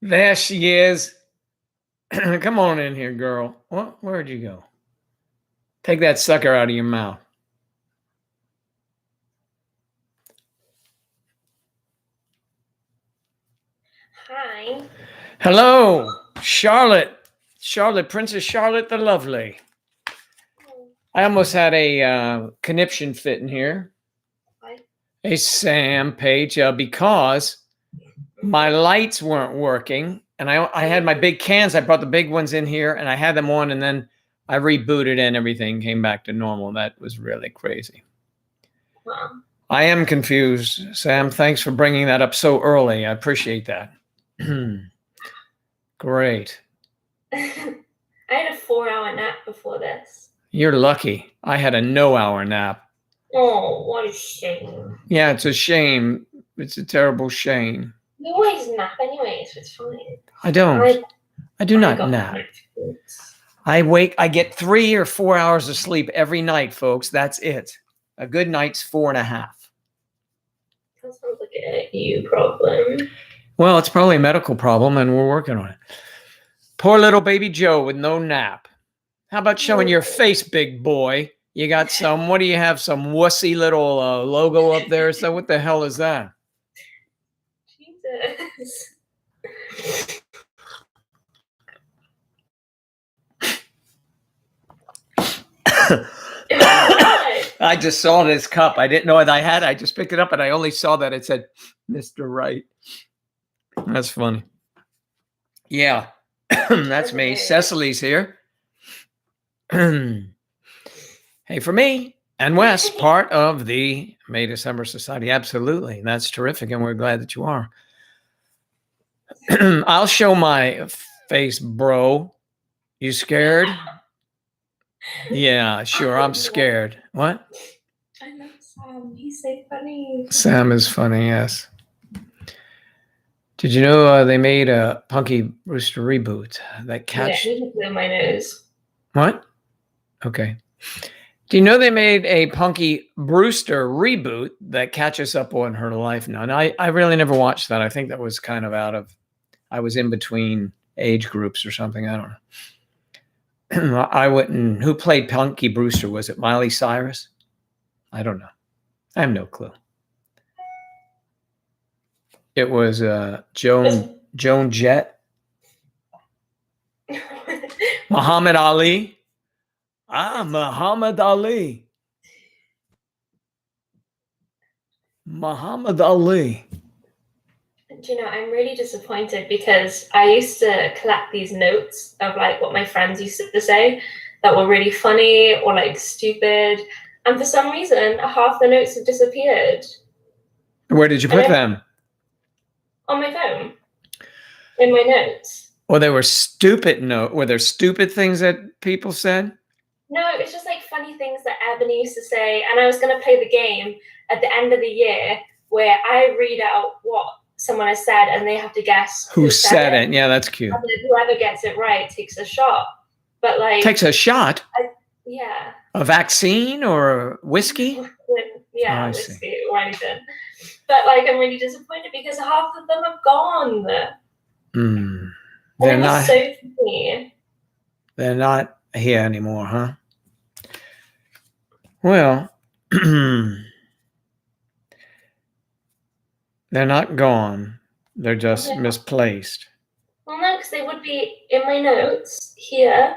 There she is. Come on in here, girl. What? Where'd you go? Take that sucker out of your mouth. Hi. Hello, Charlotte. Charlotte, Princess Charlotte the Lovely. I almost had a conniption fit in here. Why? Hey, Sam Page, because my lights weren't working, and I had my big cans. I brought the big ones in here, and I had them on, and then I rebooted, and everything came back to normal. That was really crazy. Wow. I am confused, Sam. Thanks for bringing that up so early. I appreciate that. Great. I had a 4-hour nap before this. You're lucky. I had a no-hour nap. Oh, what a shame. Yeah, it's a shame. It's a terrible shame. You always nap anyway, so it's fine. I don't. I do not nap. I get 3 or 4 hours of sleep every night, folks. That's it. A good night's 4.5. That sounds like a you problem. Well, it's probably a medical problem, and we're working on it. Poor little baby Joe with no nap. How about showing your face, big boy? You got some, what do you have, some wussy little logo up there? So what the hell is that? Jesus. I just saw this cup. I didn't know what I had. I just picked it up, and I only saw that it said Mr. Right. That's funny. Yeah, that's me. Cecily's here. Hey, for me and Wes, part of the May December Society. Absolutely. That's terrific, and we're glad that you are. I'll show my face, bro. You scared? Yeah, sure. I'm scared. What? I love Sam. He's so funny. Sam is funny, yes. Did you know they made a Punky Brewster reboot that catch? Yeah, he blew my nose. What? Okay. Do you know they made a Punky Brewster reboot that catches up on her life now? And I really never watched that. I think that was kind of I was in between age groups or something. I don't know. I wouldn't. Who played Punky Brewster? Was it Miley Cyrus? I don't know. I have no clue. It was Joan Jett, Muhammad Ali. Muhammad Ali. Muhammad Ali. Do you know, I'm really disappointed because I used to collect these notes of like what my friends used to say that were really funny or like stupid. And for some reason, half the notes have disappeared. Where did you put them? On my phone. In my notes. Well, they were stupid were there stupid things that people said? No, it was just like funny things that Ebony used to say. And I was going to play the game at the end of the year where I read out what someone has said and they have to guess who said it. Yeah, that's cute. And then whoever gets it right takes a shot. But like takes a shot? Yeah. A vaccine or whiskey? Yeah, whiskey or anything. But like I'm really disappointed because half of them have gone. They're not so funny. They're not here anymore, huh? Well, they're not gone. They're just misplaced. Well, no, because they would be in my notes here.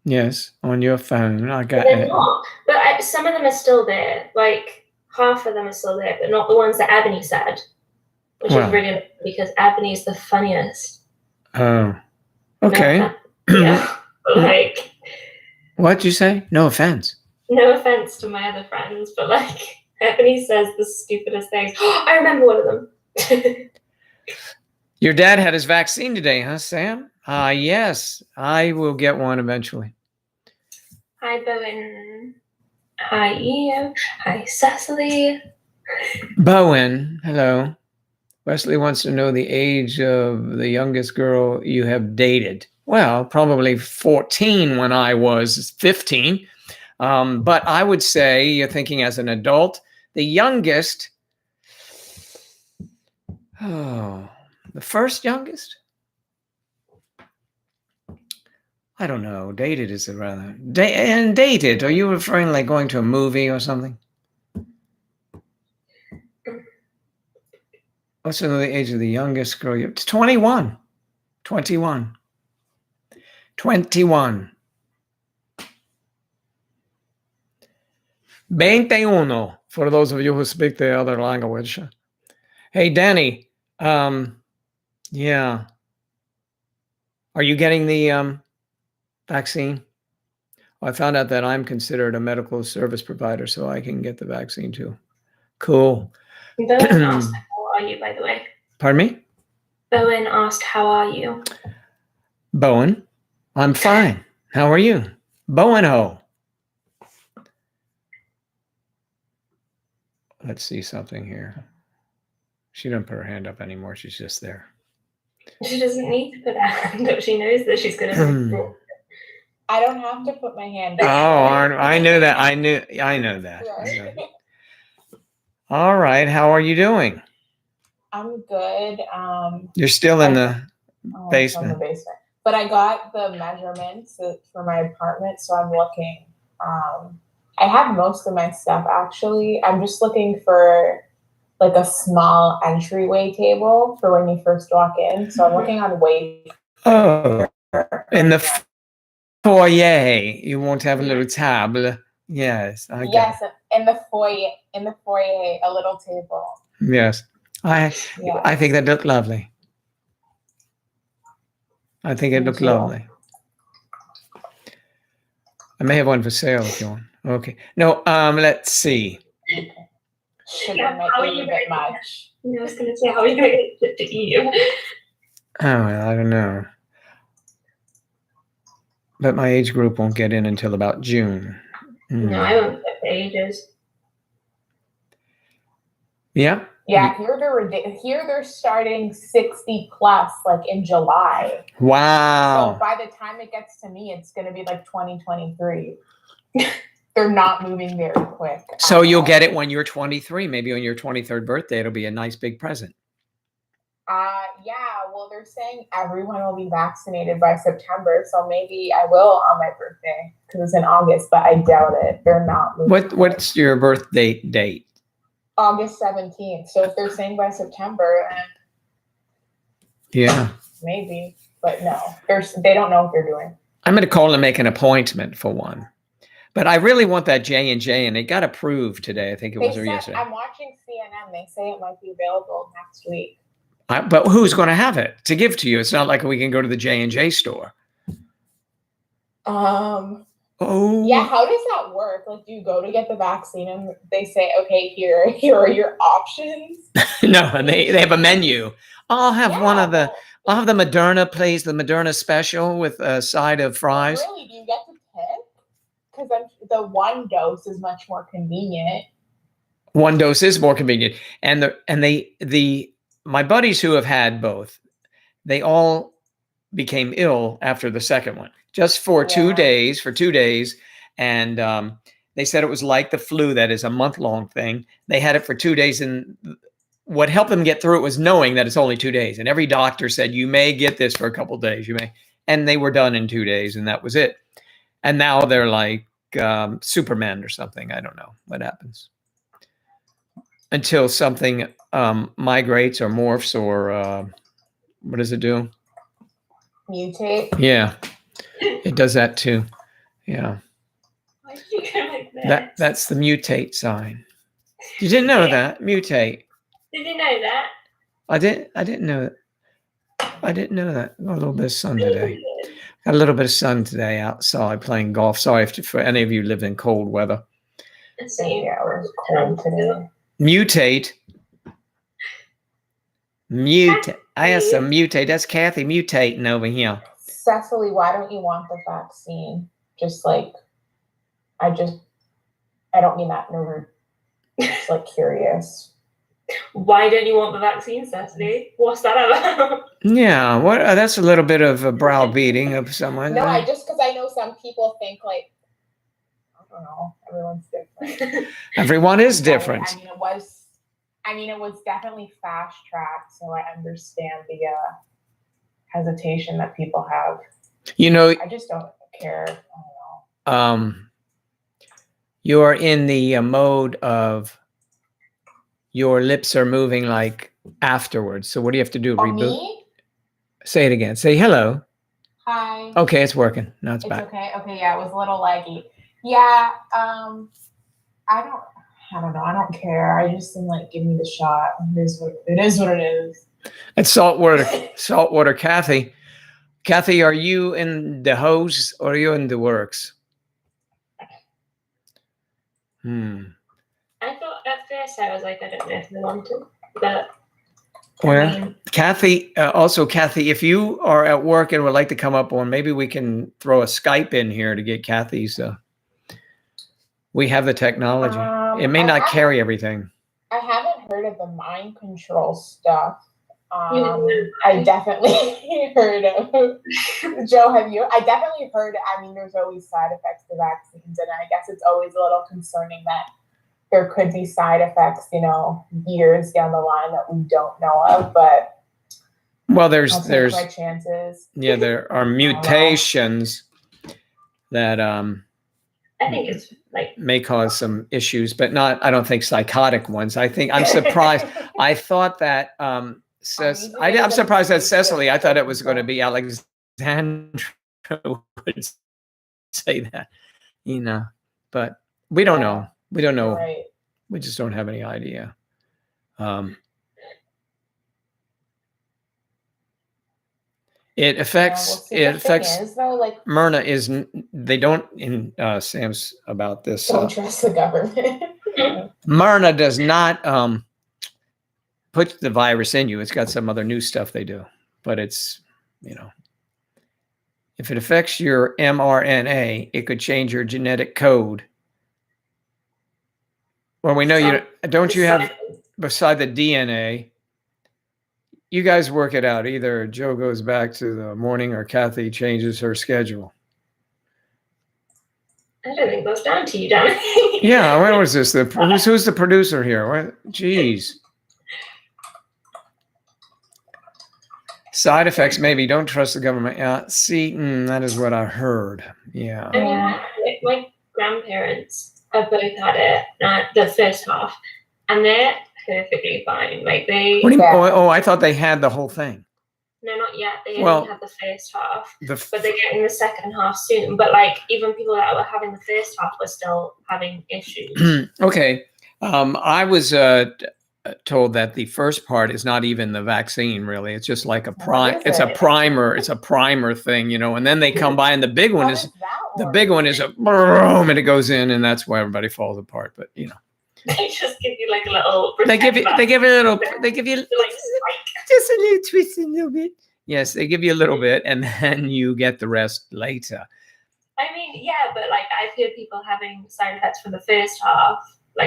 Yes, on your phone. I got it. Not. But some of them are still there. Like half of them are still there, but not the ones that Ebony said. Which is really because Ebony is the funniest. Oh. Okay. Yeah. Like. What'd you say? No offense. No offense to my other friends, but like Ebony says the stupidest things. I remember one of them. Your dad had his vaccine today, huh, Sam? Yes, I will get one eventually. Hi, Bowen. Hi, Eo. Hi, Cecily. Bowen, hello. Wesley wants to know the age of the youngest girl you have dated. Well, probably 14 when I was 15. But I would say, you're thinking as an adult, the youngest, the first youngest? I don't know. Dated is a rather and dated. Are you referring like going to a movie or something? What's the age of the youngest girl? It's 21. 21. 21. 21 for those of you who speak the other language. Hey, Danny. Yeah. Are you getting the vaccine? Well, I found out that I'm considered a medical service provider, so I can get the vaccine too. Cool. Bowen asked, how are you, by the way? Pardon me? Bowen asked, how are you? Bowen, I'm fine. How are you? Bowen Ho. Let's see something here. She doesn't put her hand up anymore. She's just there. She doesn't need to put her hand up. She knows that she's going to. I don't have to put my hand Oh, up. I knew that. I know that. Right. All right. How are you doing? I'm good. You're still in the I'm basement. in the basement. But I got the measurements for my apartment, so I'm looking. I have most of my stuff actually. I'm just looking for like a small entryway table for when you first walk in. So I'm looking on Wayfair. Oh, in the foyer. You won't have a little table. Yes. I got Yes, in the foyer, a little table. Yes. I think that looked lovely. I think it looked lovely. I may have one for sale if you want. Okay. No, let's see. Sugar might be a bit much. I was going to say, how are you going to get it to eat you? Oh, well, I don't know. But my age group won't get in until about June. No, I won't get for ages. Yeah. Yeah, here they're starting 60 plus like in July. Wow. So by the time it gets to me, it's going to be like 2023. They're not moving very quick. So you'll get it when you're 23, maybe on your 23rd birthday. It'll be a nice big present. Yeah, well, they're saying everyone will be vaccinated by September, so maybe I will on my birthday because it's in August, but I doubt it. They're not moving. What's your birthday date? August 17th. So if they're saying by September, Yeah. Maybe, but no, they don't know what they're doing. I'm going to call and make an appointment for one. But I really want that J&J, and it got approved today. I think it was or yesterday. I'm watching CNN. They say it might be available next week. But who's going to have it to give to you? It's not like we can go to the J&J store. Oh. Yeah, how does that work? Like, do you go to get the vaccine and they say, okay, here are your options? No, and they have a menu. I'll have I'll have the Moderna, please, the Moderna special with a side of fries. Oh, really? Do you get to pick? Because the one dose is much more convenient. One dose is more convenient. And my buddies who have had both, they all became ill after the second one, just for 2 days, And they said it was like the flu, that is a month-long thing. They had it for 2 days. And what helped them get through it was knowing that it's only 2 days. And every doctor said, you may get this for a couple of days. And they were done in 2 days, and that was it. And now they're like Superman or something. I don't know what happens until something migrates or morphs or what does it do? Mutate. Yeah, it does that too. Yeah. Why did you go like that? That's the mutate sign. You didn't know that? Mutate. Did you know that? I didn't know that. I didn't know that. Got a little bit of sun today. Got a little bit of sun today outside playing golf. Sorry for any of you who live in cold weather. Yeah, it was cold today. Mutate. I have some mutate. That's Kathy mutating over here. Cecily, why don't you want the vaccine? Just like, I don't mean that in a rude, just like curious. Why don't you want the vaccine, Cecily? What's that about? Yeah, that's a little bit of a browbeating of someone. No, because I know some people think like, I don't know, everyone's different. Everyone is different. I mean, it was definitely fast tracked, so I understand the hesitation that people have. You know, I just don't care. I don't know. you're in the mode of your lips are moving like afterwards. So what do you have to do? Oh, Reboot? me? Say it again. Say hello. Hi. Okay, it's working. Now it's It's back. okay. Okay, yeah, it was a little laggy. Yeah, I don't know. I don't care. I just am like, give me the shot. It is what it is. It's saltwater Kathy. Kathy, are you in the hose or are you in the works? I thought at first I was like, I don't know if I want to, but Well, Kathy, also Kathy, if you are at work and would like to come up on, maybe we can throw a Skype in here to get Kathy's. We have the technology. It may not carry everything. I haven't heard of the mind control stuff. I definitely heard of Joe. Have you? I definitely heard. I mean, there's always side effects to vaccines, and I guess it's always a little concerning that there could be side effects, years down the line that we don't know of. But well, I'll take my chances. Yeah, there are mutations that I think it's like may cause some issues, but not. I don't think psychotic ones. I'm surprised. I thought that. I'm surprised that Cecily. I thought it was going to be Alexandra would say that, but we don't know. We don't know. Right. We just don't have any idea. It affects. It affects. Myrna is. They don't. In Sam's about this. Don't trust the government. Myrna does not put the virus in you. It's got some other new stuff they do, but it's if it affects your mRNA, it could change your genetic code. Well, we know you don't. You have beside the DNA. You guys work it out. Either Joe goes back to the morning or Kathy changes her schedule. I don't think it goes down to you, Danny. Yeah, when was this? Who's the producer here? What? Jeez. Side effects, maybe. Don't trust the government. Yeah, see, that is what I heard. Yeah. I mean, my grandparents have both had it, the first half, and they're perfectly fine. Like they. What do you mean? Oh, I thought they had the whole thing. No, not yet. They only had the first half, but they're getting the second half soon. But even people that were having the first half were still having issues. Okay, I was told that the first part is not even the vaccine. Really, it's just like a prime. It's a primer. It's a primer thing, and then they come by, and the big one is a boom, and it goes in, and that's why everybody falls apart. But They just give you like a little. They give you just a little twist, a little bit. Yes, they give you a little bit, and then you get the rest later. I mean, yeah, but I've heard people having side effects from the first half,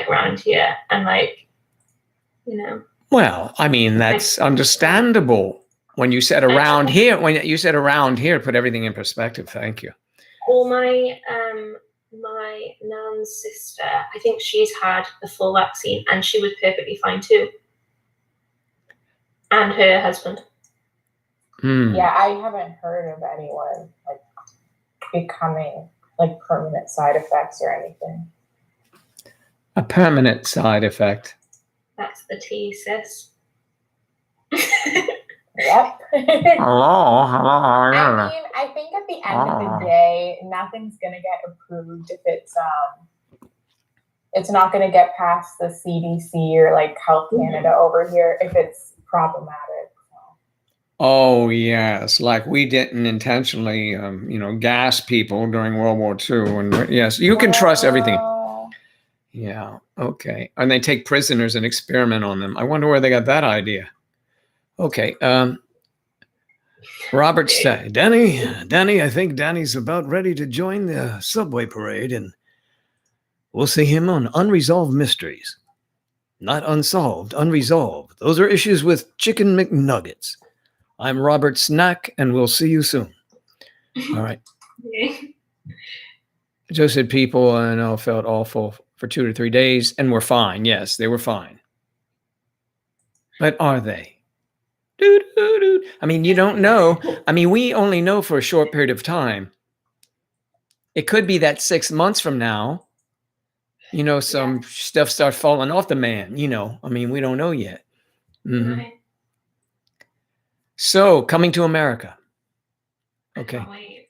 around here, and Well, I mean that's understandable. When you said around here, put everything in perspective. Thank you. Well, my nan's sister, I think she's had the full vaccine and she was perfectly fine too. And her husband. Yeah, I haven't heard of anyone becoming permanent side effects or anything. A permanent side effect. That's the T, sis. Yep. Hello. I mean, I think at the end of the day, nothing's gonna get approved if it's not gonna get past the CDC or Health Canada over here if it's problematic. Oh yes, we didn't intentionally, gas people during World War II, and yes, you can trust everything. Yeah. Okay. And they take prisoners and experiment on them. I wonder where they got that idea. Okay. Robert said, Danny, I think Danny's about ready to join the subway parade, and we'll see him on Unresolved Mysteries. Not unsolved, unresolved. Those are issues with Chicken McNuggets. I'm Robert Snack, and we'll see you soon. All right. Joe said people I know felt awful for 2 to 3 days and were fine. Yes, they were fine. But are they? I mean, you don't know. I mean, we only know for a short period of time. It could be that 6 months from now, some stuff starts falling off the man, I mean, we don't know yet. Mhm. Right. So Coming to America. Okay. Can't wait.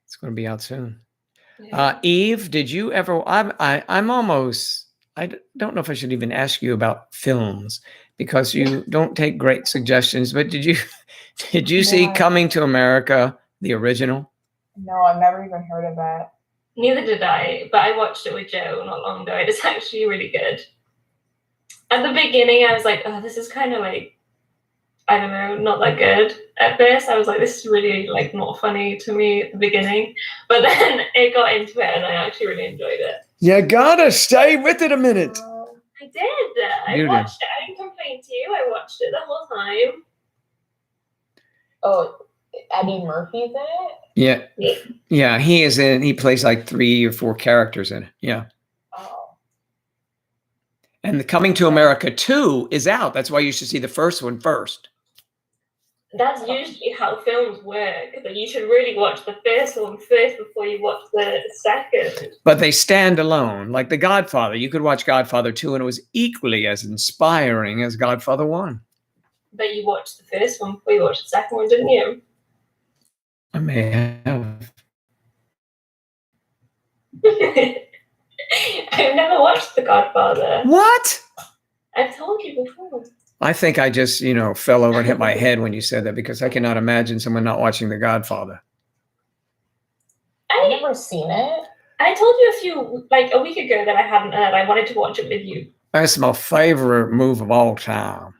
It's going to be out soon. Yeah. Eve, did you ever, I'm almost, don't know if I should even ask you about films because you don't take great suggestions, but did you see Yeah. Coming to America, the original? No, I've never even heard of that. Neither did I, but I watched it with Joe not long ago. It's actually really good. At the beginning, I was like, oh, this is kind of like, I don't know, not that good. At first, I was like, this is really like not funny to me at the beginning. But then it got into it and I actually really enjoyed it. You gotta stay with it a minute. I did. I watched it. I didn't complain to you. I watched it the whole time. Oh, Eddie Murphy's in it? Yeah. Yeah, he plays like 3 or 4 characters in it. Yeah. Oh. And the Coming to America 2 is out. That's why you should see the first one first. That's usually how films work. That you should really watch the first one first before you watch the second. But they stand alone. Like The Godfather. You could watch Godfather 2 and it was equally as inspiring as Godfather 1. But you watched the first one before you watched the second one, didn't you? I may have. I've never watched The Godfather. What? I've told you before. I think I just, fell over and hit my head when you said that because I cannot imagine someone not watching The Godfather. I've never seen it. I told you a week ago that I hadn't, and that I wanted to watch it with you. That's my favorite move of all time.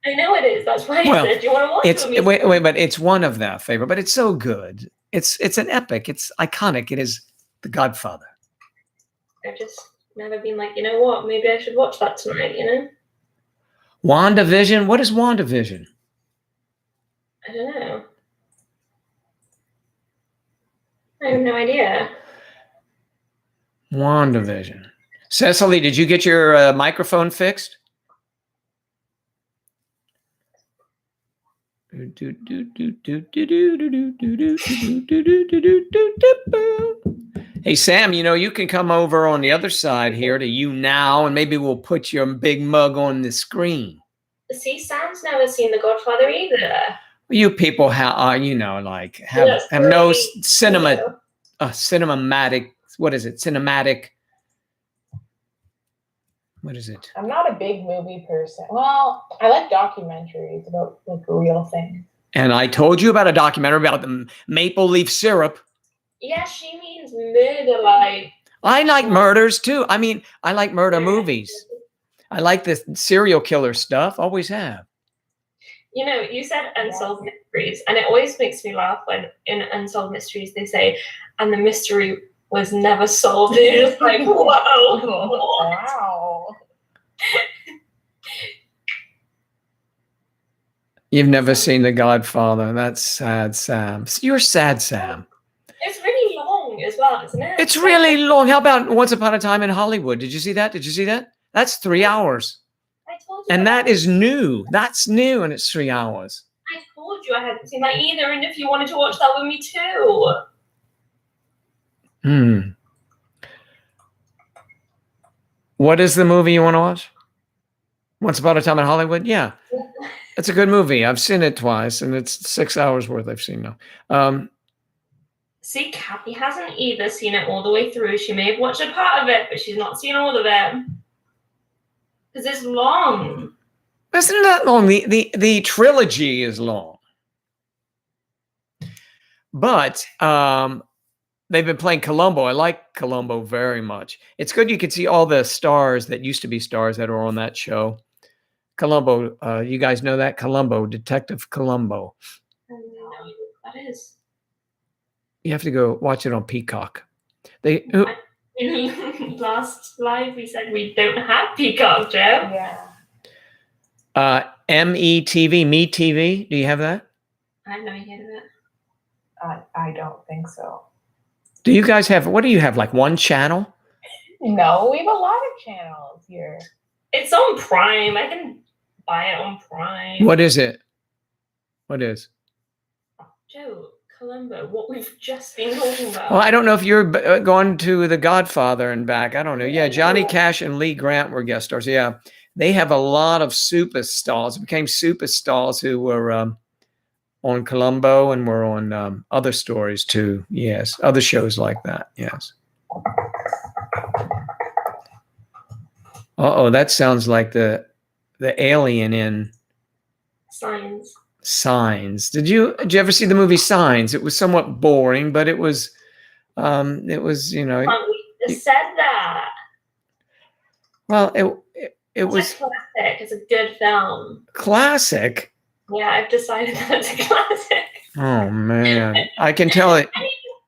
I know it is. That's why I said, do you want to watch it with me? Wait, but it's one of their favorite, but it's so good. It's an epic. It's iconic. It is The Godfather. I've just never been like, you know what? Maybe I should watch that tonight, WandaVision? What is WandaVision? I don't know. I have no idea. WandaVision. Cecily, did you get your microphone fixed? Hey, Sam, you can come over on the other side here to you now, and maybe we'll put your big mug on the screen. See, Sam's never seen The Godfather either. You people have no cinematic. What is it? Cinematic. What is it? I'm not a big movie person. Well, I like documentaries about like real things. And I told you about a documentary about the maple leaf syrup. Yeah, she means murder, like. I like murders too. I mean, I like murder movies. I like the serial killer stuff. Always have. You said unsolved mysteries, and it always makes me laugh when in unsolved mysteries they say, and the mystery was never solved. And you're just like, whoa. Wow. You've never seen The Godfather. That's sad, Sam. You're sad, Sam. It's really long as well, isn't it? It's really long. How about Once Upon a Time in Hollywood? Did you see that? That's 3 hours. I told you. And that is new. That's new, and it's 3 hours. I told you I hadn't seen that either, and if you wanted to watch that with me too. What is the movie you want to watch? Once Upon a Time in Hollywood? Yeah. It's a good movie. I've seen it twice, and it's 6 hours worth I've seen now. See, Kathy hasn't either seen it all the way through. She may have watched a part of it, but she's not seen all of it. Because it's long. It's not long. The trilogy is long. But they've been playing Columbo. I like Columbo very much. It's good. You can see all the stars that used to be stars that are on that show. Columbo, you guys know that? Columbo, Detective Columbo. I don't know what that is. You have to go watch it on Peacock. Last live, we said we don't have Peacock, Joe. Yeah. METV, MeTV. Do you have that? I have no idea of that. I don't think so. Do you guys have, what do you have, like one channel? No, we have a lot of channels here. It's on Prime. I can buy it on Prime. What is it? What is? Joe, Columbo, what we've just been talking about. Well, I don't know if you're going to The Godfather and back. I don't know. Yeah, Johnny Cash and Lee Grant were guest stars. Yeah, they have a lot of superstars. Became superstars who were on Columbo and were on other stories too. Yes, other shows like that. Yes. Uh-oh, that sounds like the alien in Signs. Did you ever see the movie Signs? It was somewhat boring, but it was you know, We just said that. well, it It's was a classic. It's a good film. classic. Yeah, I've decided that it's a classic. Oh man, I can tell it.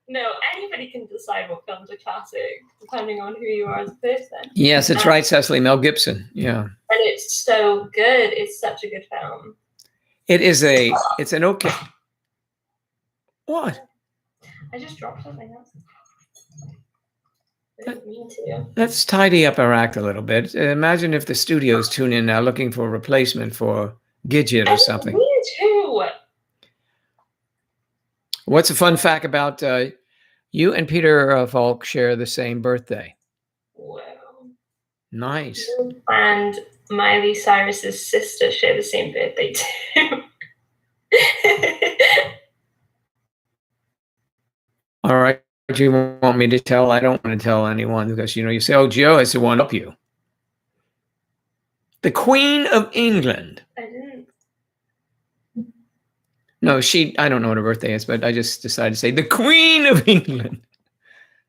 No, anybody can decide what film's a classic, depending on who you are as a person. Yes, it's right, Cecily. Mel Gibson. Yeah. And it's so good. It's such a good film. It's an okay. What? I just dropped something else. I didn't mean to. Let's tidy up our act a little bit. Imagine if the studios tune in now looking for a replacement for Gidget or something. Me too. What's a fun fact about you and Peter Falk share the same birthday? Wow. Nice. And Miley Cyrus's sister share the same birthday too. All right. Do you want me to tell? I don't want to tell anyone because, you say, oh, Joe, I said, one up you. The Queen of England. I didn't. No, I don't know what her birthday is, but I just decided to say the Queen of England.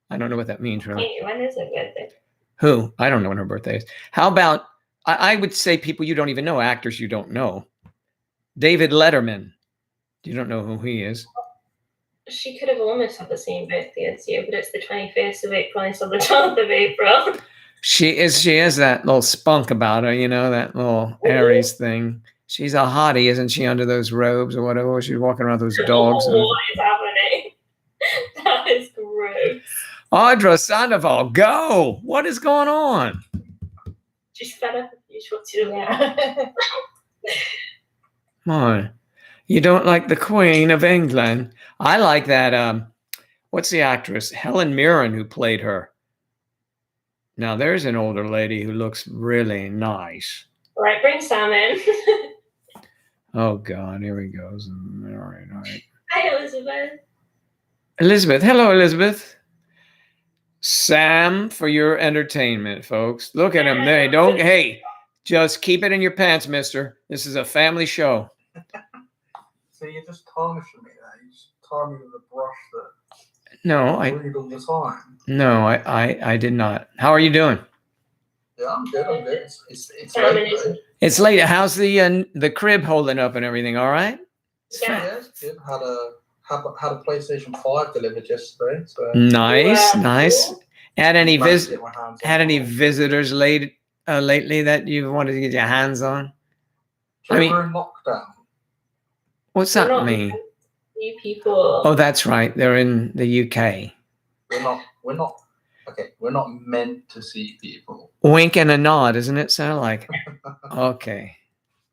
I don't know what that means, really. Hey, when is her birthday? Who? I don't know when her birthday is. How about, I would say people you don't even know, actors you don't know. David Letterman. You don't know who he is. She could have almost had the same birthday as you, but it's the 21st of April instead of the 12th of April. She has that little spunk about her, that little Aries thing. She's a hottie, isn't she, under those robes or whatever? She's walking around with those dogs. Oh, what is happening? That is gross. Audra Sandoval, go! What is going on? She's fed up with you. What's your Yeah. Come on. You don't like the Queen of England. I like that. What's the actress? Helen Mirren, who played her. Now, there's an older lady who looks really nice. All right, bring Sam in. Oh, God, here he goes. All right. Hi, Elizabeth. Elizabeth. Hello, Elizabeth. Sam, for your entertainment, folks. Look at him. Hey, just keep it in your pants, mister. This is a family show. So you're just tarnishing me there. You just tar me with a brush that No, I read all the time. No, I did not. How are you doing? Yeah, I'm good. It's Sam late, is- though. It's late. How's the crib holding up and everything? All right? Yeah. It's good. Had a PlayStation 5 delivered yesterday. So Nice, Wow. nice. Had any managed to get my hands on it. visitors lately that you wanted to get your hands on? So I mean- we're in lockdown. What's We're that not mean? New people. Oh, that's right. They're in the UK. We're not meant to see people. Wink and a nod, isn't it? Sound like. Okay.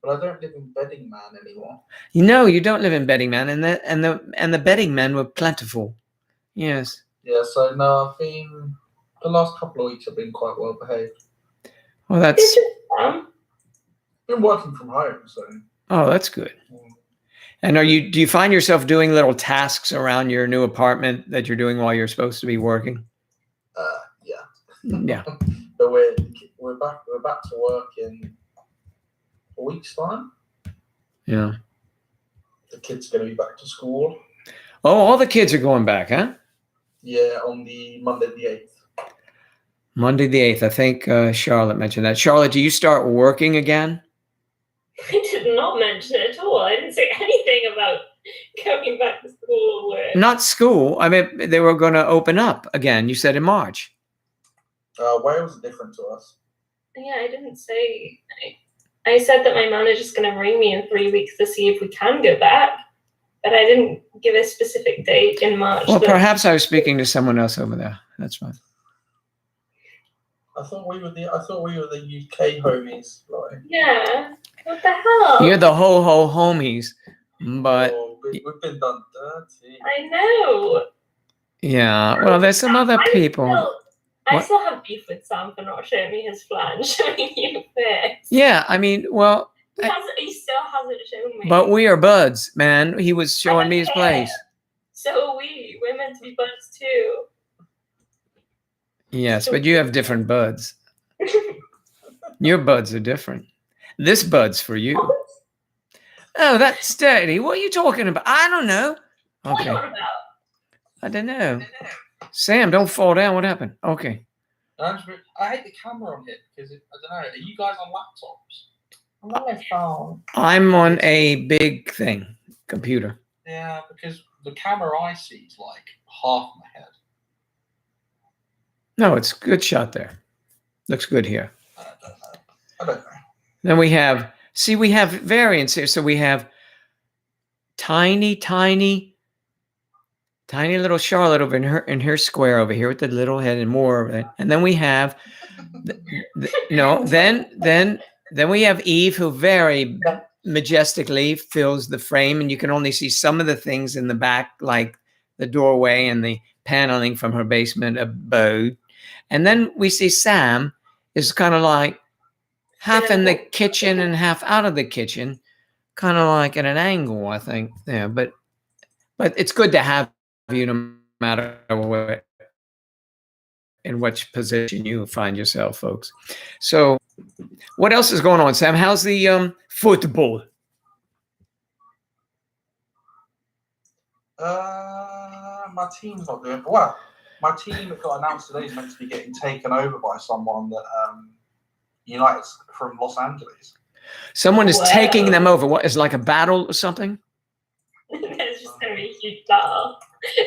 But I don't live in Bedding Man anymore. You don't live in Beddingman, and the bedding men were plentiful. Yes. Yeah, so no, the last couple of weeks I've been quite well behaved. Well, It's that's just Sam. Been working from home, so that's good. And do you find yourself doing little tasks around your new apartment that you're doing while you're supposed to be working? yeah. Yeah. But we're back to work in a week's time. Yeah. The kids are going to be back to school. Oh, all the kids are going back, huh? Yeah, on the Monday the 8th. Monday the 8th. I think Charlotte mentioned that. Charlotte, do you start working again? I did not mention it at all. I didn't say anything about going back to school or work. Not school. I mean, they were going to open up again. You said in March. Wales is different to us. Yeah, I didn't say. I said that my manager's going to ring me in 3 weeks to see if we can go back, but I didn't give a specific date in March. Well, but- perhaps I was speaking to someone else over there. That's fine. I thought we were the UK homies. Like, Yeah. What the hell? You're the ho-ho homies. But Oh, we've been done dirty. I know. yeah, well, there's some other people. I What? still have beef with Sam for not showing me his flan, showing you this. Yeah, I mean, well, He still hasn't shown me. but we are buds, man. He was showing me his care. place. So are we. We're meant to be buds too. Yes, but you have different buds. Your buds are different. This bud's for you. Oh, that's dirty. What are you talking about? I don't know. What are you Okay. on about? I don't know. Sam, don't fall down. What happened? Okay. I hate the camera on here because I don't know. Are you guys on laptops? I'm on my phone. I'm on a big thing, computer. Yeah, because the camera I see is like half my head. No, it's a good shot there. Looks good here. I don't know. Then we have, see, we have variants here. So we have tiny little Charlotte over in her square over here with the little head and more of it. And then we have, then we have Eve, who very majestically fills the frame, and you can only see some of the things in the back, like the doorway and the paneling from her basement abode. And then we see Sam is kind of like half in the kitchen and half out of the kitchen, kind of like at an angle, I think. Yeah, but it's good to have you no matter what, in which position you find yourself, folks. So what else is going on, Sam? How's the football? My team's not doing well. My team that got announced today is meant to be getting taken over by someone that United's from Los Angeles. Someone is Wow. taking them over. What is like a battle or something? There's just going to be a huge battle.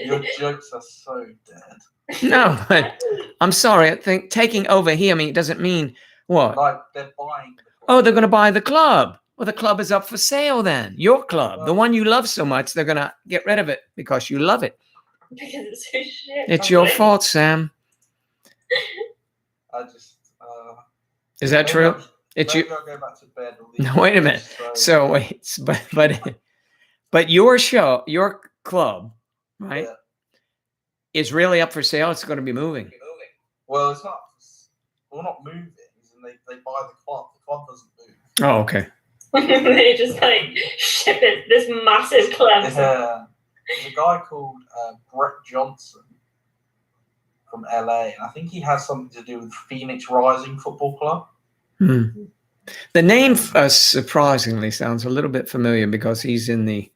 Your jokes are so dead. No, but I'm sorry. I think taking over here, I mean, it doesn't mean what? Like they're buying. Oh, they're going to buy the club. Well, the club is up for sale then. Your club, the one you love so much, they're going to get rid of it because you love it. Because it's so shit. It's your fault, Sam. I just. Is that maybe true? I'll- It's maybe you. I'll go back to bed. No, wait a minute. So wait, but your show, your club, right, Yeah. is really up for sale. It's going to be moving. Well, it's not. We're not moving, and they buy the club. The club doesn't move. Oh, okay. They just like ship it this massive club. Yeah. There's a guy called Brett Johnson from LA, and I think he has something to do with Phoenix Rising Football Club. Hmm. The name surprisingly sounds a little bit familiar because he's in the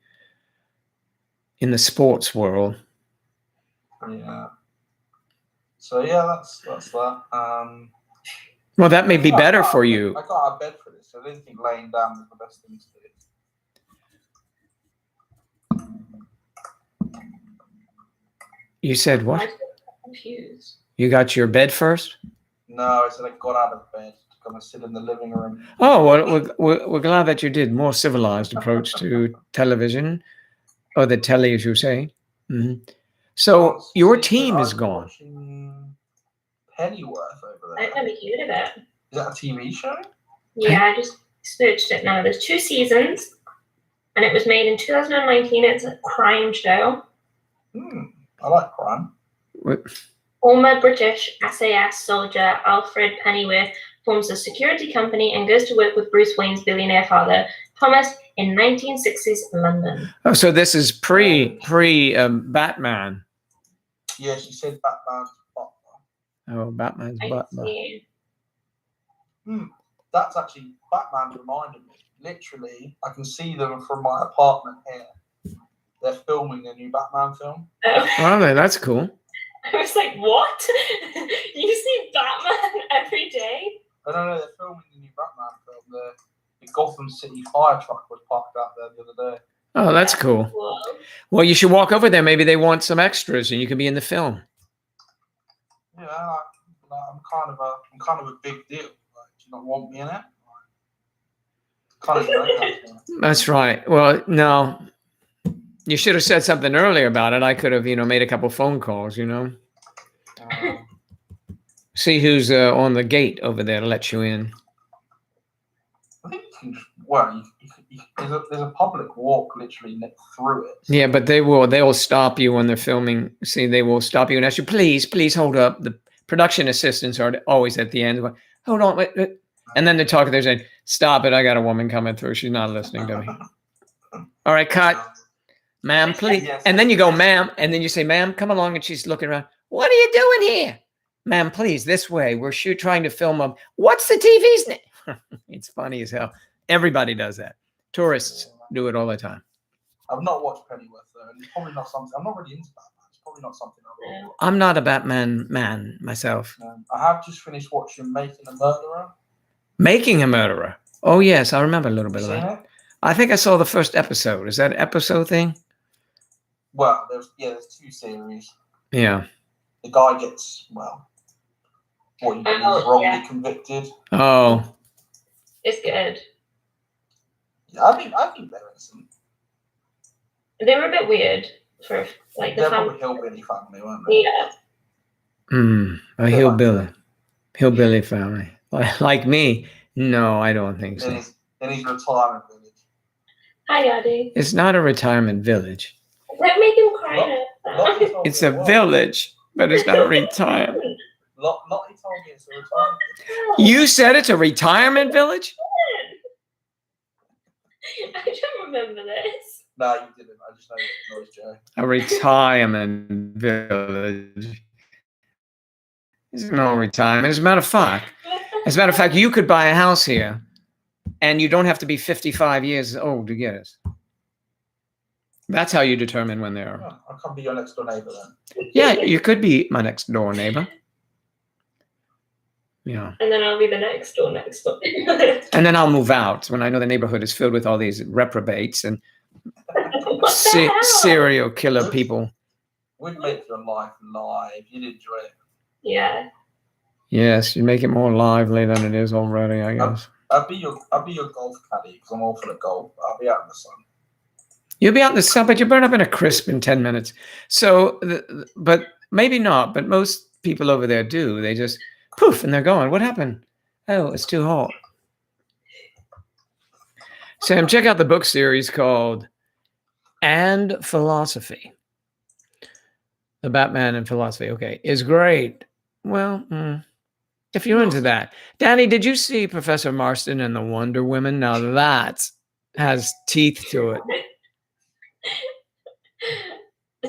sports world. Yeah. So yeah, that's that. Well, that may be better for you. I got out of bed for this. I didn't think laying down was the best thing to do. You said I'm what? confused. You got your bed first? No, I said I got out of bed to come and sit in the living room. Oh, well, we're glad that you did. More civilized approach to television, or the telly, as you say. Mhm. So your team is gone. Watching Pennyworth over there. I've never heard of it. Is that a TV show? Yeah, I just searched it now. There's 2 seasons, and it was made in 2019. It's a crime show. I like crime. What? Former British SAS soldier Alfred Pennyworth forms a security company and goes to work with Bruce Wayne's billionaire father, Thomas, in 1960s London. Oh, so this is pre Batman. Yeah, she said Batman's butler. Oh, Batman's I butler. see. That's actually Batman reminded me. Literally, I can see them from my apartment here. They're filming a new Batman film. Oh. Oh, that's cool. I was like, what? You see Batman every day? I don't know, they're filming the new Batman film. The Gotham City fire truck was parked out there the other day. Oh, that's cool. Whoa. Well, you should walk over there. Maybe they want some extras, and you can be in the film. Yeah, I'm kind of a big deal. Like, do you not want me in it? Kind of great. That's right. Well, no, you should have said something earlier about it. I could have, made a couple phone calls. See who's on the gate over there to let you in. I think you can just, well, you there's a public walk literally through it. Yeah, but they'll stop you when they're filming. See, they will stop you and ask you, please hold up. The production assistants are always at the end. Like, hold on, wait. And then they're talking. They're saying, "Stop it! I got a woman coming through. She's not listening to me." All right, cut, ma'am, please. Yes. And then you go, ma'am, and then you say, "Ma'am, come along." And she's looking around. What are you doing here, ma'am? Please, this way. We're trying to film them. What's the TV's name? It's funny as hell. Everybody does that. Tourists do it all the time. I've not watched Pennyworth though, and it's probably not something. I'm not really into Batman. It's probably not something I will watch. I'm not a Batman man myself. I have just finished watching Making a Murderer. Making a Murderer. Oh yes, I remember a little bit You of seen that. it? I think I saw the first episode. Is that an episode thing? Well, there's 2 series. Yeah. The guy gets what you believe wrongly convicted. Oh, It's good. Yeah, I think they're innocent. They were a bit weird for like the They're family. probably hillbilly family, weren't they? Yeah. a hillbilly family. Like me? No, I don't think so. In his retirement village. Hi, Daddy. It's not a retirement village. Don't make him cry Lottie now. told It's me a it was. village, but it's not a retirement. Lottie told me it's a retirement village. You said it's a retirement village? I don't remember this. No, you didn't. I just know it was Joe. A retirement village. It's no retirement. As a matter of fact, you could buy a house here and you don't have to be 55 years old to get it. That's how you determine when they're. Oh, I can be your next door neighbour then. Yeah, you could be my next door neighbor. Yeah. And then I'll be the next door. And then I'll move out when I know the neighborhood is filled with all these reprobates and What the hell? serial killer people. We'd make your life live. You'd enjoy it. Yeah. Yes, you make it more lively than it is already, I guess. I'll be your golf caddy because I'm awful at golf. I'll be out in the sun. You'll be out in the sun, but you burn up in a crisp in 10 minutes. So, but maybe not, but most people over there do. They just poof and they're going. What happened? Oh, it's too hot. Sam, check out the book series called And Philosophy. The Batman and Philosophy. Okay, is great. Well, if you're into that. Danny, did you see Professor Marston and the Wonder Women? Now that has teeth to it.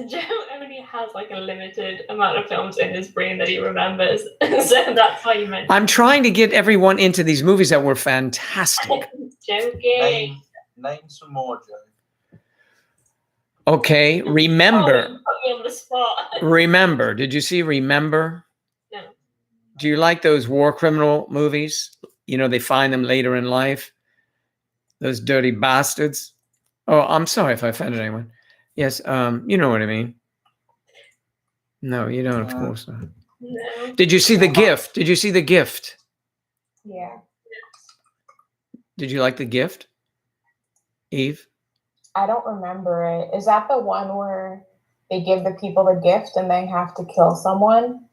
Joe only has like a limited amount of films in his brain that he remembers, so that's why you mentioned. I'm trying to get everyone into these movies that were fantastic. Joking. Name some more, Joe. Okay, Remember. Oh, put me on the spot. Remember. Did you see Remember? No. Do you like those war criminal movies? You know, they find them later in life. Those dirty bastards. Oh, I'm sorry if I offended anyone. Yes, you know what I mean. No, you don't, of course not. No. Did you see The Gift? Did you see The Gift? Yeah. Did you like The Gift? Eve? I don't remember it. Is that the one where they give the people the gift and they have to kill someone?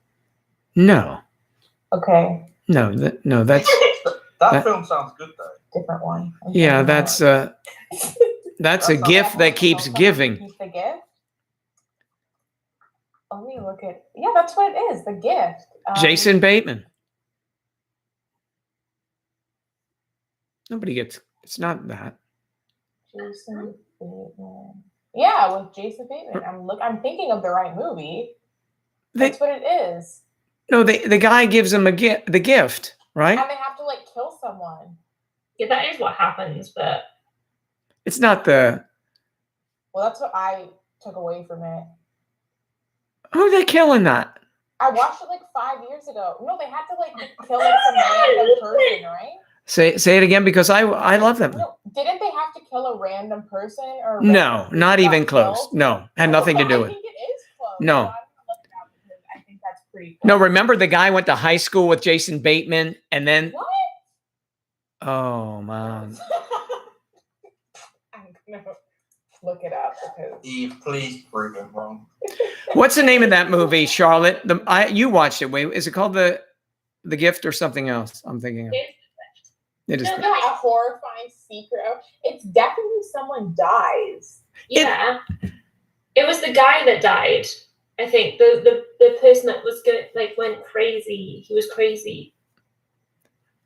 No. Okay, No, that's That film sounds good though. different one. I'm yeah, thinking of that's a That's gift that keeps Someone giving. keep the gift. Let me look at. Yeah, that's what it is. The gift. Jason Bateman. Nobody gets. It's not that. Jason Bateman. Yeah, with Jason Bateman. I'm thinking of the right movie. That's what it is. No, the guy gives him the gift, right? And they have to like kill someone. Yeah, that is what happens, but It's not the. Well, that's what I took away from it. Who are they killing that? I watched it like 5 years ago. No, they had to like kill like some random person, right? Say it again because I love them. No, didn't they have to kill a random person or? a No, random not person even got close. killed? No, had nothing to do I with. think it is close. No. So I'm gonna look it up because I think that's pretty. No, Close. remember the guy went to high school with Jason Bateman, and then What? oh man, I'm gonna look it up because Eve, please prove him wrong. what's the name of that movie, Charlotte? You watched it. Wait, is it called the Gift or something else? I'm thinking of. It is. No, Not a horrifying secret. It's definitely someone dies. Yeah. It was the guy that died. I think the person that was good went crazy. He was crazy.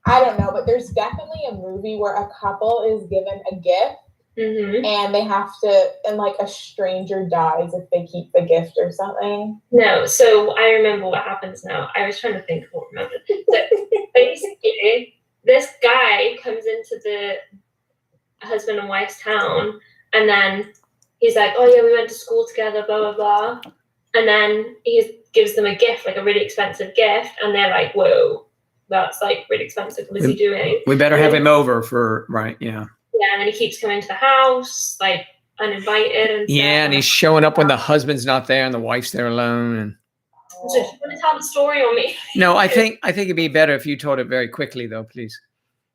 I don't know, but there's definitely a movie where a couple is given a gift Mm-hmm. and they have to, and like a stranger dies if they keep the gift or something. No, so I remember what happens now. I was trying to think, I won't remember. So basically, this guy comes into the husband and wife's town, and then he's like, "Oh yeah, we went to school together, blah blah blah," and then he gives them a gift, like a really expensive gift, and they're like, "Whoa, that's like really expensive. What is he doing?" We better have him over for yeah. Yeah, and then he keeps coming to the house, like uninvited and Yeah, stuff. and he's showing up when the husband's not there and the wife's there alone. And So do you want to tell the story or me? no, I think it'd be better if you told it very quickly, though, please.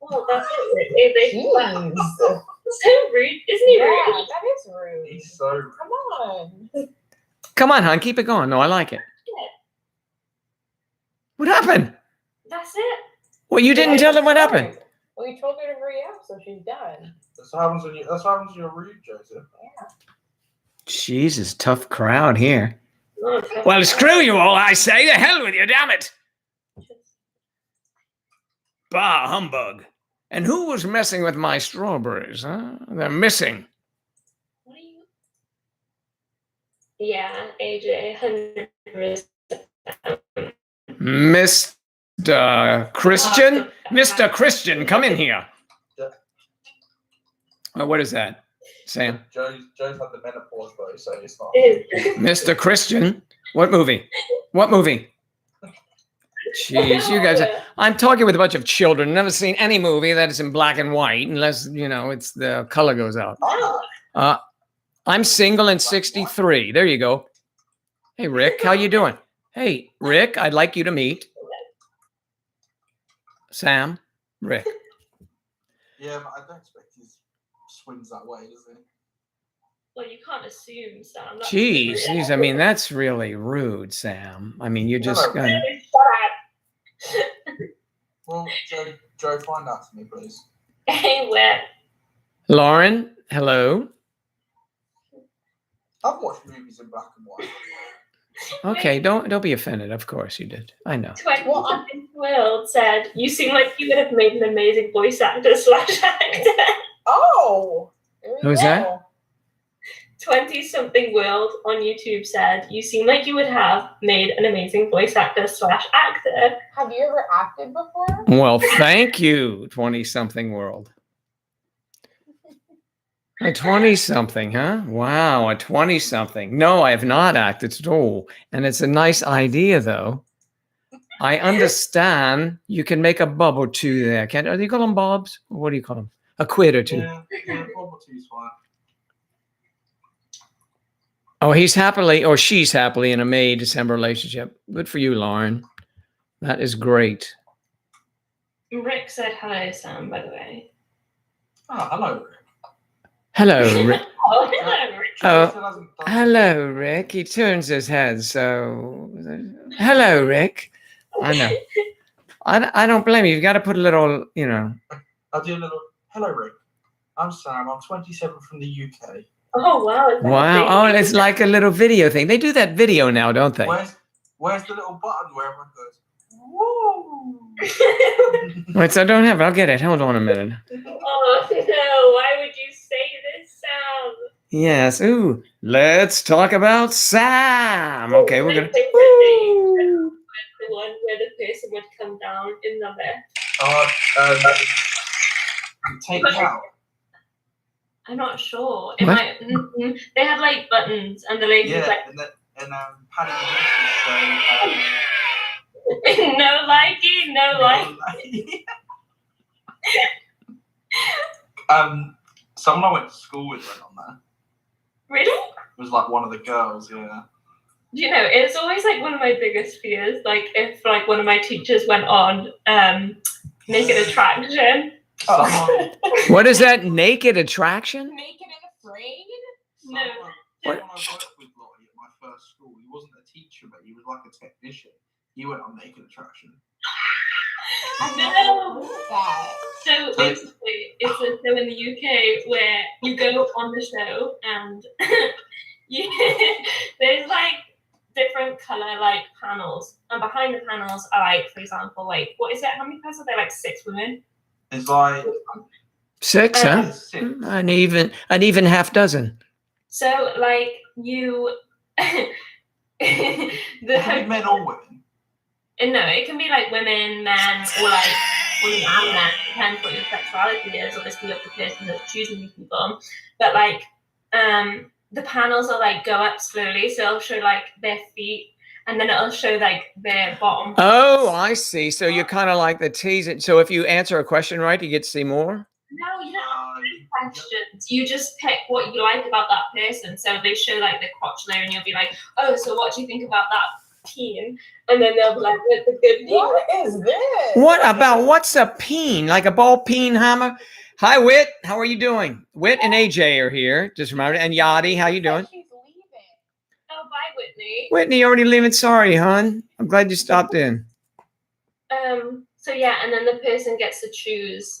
Well, that's it. Jeez. So rude, isn't he Yeah, rude? that is rude. He's so. Come on. Come on, hon, keep it going. No, I like it. Yeah. What happened? That's it. Well, you didn't tell them what happened. Well, you told her to hurry up, so she's done. That's what happens when you're rude, Joseph. Yeah. Jesus, tough crowd here. No, it's not- Well, screw you all, I say. The hell with you, damn it. Bah, humbug. And who was messing with my strawberries, huh? They're missing. What are you? Yeah, AJ, 100%. Mr. Christian? Mr. Christian, come in here. Oh, what is that, Sam? Joe's had the menopause though, so it's not. Mr. Christian? What movie? What movie? Jeez, you guys. I'm talking with a bunch of children. Never seen any movie that is in black and white unless, it's the color goes out. I'm single and 63. There you go. Hey, Rick, how you doing? Hey, Rick, I'd like you to meet Sam, Rick. Yeah, but I don't expect he swings that way, does he? Well, you can't assume, Sam. That's Jeez, rude. I mean, that's really rude, Sam. I mean, you just Hello. kind of... Shut Well, Joe, find out for me, please. up. Hey, where? Lauren, hello. I've watched movies in black and white. Okay, don't be offended. Of course you did. I know. 20-something World said, "You seem like you would have made an amazing voice actor / actor." Oh. there we Who's that? go. 20-something World on YouTube said, "You seem like you would have made an amazing voice actor / actor." Have you ever acted before? Well, thank you, 20-something world. A 20-something, huh? Wow, a 20-something. No, I have not acted at all. And it's a nice idea, though. I understand you can make a bob or two there. Do you call them bobs? Or what do you call them? A quid or two. Yeah, Bob or two's fine. Oh, he's happily or she's happily in a May-December relationship. Good for you, Lauren. That is great. Rick said hello, Sam, by the way. Oh, hello, Rick. Hello, Rick. Oh, hello, Rick. Oh, Joseph hasn't done- hello, Rick. He turns his head, so... Hello, Rick. I know. I don't blame you. You've got to put a little, I'll do a little. Hello, Rick. I'm Sam. I'm 27 from the UK. Oh, wow. is that a Wow. Oh, thing? it's like a little video thing. They do that video now, don't they? Where's the little button where everyone goes? Woo! Wait, so I don't have it. I'll get it. Hold on a minute. Oh, no. Why would you say this, Sam? Yes. Ooh, let's talk about Sam. Okay, we're going to... The one where the person would come down in the lift. Take it out. I'm not sure. It What? might. They had like buttons, and the lady was Yeah, like, and Paddy the "No likey, no like." Someone I went to school with went on there. Really? It was like one of the girls, yeah. You know, it's always like one of my biggest fears. Like if like one of my teachers went on Naked Attraction. Someone, What is that? Naked attraction? Naked and afraid? No. someone I worked with Lottie at my first school, he wasn't a teacher, but he was like a technician. He went on Naked Attraction. I've No. never heard of that. So basically, it's a show in the UK where you go on the show and you, there's like different color like panels, and behind the panels are like, for example, like what is it? How many persons are there? Like 6 women. It's like 6, huh? it's six. An even half dozen. So like you, the It can be men or women. no, it can be like women, men, or like women and men. Depends what your sexuality is. Obviously, you're the person that's choosing these people. But like, the panels will like go up slowly, so it'll show like their feet, and then it'll show like their bottom. Oh, I see. So you're kind of like the teasing. So if you answer a question right, you get to see more. No, you don't have questions. You just pick what you like about that person. So they show like the crotch layer, and you'll be like, "Oh, so what do you think about that peen?" And then they'll be like, "What's the good peen?" What is this? What's a peen? Like a ball peen hammer? Hi, Whit. How are you doing? Whit and AJ are here. Just remember, and Yadi, how you doing? She's leaving. Oh, bye, Whitney. Whitney, you already leaving. Sorry, hon. I'm glad you stopped in. So yeah, and then the person gets to choose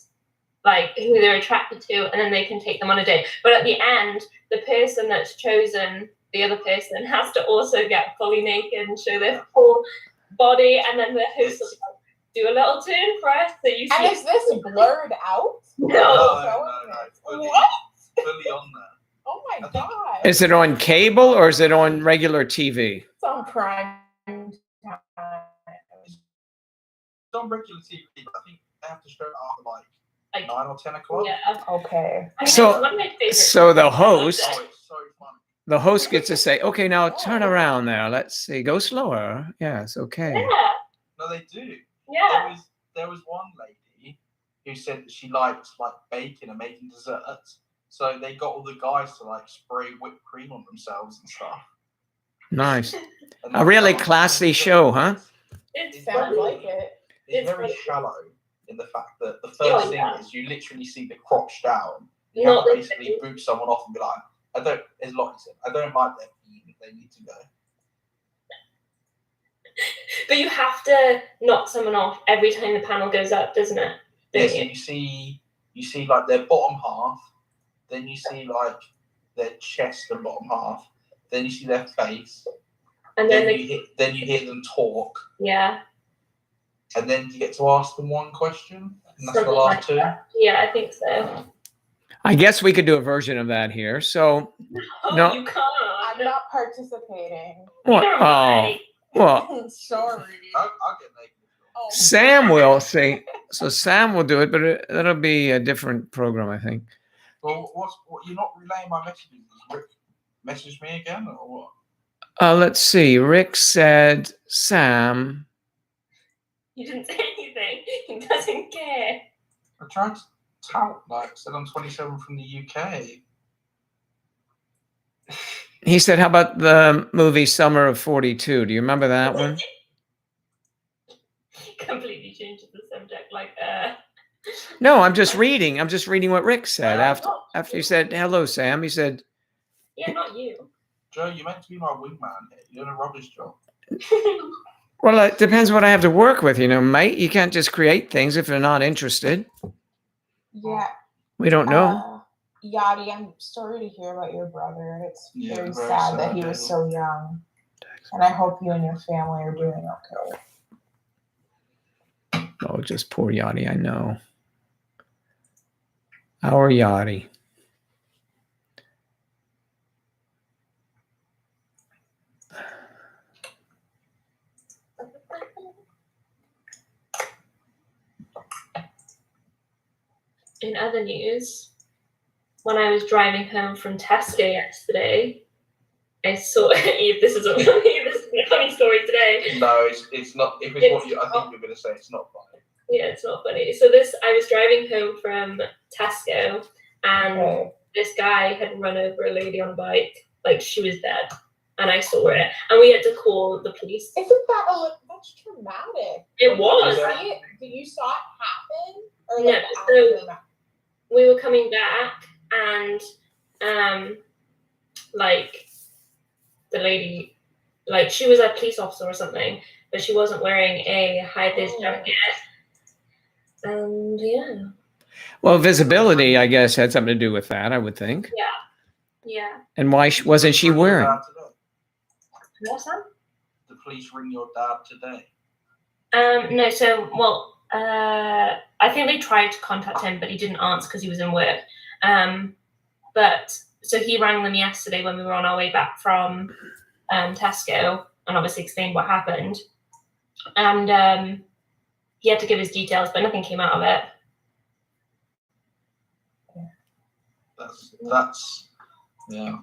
like who they're attracted to, and then they can take them on a date. But at the end, the person that's chosen, the other person, has to also get fully naked and show their full body, and then the host will do a little turn for us, so you see. And is this blurred out? No. Fully, What? fully on there. Oh my god. Is it on cable or is it on regular TV? It's on prime time. It's on regular TV, but I think they have to show it after like Like, 9 or 10 o'clock. Yeah. Okay. I mean, So- it's one of my favorite so the shows. host- Oh, it's so fun. The host gets to say, "Okay, now turn around there. Let's see. Go slower." Yes, okay. Yeah. No, they do. Yeah. There was one lady who said that she liked like baking and making desserts. So they got all the guys to like spray whipped cream on themselves and stuff. Nice. And A really that's- classy show, huh? It's Sounds funny. like it. It's It's very funny. shallow in the fact that the Oh, first thing yeah. is you literally see the crotch down. You Not have to the basically boot someone off and be like, as Lottie said, I don't like their peen, they need to go. But you have to knock someone off every time the panel goes up, doesn't it? Don't Yes, you? you see like their bottom half, then you see like their chest and bottom half, then you see their face, And then then you hear them talk, yeah. and then you get to ask them one question, and that's the Something last two. that. Yeah, I think so. I guess we could do a version of that here. So, Oh, No. you can't. I'm not participating. what? Never Oh, mind. well, Sorry. I'll get naked. Oh. Sam will see. So Sam will do it, but that'll be a different program, I think. Well, what you're not relaying my messages? Does Rick message me again or what? Let's see. Rick said, Sam. You didn't say anything. He doesn't care. I tried to tout, like, said I'm 27 from the UK. He said, how about the movie Summer of 42? Do you remember that one? Completely changes the subject. Like, No, I'm just reading what Rick said. Oh, After you said, hello, Sam, he said, yeah, not you. Joe, you're meant to be my wingman here. You're doing a rubbish job. well, it depends what I have to work with, mate. You can't just create things if they're not interested. Yeah. We don't know. Yadi, I'm sorry to hear about your brother. It's Yeah, very very sad that sad, he yeah. was so young. And I hope you and your family are doing okay. Oh, just poor Yachty, I know. Our Yachty. In other news, when I was driving home from Tesco yesterday, I saw Eve. This is a funny story today. No, it's not. If it's what I think you're going to say, it's not funny. Yeah, it's not funny. So I was driving home from Tesco, and Okay. this guy had run over a lady on a bike, like she was dead, and I saw it, and we had to call the police. Isn't that that's traumatic? It was. Did you saw it happen? Or No, like so- after that? We were coming back, and like the lady, like she was a police officer or something, but she wasn't wearing a high vis Oh. jacket, And yeah. Well, visibility, I guess, had something to do with that, I would think. Yeah. And why wasn't she Ring your wearing? dad today? What's that? The police ring your dad today. No, so, well, I think they tried to contact him, but he didn't answer because he was in work. But so he rang them yesterday when we were on our way back from Tesco and obviously explained what happened. And he had to give his details, but nothing came out of it. That's yeah.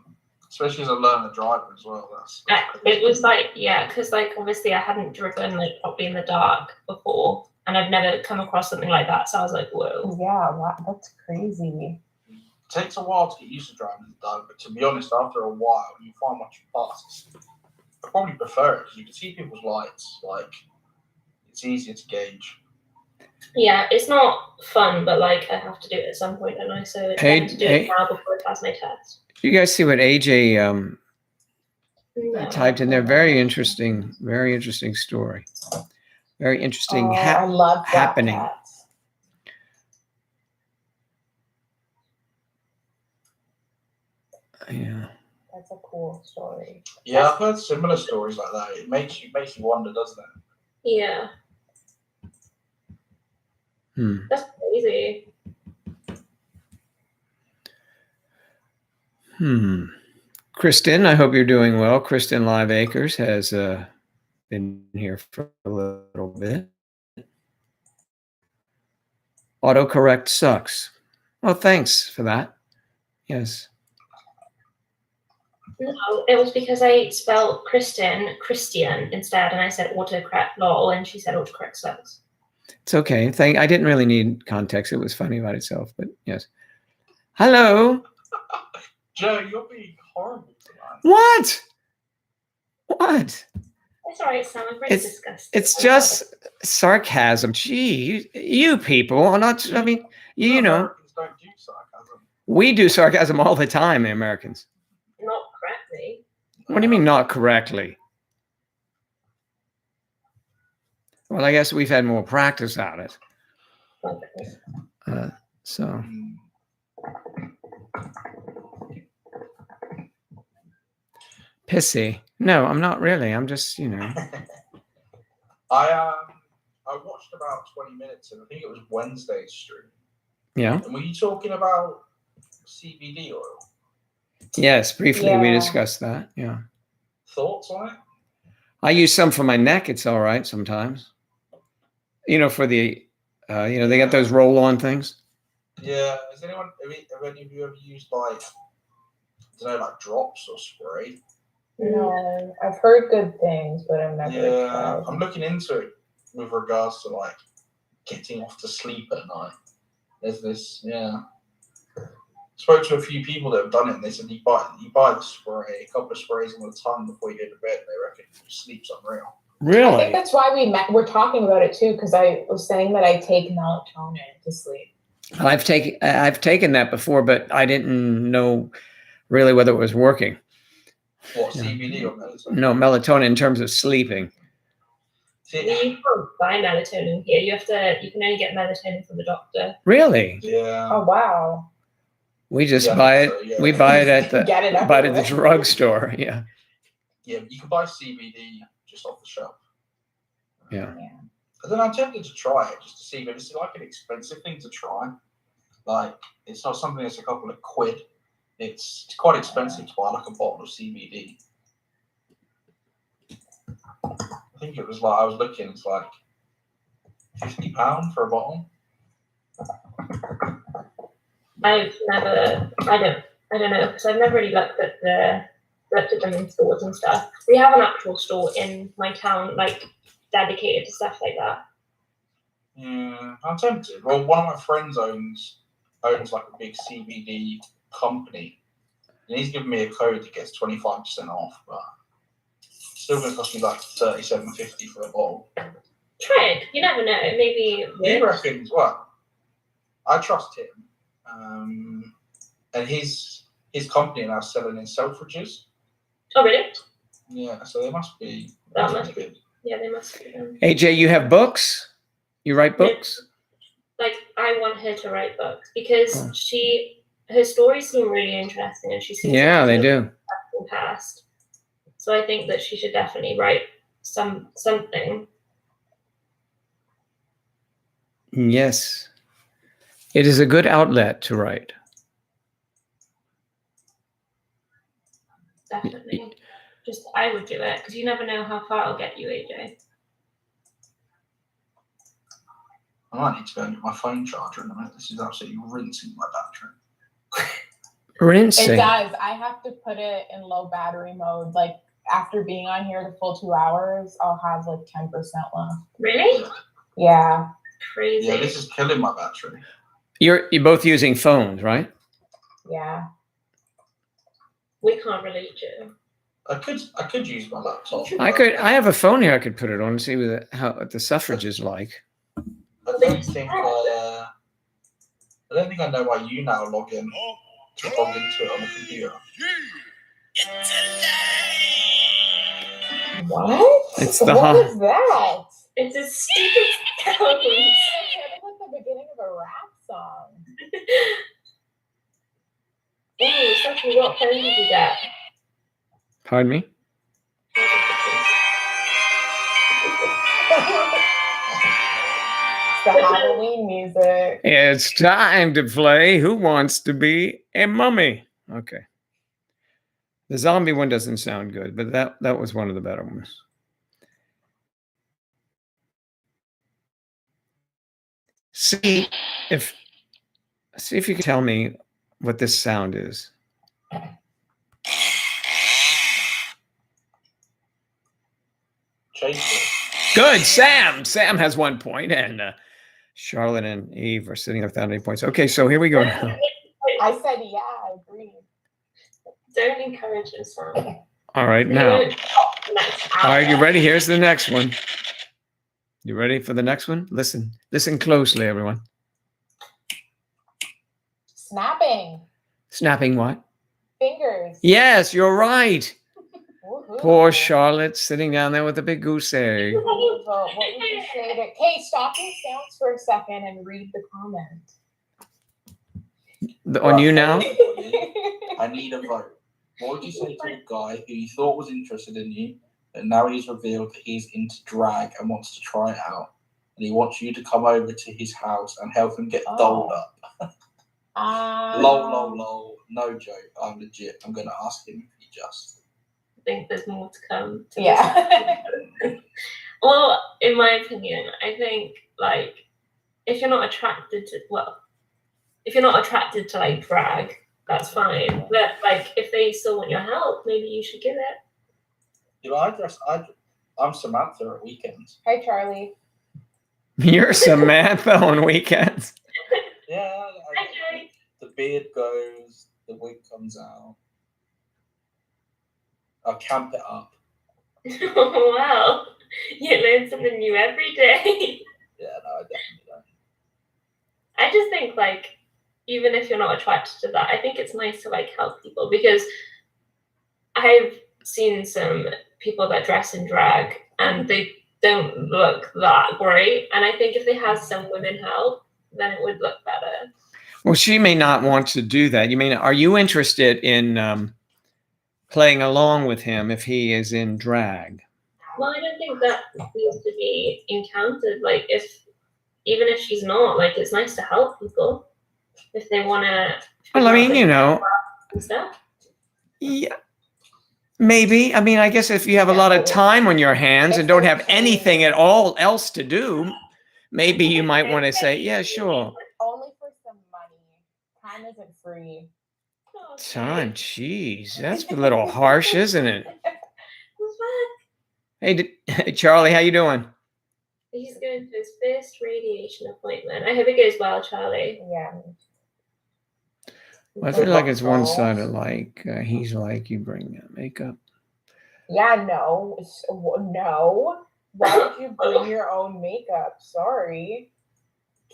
Especially as a learner driver as well. That's It was like, yeah, because like obviously I hadn't driven like properly in the dark before, and I've never come across something like that. So I was like, whoa. Yeah, wow, that's crazy. It takes a while to get used to driving in the dark, but to be honest, after a while, you find once you pass, I probably prefer it because you can see people's lights. Like, it's easier to gauge. Yeah, it's not fun, but like I have to do it at some point, and I so it's better to do it now before I pass my test. You guys see what AJ No. typed in there? Very interesting story. Very interesting I love Black happening. Cats. Yeah. That's a cool story. Yeah, I've heard similar stories like that. It makes you wonder, doesn't it? Yeah, that's crazy. Kristen, I hope you're doing well. Kristen Live Acres has been here for a little bit. Autocorrect sucks. Well, thanks for that. Yes. No, it was because I spelled Christian instead, and I said autocorrect lol, and she said autocorrect sucks. It's okay. I didn't really need context. It was funny about itself, but yes. Hello. Joe, you're being horrible tonight. What? What? It's alright, Sam. I'm really disgusted. It's just sarcasm. Gee, you people are not. I mean, you know, Americans don't do sarcasm. we do sarcasm all the time, the Americans. Not correctly. What do you mean not correctly? Well, I guess we've had more practice at it. Okay. So pissy. No, I'm not really. I'm just, you know. I watched about 20 minutes, and I think it was Wednesday's stream. Yeah. And were you talking about CBD oil? Yes, briefly we Yeah. discussed that. Yeah. Thoughts on it? I use some for my neck. It's all right sometimes. You know, for the, you know, they got those roll-on things. Yeah. Have any of you ever used like, I don't know, like drops or spray? No, I've heard good things, but I've never Yeah, tried. I'm looking into it with regards to like getting off to sleep at night. There's this, yeah. Spoke to a few people that have done it, and they said you buy the spray, a couple of sprays on the tongue before you go to bed. They reckon your sleep's unreal. I think Really? that's why we're talking about it too, because I was saying that I take melatonin to sleep. I've taken that before, but I didn't know really whether it was working. What, Yeah. CBD or melatonin? No, melatonin in terms of sleeping. You See, can't buy melatonin here. You can only get melatonin from the doctor. Really? yeah. Oh wow! We just Yeah, I buy it. think so, yeah. We buy it at the Get it buy it at the everywhere. drugstore. Yeah. Yeah, you can buy CBD just off the shelf. Yeah. But then I'm tempted to try it just to see, but it's like an expensive thing to try. Like, it's not something that's a couple of quid. It's quite expensive to buy like a bottle of CBD. I think it was like, I was looking, it's like £50 for a bottle. I don't know, because I've never really looked at them in stores and stuff. We have an actual store in my town, like dedicated to stuff like that. Yeah, I'm tempted. Well, one of my friends owns like a big CBD company, and he's given me a code that gets 25% off, but it's still going to cost me like $37.50 for a bottle. Try it. You never know. Maybe. He reckons, well, I trust him, and his company are now selling in Selfridges. Oh really? Yeah, so they must be. That must be. Yeah, they must be. AJ, you have books? You write books? like I want her to write books because Oh. her stories seem really interesting and she seems Yeah, to they have do. a past. So I think that she should definitely write something. Yes. It is a good outlet to write. Definitely. Just I would do it because you never know how far it'll get you, AJ. I might need to go and get my phone charger in a minute. This is absolutely rinsing my battery. Rinsing. It does. I have to put it in low battery mode. Like after being on here the full 2 hours, I'll have like 10% left. Really? Yeah. Crazy. Yeah, this is killing my battery. You're both using phones, right? Yeah. We can't relate to. I could use my laptop. I have a phone here. I could put it on and see what the suffrage is like. I don't think I know why you now log into it on the computer. What? It's the What is that? It's a stupid sound. It's like the beginning of a rap song. Ooh, Sophie, what phone did you get? Pardon me? It's the Halloween music. It's time to play Who Wants to Be a Mummy? Okay. The zombie one doesn't sound good, but that was one of the better ones. See if you can tell me what this sound is. Good, Sam. Sam has 1 point, and Charlotte and Eve are sitting without any points. Okay, so here we go now. I said yeah, I agree. Don't encourage him, Sam. All right, now. All right, you ready? Here's the next one. You ready for the next one? Listen closely, everyone. Snapping. Snapping what? Fingers. Yes, you're right. Woohoo. Poor Charlotte sitting down there with a big goose egg. What would you say to Kay, stop your sounds for a second and read the comment. On you now? I need a vote. What would you say to a guy who you thought was interested in you, and now he's revealed that he's into drag and wants to try it out? And he wants you to come over to his house and help him get dolled up. Lol. No joke. I'm legit. I'm going to ask him if he just. I think there's more to come. Yeah. Well, in my opinion, I think like if you're not attracted to like drag, that's fine. But like if they still want your help, maybe you should give it. You know, I'm Samantha at weekends. Hi, Charlie. You're Samantha on weekends. Yeah. Okay. The beard goes, the wig comes out. I'll camp it up. Oh, wow. You learn something new every day. Yeah, no, I definitely don't. I just think like even if you're not attracted to that, I think it's nice to like help people because I've seen some people that dress in drag and they don't look that great. And I think if they had some women help, then it would look better. Well, she may not want to do that. Are you interested in playing along with him if he is in drag? Well, I don't think that needs to be encountered. Like even if she's not, like it's nice to help people if they want to. Well, I mean, stuff. Yeah, maybe. I mean, I guess if you have a lot of time on your hands and don't have anything at all else to do, maybe you might want to say, yeah, sure. Only for some money. Time isn't free. Time, jeez, that's a little harsh, isn't it? Hey, Charlie, how you doing? He's going to his first radiation appointment. I hope it goes well, Charlie. Yeah. Well, I feel like it's one-sided. Like he's like, you bring makeup. Yeah, no. No. Why would you bring your own makeup? Sorry.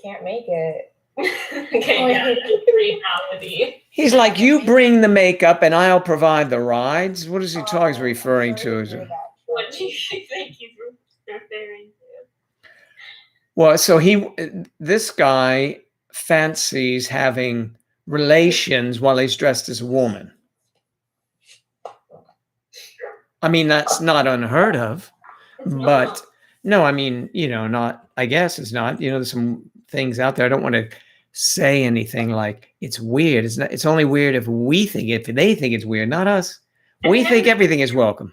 Can't make it. Okay, yeah, reality. He's like, you bring the makeup and I'll provide the rides. What is he talking referring to? What do you think he's referring to? Well, so this guy fancies having relations while he's dressed as a woman. I mean, that's not unheard of, It's but not. no, I mean, not, I guess it's not, there's some things out there. I don't want to say anything like it's weird. It's not, it's only weird if we think it, if they think it's weird, not us. We think everything is welcome.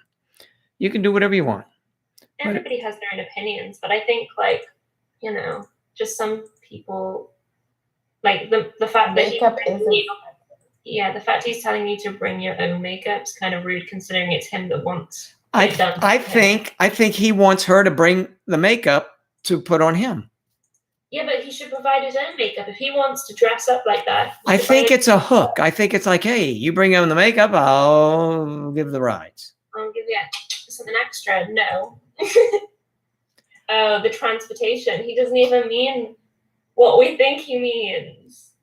You can do whatever you want. Everybody has their own opinions, but I think just some people like the fact that Makeup isn't. the fact he's telling you to bring your own makeup is kind of rude considering it's him that wants I it done. I think he wants her to bring the makeup to put on him. Yeah, but he should provide his own makeup if he wants to dress up like that. I think it's a hook. I think it's like, hey, you bring him the makeup, I'll give the rides. I'll give you something extra. No. The transportation. He doesn't even mean what we think he means.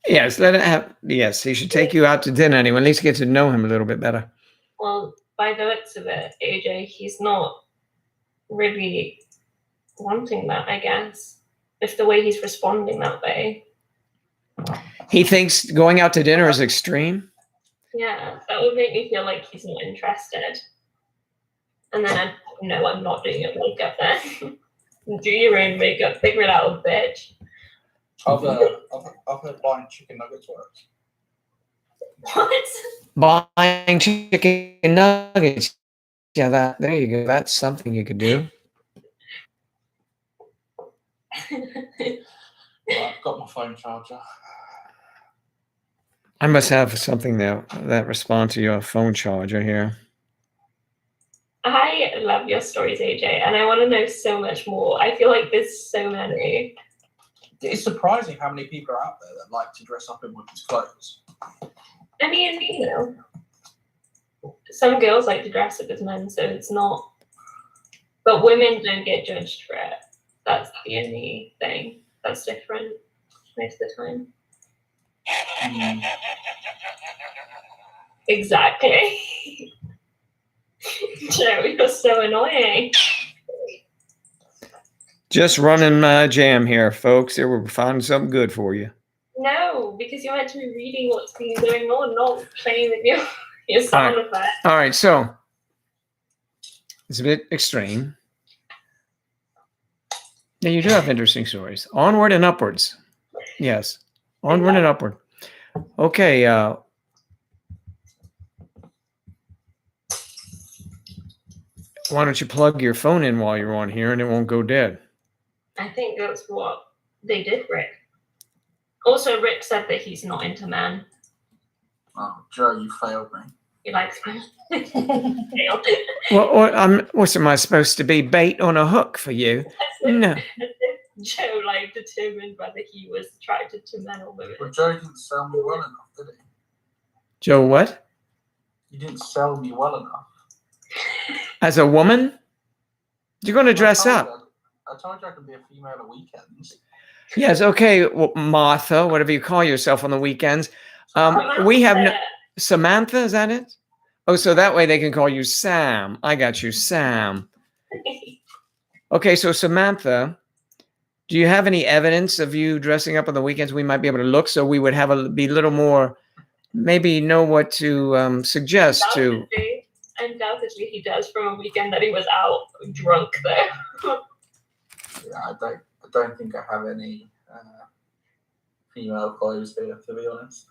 Yes, let it have. Yes, he should take you out to dinner anyway. At least get to know him a little bit better. Well, by the looks of it, AJ, he's not really wanting that, I guess. If the way he's responding that way. He thinks going out to dinner is extreme. Yeah, that would make me feel like he's not interested. And then I'm not doing your makeup then. Do your own makeup, figure it out, bitch. I've heard buying chicken nuggets works. What? Buying chicken nuggets. Yeah, there you go. That's something you could do. Right, I've got my phone charger. I must have something that responds to your phone charger here. I love your stories, AJ, and I want to know so much more. I feel like there's so many. It's surprising how many people are out there that like to dress up in women's clothes. I mean, some girls like to dress up as men, so it's not. But women don't get judged for it. That's the only thing that's different most of the time. Exactly. Joe, you're so annoying. Just running my jam here, folks. Here we're finding something good for you. No, because you're meant to be reading what's been going on, not playing with your sound effect. All right, so it's a bit extreme. Yeah, you do have interesting stories. Onward and upwards. Yes, onward and upward. Okay. Why don't you plug your phone in while you're on here and it won't go dead? I think that's what they did, Rick. Also, Rick said that he's not into men. Oh, Joe, you failed me. He likes men. What am I supposed to be? Bait on a hook for you? No. Joe determined whether he was attracted to men or women. Well, Joe didn't sell me well enough, did he? Joe, what? You didn't sell me well enough. As a woman? You're going to dress up. I told you I could be a female at weekends. Yes, okay, well, Martha, whatever you call yourself on the weekends. We have Samantha, is that it? Oh, so that way they can call you Sam. I got you, Sam. Okay, so Samantha, do you have any evidence of you dressing up on the weekends we might be able to look so we would have be a little more, maybe know what to suggest to? Undoubtedly he does from a weekend that he was out drunk there. Yeah, I don't think I have any female clothes here, to be honest.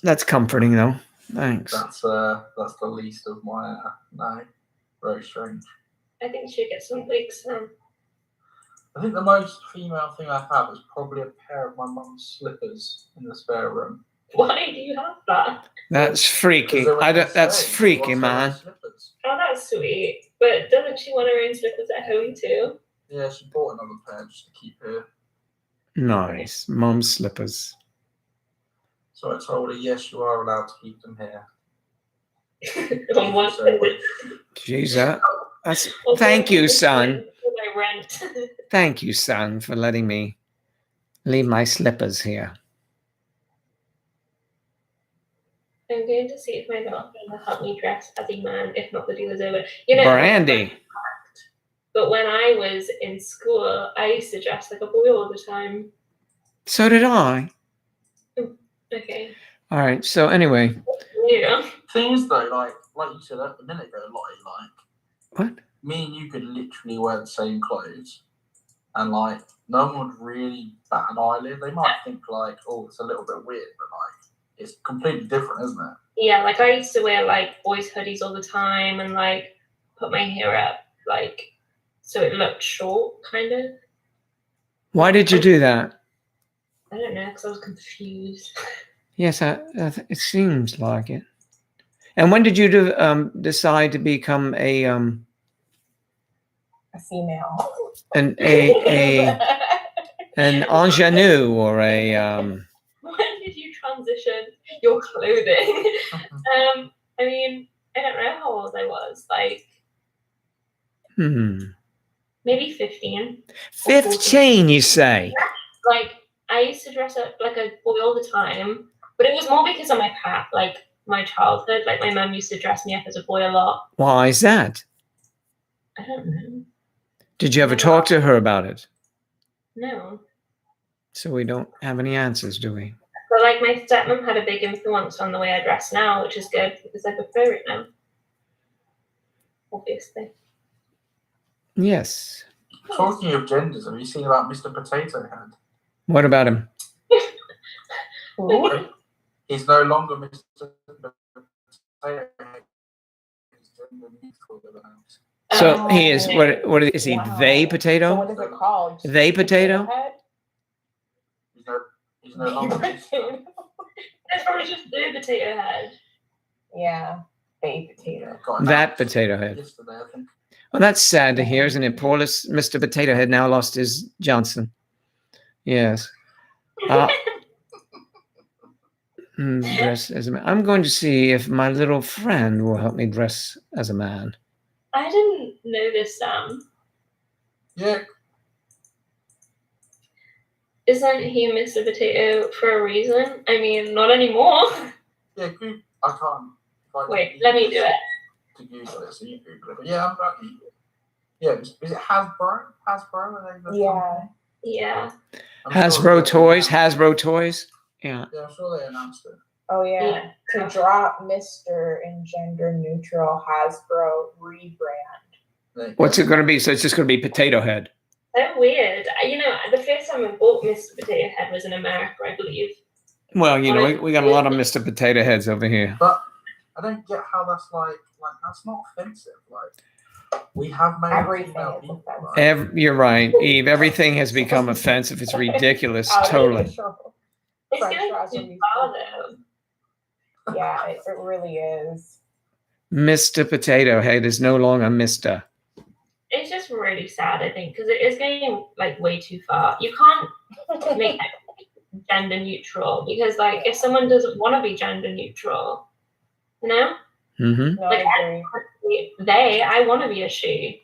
That's comforting though. Thanks. That's the least of my no. Very strange. I think you should get some wigs. I think the most female thing I have is probably a pair of my mum's slippers in the spare room. Why do you have that? That's freaky. That's freaky, man. Oh, that's sweet. But doesn't she want her own slippers at home too? Yeah, she bought another pair just to keep her. Nice. Mum's slippers. So I told her, yes, you are allowed to keep them here. Jeez, that's thank you, son. My rent. Thank you, son, for letting me leave my slippers here. I'm going to see if my girlfriend will help me dress as a man, if not the deal is over. You know, Brandy. but when I was in school, I used to dress like a boy all the time. So did I. Okay. All right. So anyway, Yeah. Thing is though, like you said a minute ago, like what? me and you could literally wear the same clothes, and like no one would really bat an eyelid. They might think like, oh, it's a little bit weird, but like it's completely different, isn't it? Yeah, like I used to wear like boys' hoodies all the time and like put my hair up like so it looked short, kind of. Why did you do that? I don't know, because I was confused. Yes, it seems like it. And when did you decide to become a female. an ingenue or a When did you transition your clothing? I mean, I don't know how old I was, like maybe 15. 15, you say? Like I used to dress up like a boy all the time, but it was more because of my childhood. Like my mum used to dress me up as a boy a lot. Why is that? I don't know. Did you ever talk to her about it? No. So we don't have any answers, do we? But like my stepmom had a big influence on the way I dress now, which is good because I prefer it now. Obviously. Yes. Talking of genders, have you seen about Mr. Potato Head? What about him? Ooh. He's no longer Mr. Potato Head. He's gender neutral. So he is what is he? Wow. They So potato? what is it called? They potato? Head? He's no longer Mr. It's probably just the potato head. Yeah, baked potato. That potato head. Yesterday, I think. Well, that's sad to hear, isn't it? Poor Mr. Potato Head now lost his Johnson. Yes. Dress as a man. I'm going to see if my little friend will help me dress as a man. I didn't know this, Sam. Yeah. Isn't he Mr. Potato for a reason? I mean, not anymore. Yeah, I can't. Wait, let me do it. To Google it, so you Google it. But yeah, I'm lucky. Yeah, is it Hasbro? Hasbro? Yeah. Yeah. Hasbro Toys. Hasbro Toys. Yeah. Yeah, I'm sure they announced it. Oh yeah. To drop Mr. in gender neutral Hasbro rebrand. What's it going to be? So it's just going to be Potato Head. So weird. You know, the first time I bought Mr. Potato Head was in America, I believe. Well, you know, we got a lot of Mr. Potato Heads over here. But I don't get how that's like that's not offensive. Like we have made Everything female is people, offensive. right? You're right, Eve. Everything has become offensive. It's ridiculous. Totally. It's French going fries too would be far, so- though. Yeah, it really is. Mr. Potato Head is no longer Mr. It's just really sad, I think, because it is going like way too far. You can't make it gender neutral because, like, if someone doesn't want to be gender neutral, you know, Mm-hmm. No, like I agree. I want to be a she.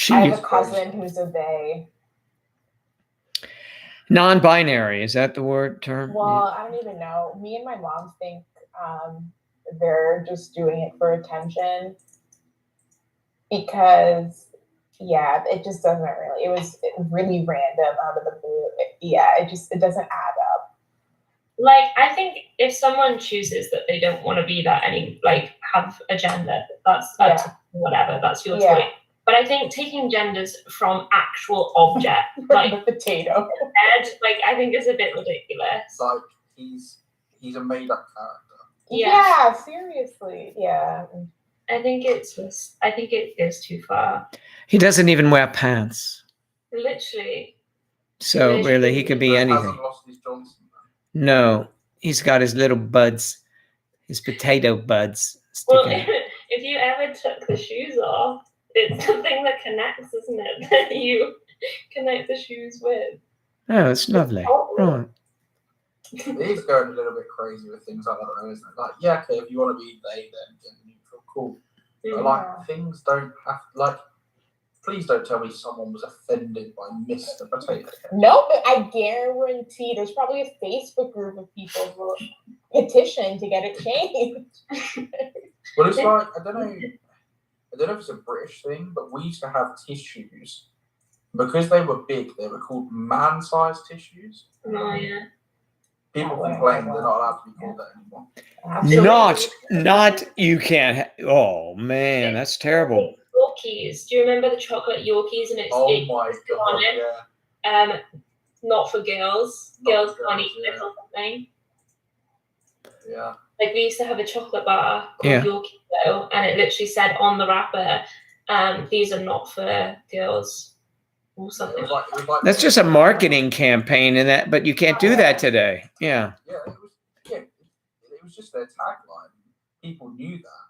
I have a cousin who's a they. Non-binary, is that the word term? Well, I don't even know. Me and my mom think they're just doing it for attention because, yeah, it just doesn't really. It was really random out of the blue. It doesn't add up. Like, I think if someone chooses that they don't want to be that have a gender, that's whatever, that's your choice. But I think taking genders from actual object, like the potato head, like I think is a bit ridiculous. Like he's a made up character. Yeah, seriously. Yeah. I think it goes too far. He doesn't even wear pants. Literally. So really, he could be anything. Hasn't lost his Johnson. No, he's got his little buds, his potato buds. Well, sticking out. if you ever took the shoes off, it's something that connects, isn't it? That you connect the shoes with. Oh, it's lovely. Right. He's going a little bit crazy with things like that, though, isn't it? Like, yeah, okay, if you want to be they, then gender neutral, cool. But like, things don't have please don't tell me someone was offended by Mr. Potato Head. No, but I guarantee there's probably a Facebook group of people who petition to get it changed. Well, it's like I don't know if it's a British thing, but we used to have tissues because they were big. They were called man-sized tissues. Oh yeah. People Yeah, complain well, they're not allowed to be called that anymore. Not you can't. Oh man, that's terrible. Yorkies. Do you remember the chocolate Yorkies? And it's Oh it- my on god! it. Yeah. Not for girls. Not Girls for can't girls, eat this or something. Yeah. Like we used to have a chocolate bar called Yeah. Yorkie though, and it literally said on the wrapper, these are not for girls or It something. was like That's just a marketing campaign, and that. But you can't do that today. Yeah. It was just their tagline. People knew that.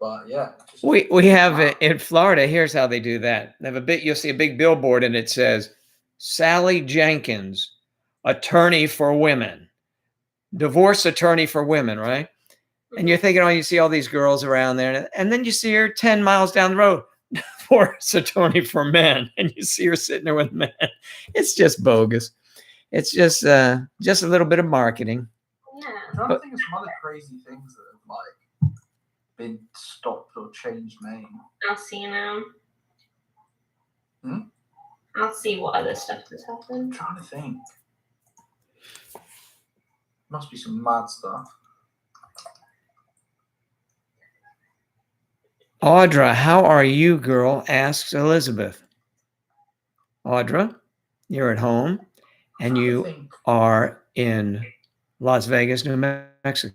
But yeah. Just, We have it in Florida. Here's how they do that. They have a bit. You'll see a big billboard, and it says Sally Jenkins, attorney for women, divorce attorney for women, right? And you're thinking, oh, you see all these girls around there, and then you see her 10 miles down the road, divorce attorney for men, and you see her sitting there with men. It's just bogus. It's just a little bit of marketing. Yeah. I'm trying to think of some other crazy things that have like been stopped or changed name. I'll see now. Hmm? I'll see what other stuff has I'm happened. trying to think. Must be some mad stuff. Audra, how are you, girl? Asks Elizabeth. Audra, you're at home, and I you think are in Las Vegas, New Mexico.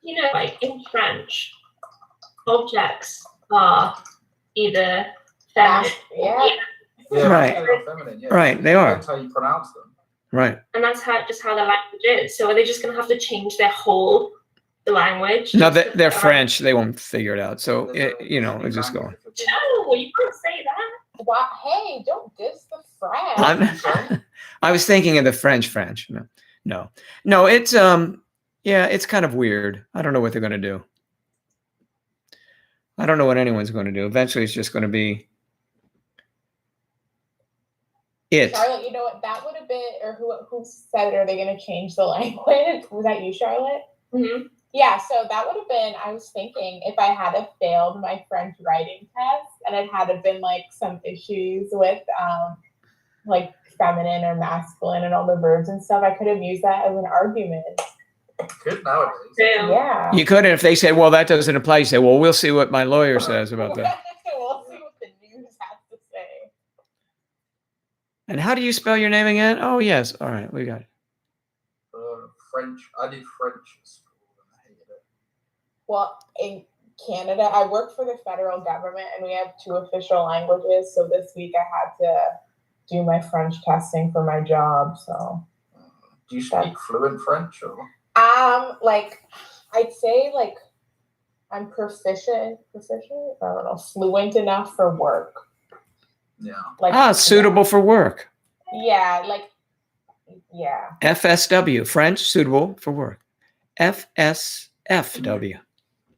You know, like in French, objects are either feminine. Yeah. yeah, Right. they're feminine, yeah. Right, they are. That's how you pronounce them. Right. And that's how the language is. So are they just gonna have to change their whole language? No, just to- they're French. They won't figure it out. So, There's it, a you know, distinct it's just going. language for No, you can't say that. Wow. Hey, don't diss the French. I was thinking of the French. No. It's yeah, it's kind of weird. I don't know what they're going to do. I don't know what anyone's going to do. Eventually, it's just going to be it. Charlotte, you know what? That would have been, or who said it? Are they going to change the language? Was that you, Charlotte? Mm-hmm. Yeah, so that would have been, I was thinking, if I had have failed my French writing test and it had have been like some issues with like feminine or masculine and all the verbs and stuff, I could have used that as an argument. Good nowadays. Yeah. You could, and if they said, "Well, that doesn't apply," you say, "Well, we'll see what my lawyer says about that." We'll see what the news has to say. And how do you spell your name again? Oh, yes. All right, we got it. French. I did French at school and I hated it. Well, in Canada, I work for the federal government and we have 2 official languages. So this week I had to do my French testing for my job. So, Do you speak fluent French or? like, I'd say like I'm proficient. I don't know, fluent enough for work. Yeah. Like Suitable for work. Yeah, like yeah. FSW, French, suitable for work. FSFW.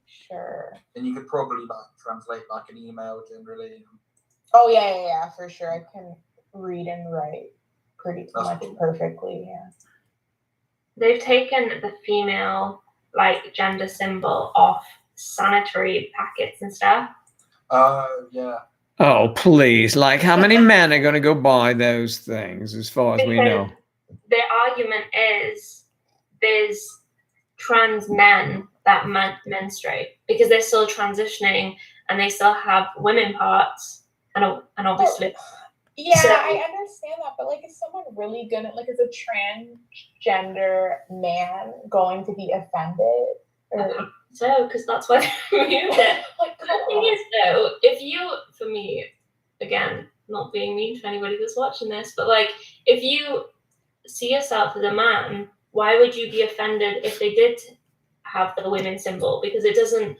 Sure. And you could probably like translate like an email generally. Oh yeah, for sure. I can read and write pretty That's much cool. perfectly. Yeah. They've taken the female like gender symbol off sanitary packets and stuff. Yeah. Oh, please. Like, how many men are going to go buy those things, as far as we know? Their argument is there's trans men that menstruate because they're still transitioning and they still have women parts and obviously Yeah, So- I understand that, but like, is someone really gonna like, is a transgender man going to be offended? Or so because that's why they removed it. like, The thing is though, if you, for me, again, not being mean to anybody that's watching this, but like if you see yourself as a man, why would you be offended if they did have the women symbol? Because it doesn't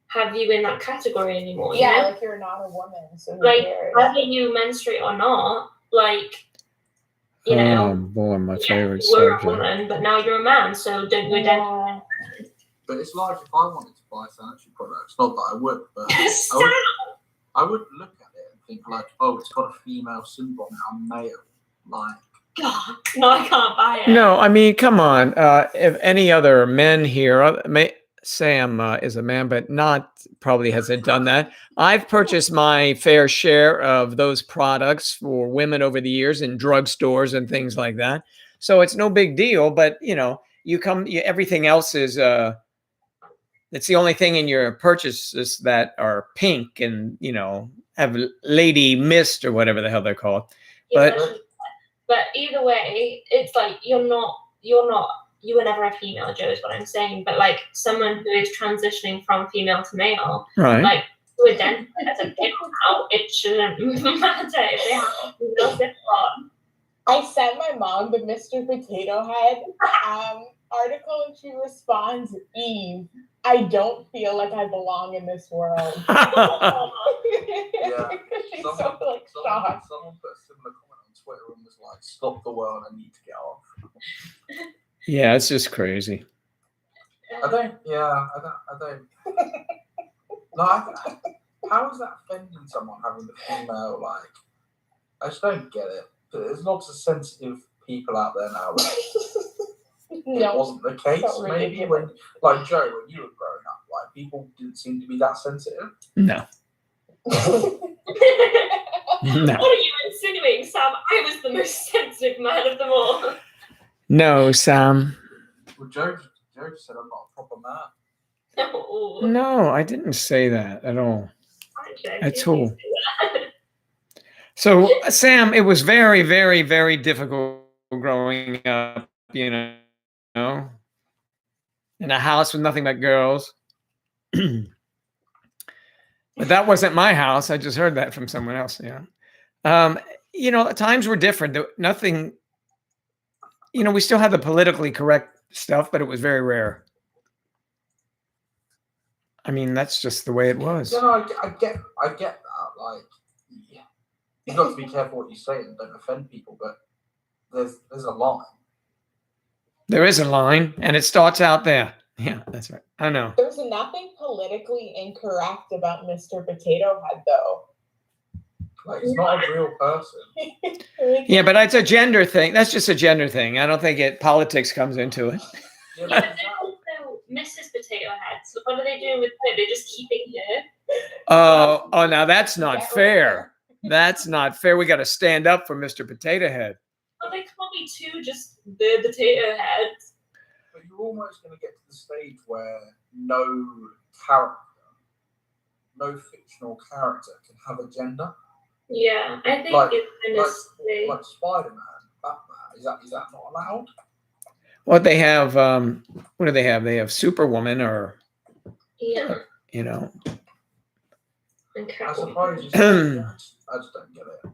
have you in that category anymore. You yeah, know? like you're not a woman, so who Like cares? whether you menstruate or not, like you Oh, know, boy, my yeah, favorite you were a subject. woman, but now you're a man, so don't you identify? Yeah. But it's like if I wanted to buy sanitary products, not that I would, but I would look at it and think like, oh, it's got a female symbol on it, I'm male. Like, God, no, I can't buy it. No, I mean, come on. If any other men here, Sam is a man, but not probably hasn't done that. I've purchased my fair share of those products for women over the years in drugstores and things like that. So it's no big deal. But everything else is. It's the only thing in your purchases that are pink and have lady mist or whatever the hell they're called. Yeah, But but either way, it's like you were never a female, Joe, is what I'm saying. But like someone who is transitioning from female to male, right. like to identify as a male now, it shouldn't matter if they have a female zip on. I sent my mom the Mr. Potato Head article, and she responds, "Eve, I don't feel like I belong in this world." yeah. She's so shocked. Someone put a similar comment on Twitter and was like, "Stop the world, I need to get off." Yeah, it's just crazy. I don't. No, how is that offending someone having the female? Like, I just don't get it. There's lots of sensitive people out there now. Like, No, it wasn't the case. not Maybe really. when, like Joe, when you were growing up, like people didn't seem to be that sensitive. No. No. What are you insinuating, Sam? I was the most sensitive man of them all. No, Sam. Well, Joe said I'm not a proper man. Oh, No, I didn't say that at all. actually, At I all. did say that. So, Sam, it was very, very, very difficult growing up, in a house with nothing but girls. But that wasn't my house. I just heard that from someone else. Yeah. Times were different. Nothing, we still had the politically correct stuff, but it was very rare. I mean, that's just the way it was. You know, I get that. Like, yeah, you've got to be careful what you say and don't offend people. But there's a line. There is a line, and it starts out there. Yeah, that's right. I know. There's nothing politically incorrect about Mr. Potato Head, though. Like, it's not a real person. Yeah, but it's a gender thing. That's just a gender thing. I don't think politics comes into it. Yeah, Yeah, but but they're also Mrs. Potato Head. So what are they doing with her? They're just keeping her. Oh, now that's not fair. That's not fair. We got to stand up for Mr. Potato Head. Well, they can't be two just the potato heads. But you're almost going to get to the stage where no character, no fictional character can have a gender. Yeah, I think Like- it's kind of silly. Like Spider-Man, Batman. Is that not allowed? What they have, what do they have? They have Superwoman or, Yeah, you and I Catwoman. suppose you say, I just don't get it.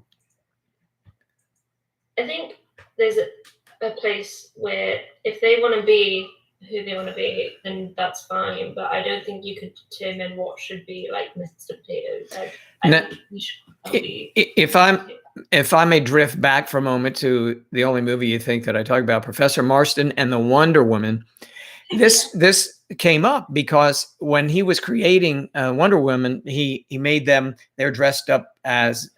I think there's a place where if they want to be who they want to be, then that's fine. But I don't think you could determine what should be like Mr. Potato Head. I No. think you should be. if I may drift back for a moment to the only movie you think that I talk about, Professor Marston and the Wonder Woman. This came up because when he was creating Wonder Woman, he made them, they're dressed up as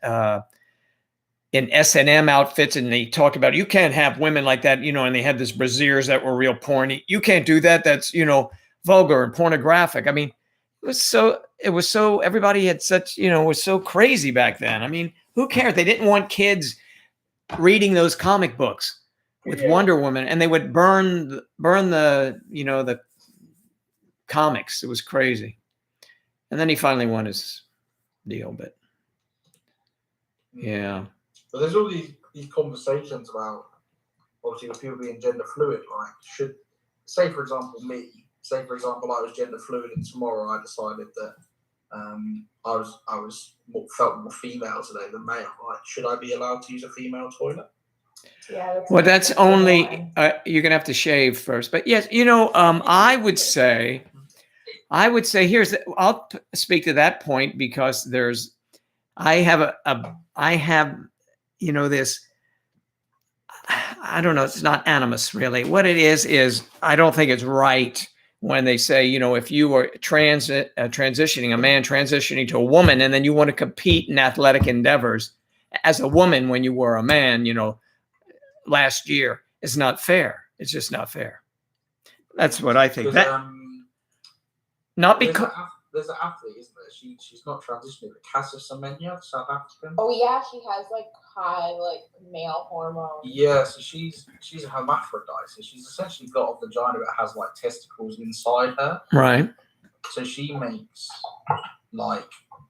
in S&M outfits, and they talk about, you can't have women like that, and they had this brasiers that were real porny. You can't do that. That's, vulgar and pornographic. I mean, it was so everybody had such, was so crazy back then. I mean, who cared? They didn't want kids reading those comic books with Wonder Woman, and they would burn the, the comics. It was crazy. And then he finally won his deal, but yeah. But there's all these conversations about, obviously, the people being gender fluid. Like, should, say for example, I was gender fluid, and tomorrow I decided that I felt more female today than male. Like, should I be allowed to use a female toilet? Yeah. Well, that's only you're gonna have to shave first. But yes, I would say I'll speak to that point because I have this. I don't know. It's not animus, really. What it is I don't think it's right when they say, if you were transitioning, a man transitioning to a woman, and then you want to compete in athletic endeavors as a woman when you were a man, last year is not fair. It's just not fair. That's what I think. Because, That not there's, because there's an athlete, isn't there? She's not transitioning, but Casa Semenya, the South African. Oh yeah, she has like high like male hormones. Yeah, so she's a hermaphrodite. So she's essentially got a vagina that has like testicles inside her. right. So she makes like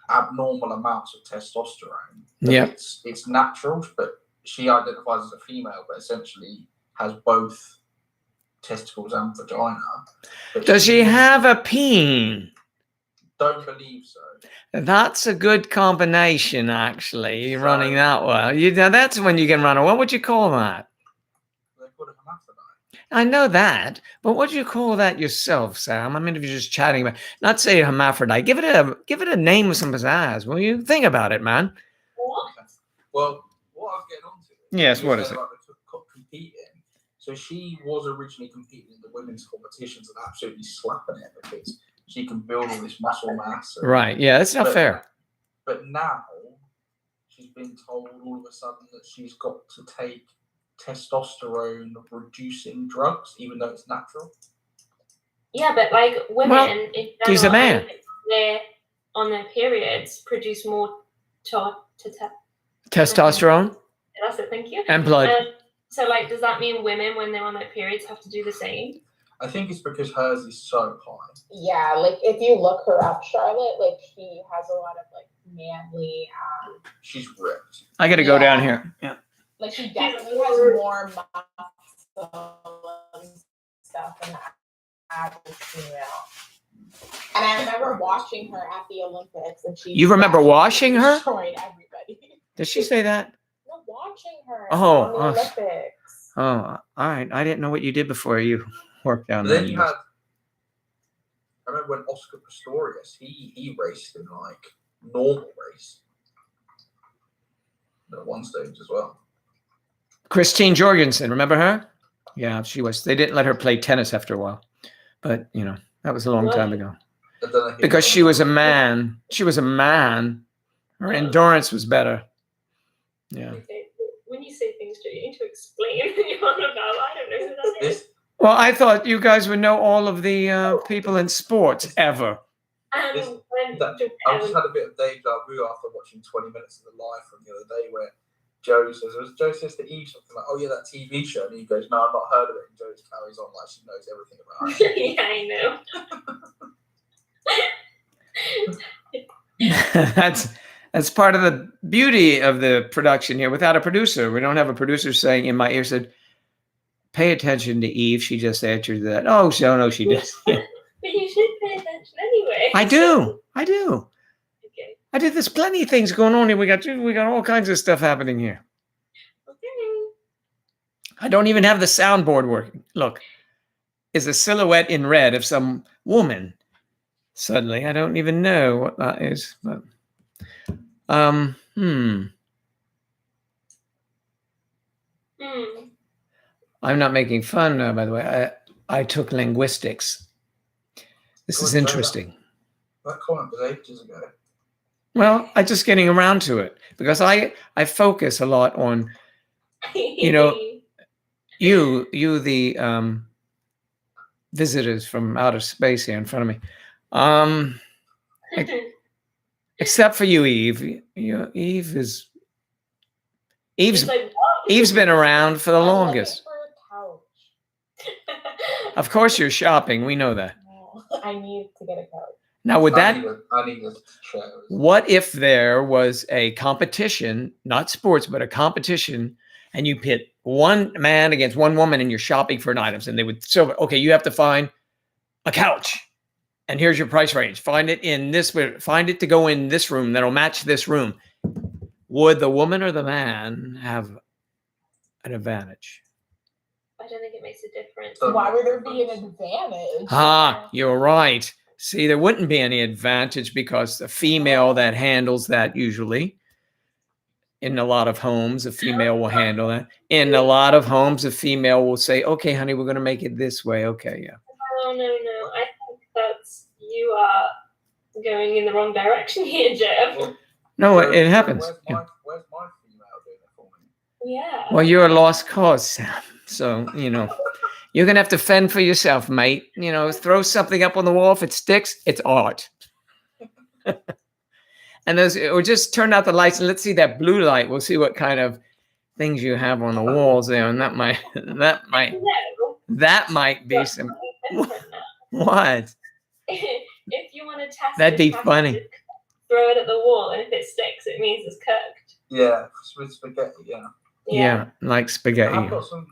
abnormal amounts of testosterone. But Yep. It's natural, but she identifies as a female, but essentially has both testicles and vagina. But Does she have a peen? Don't believe so. That's a good combination, actually. Running that well, now that's when you can run. What would you call that? They're called a hermaphrodite. I know that, but what do you call that yourself, Sam? I mean, if you're just chatting about, not say hermaphrodite, give it a name with some pizzazz. Will you think about it, man? What? Well, what I was getting onto. Yes, you what said is it? about competing. So she was originally competing in the women's competitions and absolutely slapping it because she can build all this muscle mass. Right? Yeah, that's not But- fair. But now she's been told all of a sudden that she's got to take testosterone reducing drugs, even though it's natural. Yeah, but like women Well, in he's a general, man. they're on their periods produce more Testosterone that's it, thank you. and blood. So like does that mean women when they're on their periods have to do the same? I think it's because hers is so high. Yeah, like if you look her up, Charlotte, like she has a lot of like manly, She's ripped. I got to go down yeah. here. Yeah. like she definitely has more muscle and stuff than the average female. And I remember watching her at the Olympics, and she. You remember watching her? Destroyed everybody. Did she say that? No, watching her. Oh, on the oh. Olympics. Oh, all right. I didn't know what you did before you worked down But there. then you had. I remember when Oscar Pistorius, he raced in like normal race. At one stage as well. Christine Jorgensen, remember her? Yeah, she was. They didn't let her play tennis after a while, but you know that was a long time ago. I don't know who- Because she was a man. She was a man. Her endurance was better. Yeah. Okay. When you say things, you need to explain you're on about. I don't know who that is. This Well, I thought you guys would know all of the people in sports ever. This- When I just had a bit of deja vu after watching 20 minutes of the live from the other day where Joe says to Eve something like, "Oh yeah, that TV show," and he goes, "No, I've not heard of it." And Joe just carries on like she knows everything about it. yeah, I know. that's part of the beauty of the production here. Without a producer, we don't have a producer saying in my ear, said, "Pay attention to Eve." She just answered that. Oh, so no, she did. But you should pay attention anyway. I do. I do. Okay. I did. There's plenty of things going on here. We got all kinds of stuff happening here. Okay. I don't even have the soundboard working. Look, is a silhouette in red of some woman. Suddenly, I don't even know what that is. But Hmm. I'm not making fun, by the way. I took linguistics. This is Good, interesting. That comment was ages ago. Well, I'm just getting around to it because I focus a lot on know, you the visitors from outer space here in front of me. Except for you, Eve. Eve's It's like, what? Eve's been around for the I'm looking longest. for a couch. Of course, you're shopping. We know that. No, I need to get a couch. Now, would I that? need a chair. What if there was a competition, not sports, but a competition, and you pit one man against one woman, and you're shopping for items, and they would okay, you have to find a couch, and here's your price range. Find it in this. Find it to go in this room that'll match this room. Would the woman or the man have an advantage? I don't think it makes a difference. Why would there be an advantage? Ah, you're right. See, there wouldn't be any advantage because the female that handles that usually, in a lot of homes, a female will handle that. In a lot of homes, a female will say, "Okay, honey, we're going to make it this way." Okay, yeah. No. I think that's you are going in the wrong direction here, Jeff. Well, No, it happens. Where's Yeah. my female doing it for me? Yeah. Well, you're a lost cause, Sam. So, you know, you're going to have to fend for yourself, mate. You know, throw something up on the wall. If it sticks, it's art. And those, or just turn out the lights and let's see that blue light. We'll see what kind of things you have on the walls there. And that might, No. that might be But some, something different now. what? If you want to test That'd it, be you have funny. to throw it at the wall, and if it sticks, it means it's cooked. Yeah, with spaghetti. Yeah. Yeah, like I spaghetti. have got some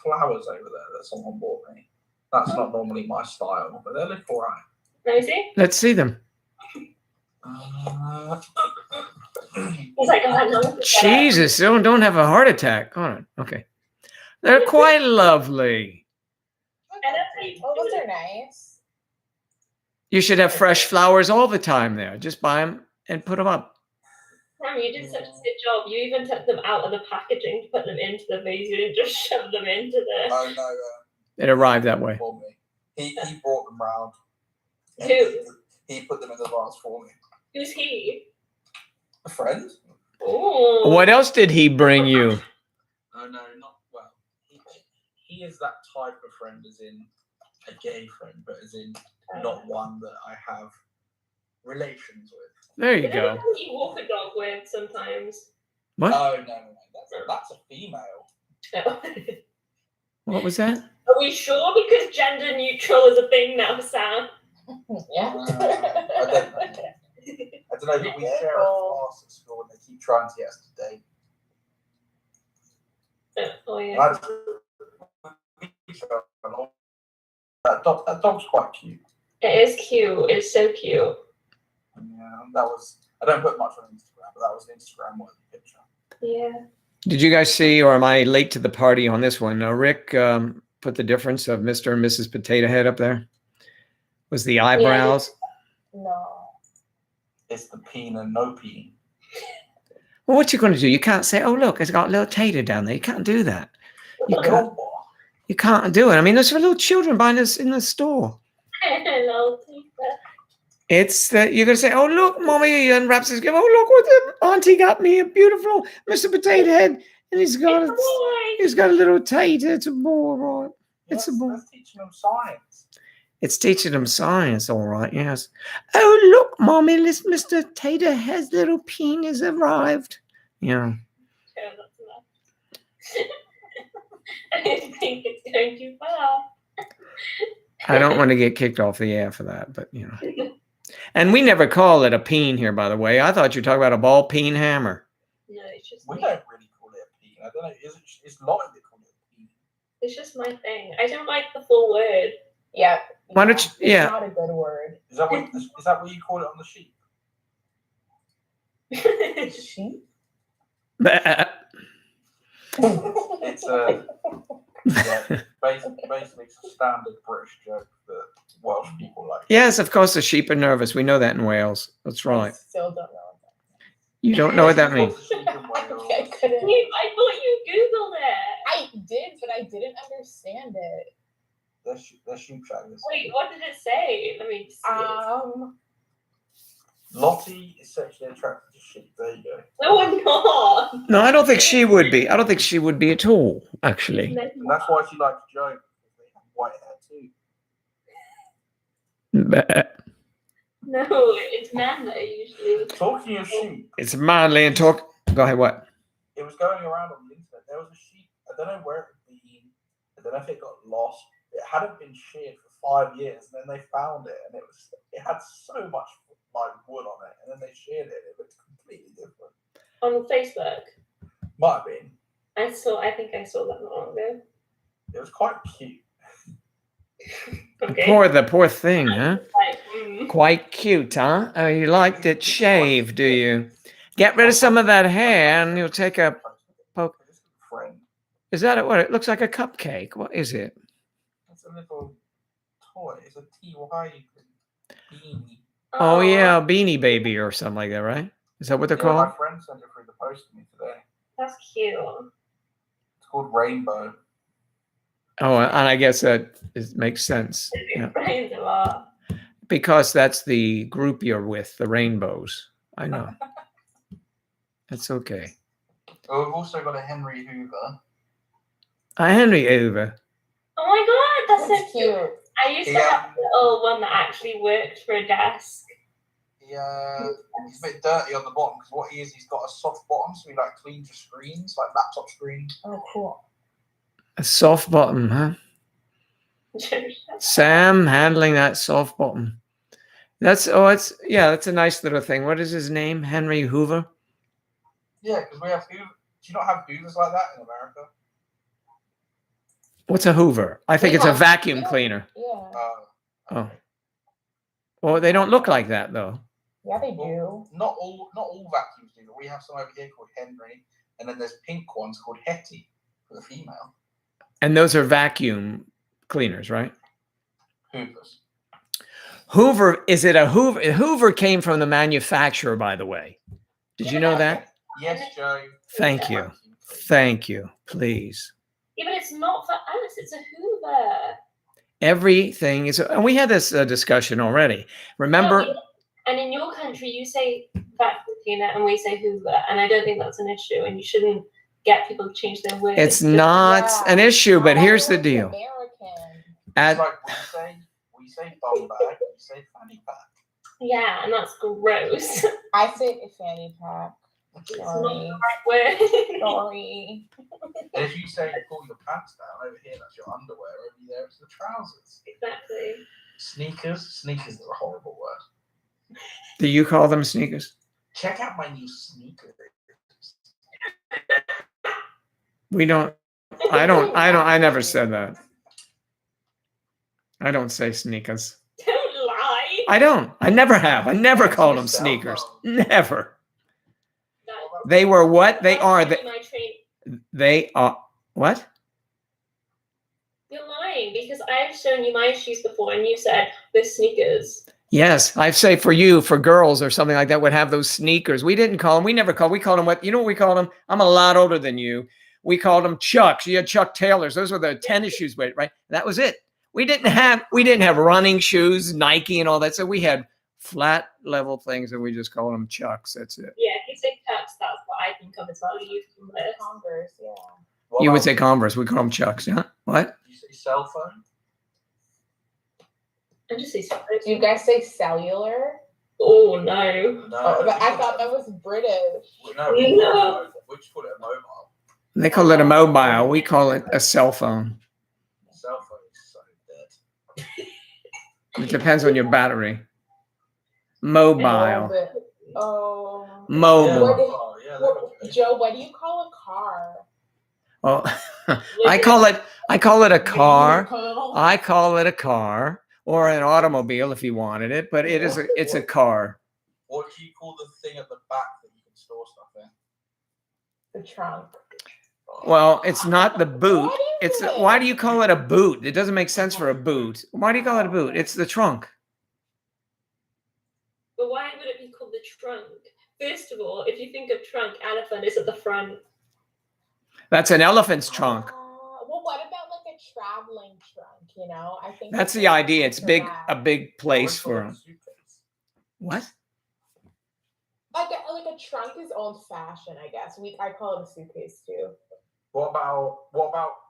flowers over there that someone bought me. That's not normally my style, but they look alright. Let me see. Let's see them. He's like, oh, I know. Jesus, don't have a heart attack. Hold on. Okay. They're quite lovely. And that's how you Oh, do those it. are nice. You should have fresh flowers all the time there. Just buy them and put them up. Sam, you did such a good job. You even took them out of the packaging to put them into the vase. You didn't just shove them into the. Oh no, It arrived that way. for me. He brought them round. Who? He put them in the vase for me. Who's he? A friend? Oh. What else did he bring you? Oh no, not well. He is that type of friend, as in a gay friend, but as in not one that I have relations with. There you Is it the go. one you walk a dog with sometimes? What? Oh no, that's a female. No. What was that? Are we sure? Because gender neutral is a thing now, Sam. Yeah. I don't know, but we share a class at school and they keep trying to get us to date. Oh yeah. That dog's quite cute. It is cute. It's so cute. Yeah, that was. I don't put much on Instagram, but that was an Instagram-worthy picture. Yeah. Did you guys see, or am I late to the party on this one? Rick put the difference of Mr. and Mrs. Potato Head up there. Was the eyebrows? No. It's the peen and no peen. Well, what you going to do? You can't say, "Oh, look, it's got a little tater down there." You can't do that. You can't. You can't do it. I mean, those are little children buying this in the store. Hello, Tita. It's that you're gonna say, "Oh, look, mommy," unwraps his gift. "Oh, look what the auntie got me, a beautiful Mr. Potato Head, and he's got It's a boy. he's got a little tater. It's a boy, right? It's a boy. That's teaching them science. It's teaching them science, all right. Yes. Oh, look, mommy, Mr. Tater Head's little penis arrived. Yeah. Okay, that's enough. I think it's going too far. I don't want to get kicked off the air for that, but you know. And we never call it a peen here, by the way. I thought you were talking about a ball peen hammer. No, it's just We me. don't really call it a peen. I don't know. It's Lottie that call it a peen. It's just my thing. I don't like the full word. Yeah. Why don't you- It's yeah. not a good word. Is that what you call it on the sheep? Sheep? It's basically it's a standard British joke that Welsh people like. Yes, of course, the sheep are nervous. We know that in Wales. That's I right. still don't know. You don't know what that means. What's the sheep in Wales? I couldn't. I thought you Googled it. I did, but I didn't understand it. They're sheep shaggers. Wait, what did it say? Let me see. Lottie is sexually attracted to sheep. There you go. No, I'm not. No, I don't think she would be. I don't think she would be at all, actually. And that's why she likes Joe, because they have white hair too. No, it's men that are usually. Talking of sheep, It's manly and talk. Go ahead, what? it was going around on the internet. There was a sheep. I don't know where it had been. I don't know if it got lost. It hadn't been sheared for 5 years, and then they found it, and it had so much like wood on it, and then they sheared it. It looked completely different. On Facebook. Might have been. I think I saw that not long ago. It was quite cute. Okay. The poor thing, huh? Like, Quite cute, huh? Oh, you liked it shaved, do you? Get rid of some of that hair, and you'll take a poke. This friend. Is that what it looks like? A cupcake? What is it? It's a little toy. It's a TY beanie. Oh yeah, a Beanie Baby or something like that, right? Is that what they're Yeah, called? my friend sent it through the post to me today. That's cute. It's called Rainbow. Oh, and I guess that makes sense. Yeah. Brains a lot. Because that's the group you're with, the Rainbows. I know. That's okay. Well, we've also got a Henry Hoover. Henry Hoover. Oh my god, that's That's so cute. cute. I used to Yeah. have a little one that actually worked for a desk. He's a bit dirty on the bottom because what he is, he's got a soft bottom, so he like cleans your screens, like laptop screens. Oh, cool. A soft bottom, huh? Sam handling that soft bottom. That's that's a nice little thing. What is his name? Henry Hoover. Yeah, because we have Hoover. Do you not have Hoovers like that in America? What's a Hoover? I think We it's a have- vacuum cleaner. Yeah. Oh. Well, they don't look like that though. Yeah, they Well, do. not all vacuums do, but we have some over here called Henry, and then there's pink ones called Hetty for the female. And those are vacuum cleaners, right? Hoovers. Hoover, is it a Hoover? Hoover came from the manufacturer, by the way. Did you know that? Yes, Joe. Thank you. Thank you. Please. Yeah, but it's not for us. It's a Hoover. Everything is, and we had this discussion already. Remember? No, and in your country, you say vacuum cleaner, and we say Hoover, and I don't think that's an issue. And you shouldn't get people to change their words. It's not Yeah. an issue, but Oh, here's the it's deal. American. It's At like we say bum bag, we say fanny pack. Yeah, and that's gross. I say a fanny pack. It's not Sorry. the right word. Sorry. And if you say pull your pants down over here, that's your underwear. Over there, it's the trousers. Exactly. Sneakers are a horrible word. do you call them sneakers? Check out my new sneakers. We don't. I never said that. I don't say sneakers. Don't lie. I don't. I never have. I never That's called your them cell sneakers. phone. Never. That- They were what? They that's are. actually my train. They are what? You're lying because I've shown you my shoes before, and you said they're sneakers. Yes, I say for you, for girls or something like that would have those sneakers. We didn't call them. We never called. We called them what? You know what we called them? I'm a lot older than you. We called them Chucks. You had Chuck Taylors. Those were the tennis shoes, right? That was it. We didn't have running shoes, Nike, and all that. So we had flat level things, and we just called them Chucks. That's it. Yeah, if you say Chucks, that's what I think of as well. You can list. Converse, yeah. What You would about- say Converse. We call them Chucks. Huh? What? You say cell phone? I just say Do you guys say cellular? Oh no. No. Oh, but I thought that was British. No. No. We just call it a mobile. They call it a mobile. We call it a cell phone. Cell phone is so dead. It depends on your battery. Mobile. But- oh. Mobile. What is- Oh, yeah, What, Joe, what do you call a car? Oh, I call it a car. Vehicle? I call it a car or an automobile if you wanted it, but it's a car. What do you call the thing at the back that you can store stuff in? The trunk. Well, it's not the boot. What is It's it? why do you call it a boot? It doesn't make sense for a boot. Why do you call it a boot? It's the trunk. But why would it be called the trunk? First of all, if you think of trunk, elephant is at the front. That's an elephant's trunk. Well, what about like a traveling trunk? You know, I think That's it's the idea. It's for big, that. a big place Or for a them. suitcase. What? Like a trunk is old fashioned, I guess. I call it a suitcase too. What about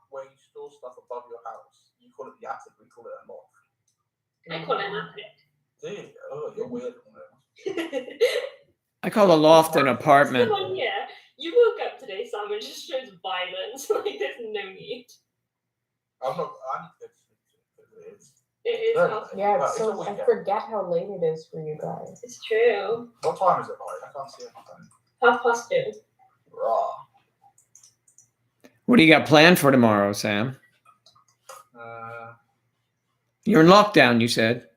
where you store stuff above your house? You call it the attic. We call it a loft. I call it an attic. Do you? Oh, you're weird. I call a loft an apartment. Come on, yeah. You woke up today, Sam, and just shows violence. Like, there's no need. I'm not. I need to go to sleep because it is. It is Very half- Yeah, Well, it's it's a so I weekend. forget how late it is for you guys. It's true. What time is it, like? I can't see anything. 2:30. Raw. What do you got planned for tomorrow, Sam? Uh, You're in lockdown, you said.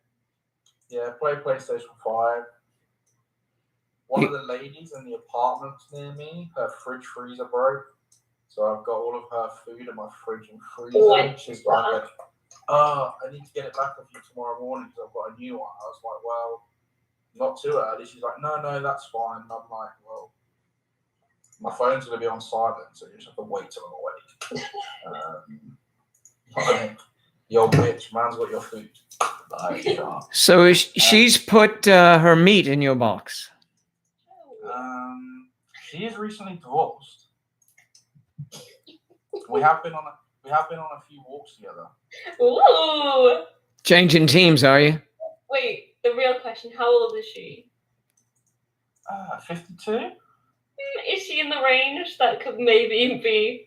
yeah, play PlayStation 5. One of the ladies in the apartments near me, her fridge freezer broke. So I've got all of her food in my fridge and freezer. What? She's like, I need to get it back off you tomorrow morning because I've got a new one. I was like, well, not too early. She's like, no, that's fine. And I'm like, well, my phone's going to be on silent, so you just have to wait till I'm awake. Like, yo, bitch, man's got your food. Like, So she's put her meat in your box. she is recently divorced. We have been on a few walks together. Ooh. Changing teams, are you? Wait, the real question: how old is she? 52. Is she in the range that could maybe be?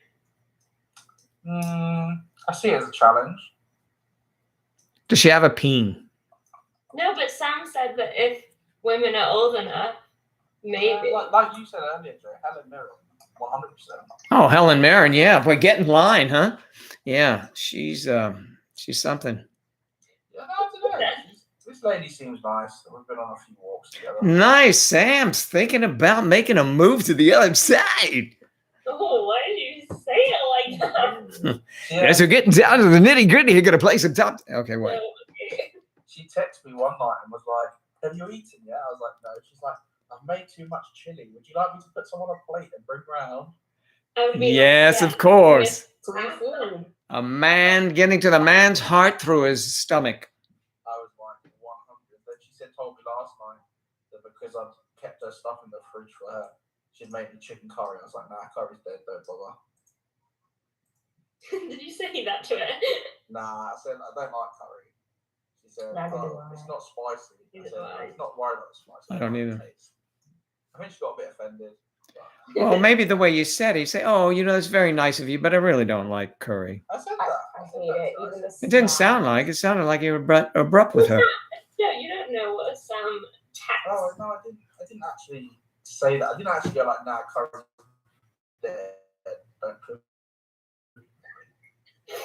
I see it as a challenge. Does she have a peen? No, but Sam said that if women are old enough, maybe. Like you said earlier, Joe, Helen Mirren, 100%. Oh, Helen Mirren. Yeah, boy, get in line, huh? Yeah, she's something. Yeah, I don't know. This lady seems nice. We've been on a few walks together. Nice. Sam's thinking about making a move to the other side. Oh, why did you say it like that? Yeah, Guys are getting down to the nitty gritty. You're gonna play some top. Okay, wait. Okay. she texted me one night and was like, "Have you eaten yet?" I was like, "No." She's like, "I've made too much chili. Would you like me to put some on a plate and bring round?" I would be like, Yes, yeah, of course. Free food. A man getting to the man's heart through his stomach. I was like 100. Then she told me last night that because I'd kept her stuff in the fridge for her, she'd made me chicken curry. I was like, "Nah, curry's dead. Don't bother." Did you say that to her? Nah, I said I don't like curry. She said, Neither do "Oh, it's I. not spicy." I Neither said, do I. "I'm not worried about the spice. I don't like the either. taste." I think she got a bit offended. Well, maybe the way you said it, you say, "Oh, it's very nice of you, but I really don't like curry." I said I, that. I said hate that it. to her. Even the It didn't smell. sound like. It sounded like you were abrupt with her. No, you don't know what Sam Oh tax. no, I didn't actually say that. I didn't actually go like, "Nah, curry's dead. Don't cook."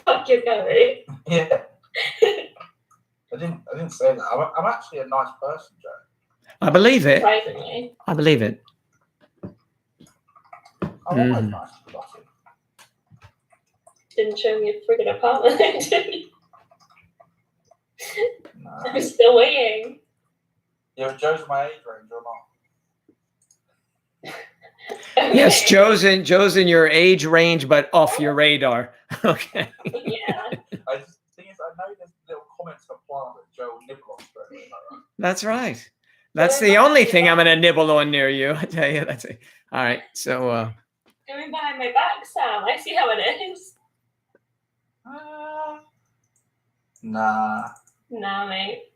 Fuck your curry. Yeah, I didn't say that. I'm actually a nice person, Joe. I believe it. Surprisingly. I believe it. I'm always Mhm. nice to Bucky. Didn't show me a friggin' apartment, did you? Nah. I'm still waiting. Yeah, but Joe's my age range or not? Okay. Yes, Joe's in your age range, but off your radar. Okay. Yeah. I just thing is, I know there's little comments apply that Joe will nibble on straight away. Like that. That's right. That's Going the behind only your thing I'm back- gonna nibble on near you. I tell you, that's it. All right. So Going behind my back, Sam. I see how it is. Nah. Nah, mate.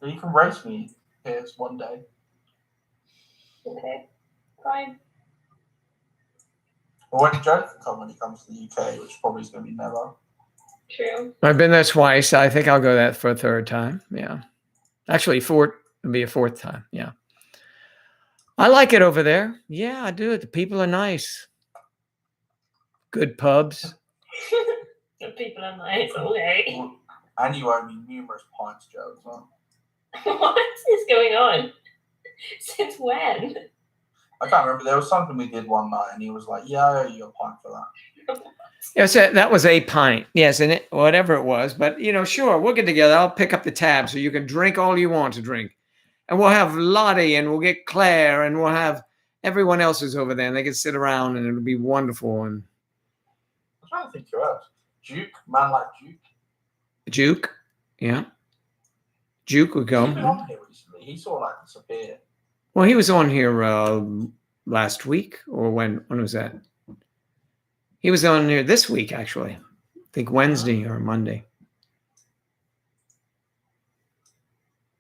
You can race me here one day. Okay. Fine. Well, when Joe can come when he comes to the UK, which probably is going to be never. True. I've been there twice. I think I'll go that for a third time. Yeah. Actually, it'll be a fourth time. Yeah. I like it over there. Yeah, I do. The people are nice. Good pubs. The people are nice. Okay. Well, and you owe me numerous pints, Joe, as well. What is going on? Since when? I can't remember. There was something we did one night, and he was like, "Yeah, I owe you a pint for that." Yes, that was a pint. Yes, and whatever it was. But sure, we'll get together. I'll pick up the tab so you can drink all you want to drink, and we'll have Lottie, and we'll get Claire, and we'll have everyone else who's over there, and they can sit around, and it'll be wonderful. And I'm trying to think who else. Duke, man like Duke. Juke, yeah, Juke would He's been come. on here recently. He sort of like disappeared. Well, he was on here last week, or when was that? He was on here this week, actually. I think Wednesday or Monday.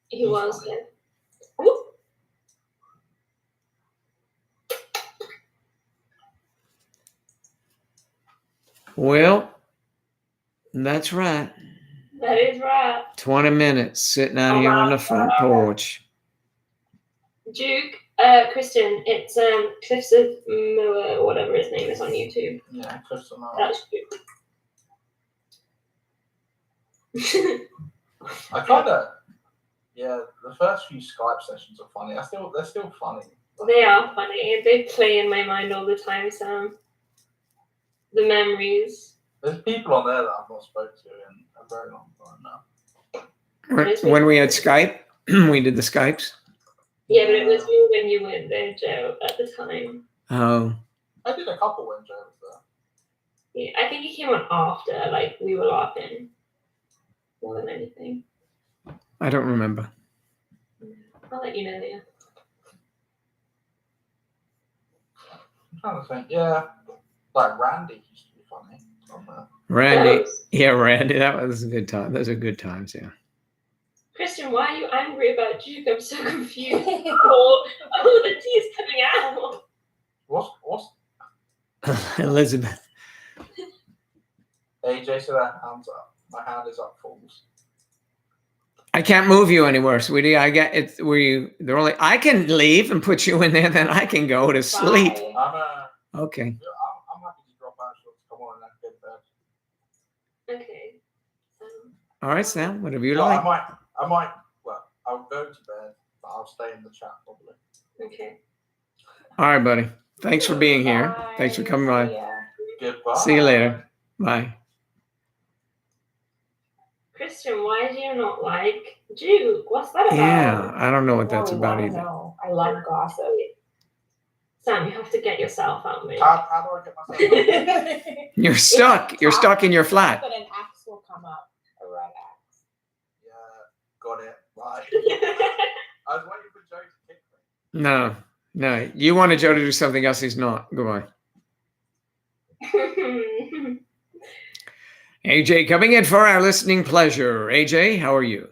He was, yeah. Ooh. Well, that's right. That is right. 20 minutes sitting out here on the front porch. Duke, Kristen, it's Cliffs of Moher, or whatever his name is on YouTube. Yeah, Cliffs of Moher. That's Duke. I kind of, yeah. The first few Skype sessions are funny. They're still funny. They are funny. They play in my mind all the time, Sam. The memories. There's people on there that I've not spoken to in a very long time now. When we had Skype, we did the Skypes. Yeah, but it was you when you went there, Joe, at the time. Oh, I did a couple when Joe was there. Yeah, I think he came on after, like, we were laughing. More than anything. I don't remember. I'll let you know later. I'm trying to think. Yeah, Like Randy used to be funny. Randy. Yeah, Randy. That was a good time. Those are good times. Yeah. Christian, why are you angry about Duke? I'm so confused. Oh, the tea is coming out. What's Elizabeth. AJ said that hands up. My hand is up, fools. I can't move you anywhere, sweetie. I get it. Were you? They're only. I can leave and put you in there. Then I can go to sleep. Bye. Okay. I'm happy to drop out. So come on and then get to bed. Okay. All right, Sam. Whatever you No, like. I might. Well, I'll go to bed, but I'll stay in the chat probably. Okay. All right, buddy. Thanks for being here. Bye. Thanks for coming by. Yeah. Goodbye. See you later. Bye. Christian, why do you not like Duke? What's that about? Yeah, I don't know what that's No, about I either. know. I love gossip. Sam, you have to get yourself out, mate. How do I get myself out? You're stuck. You're stuck in your flat. But an axe will come up. A red axe. Yeah, got it. Right. I was waiting for Joe to kick me. No. You wanted Joe to do something else. He's not. Goodbye. AJ coming in for our listening pleasure. AJ, how are you?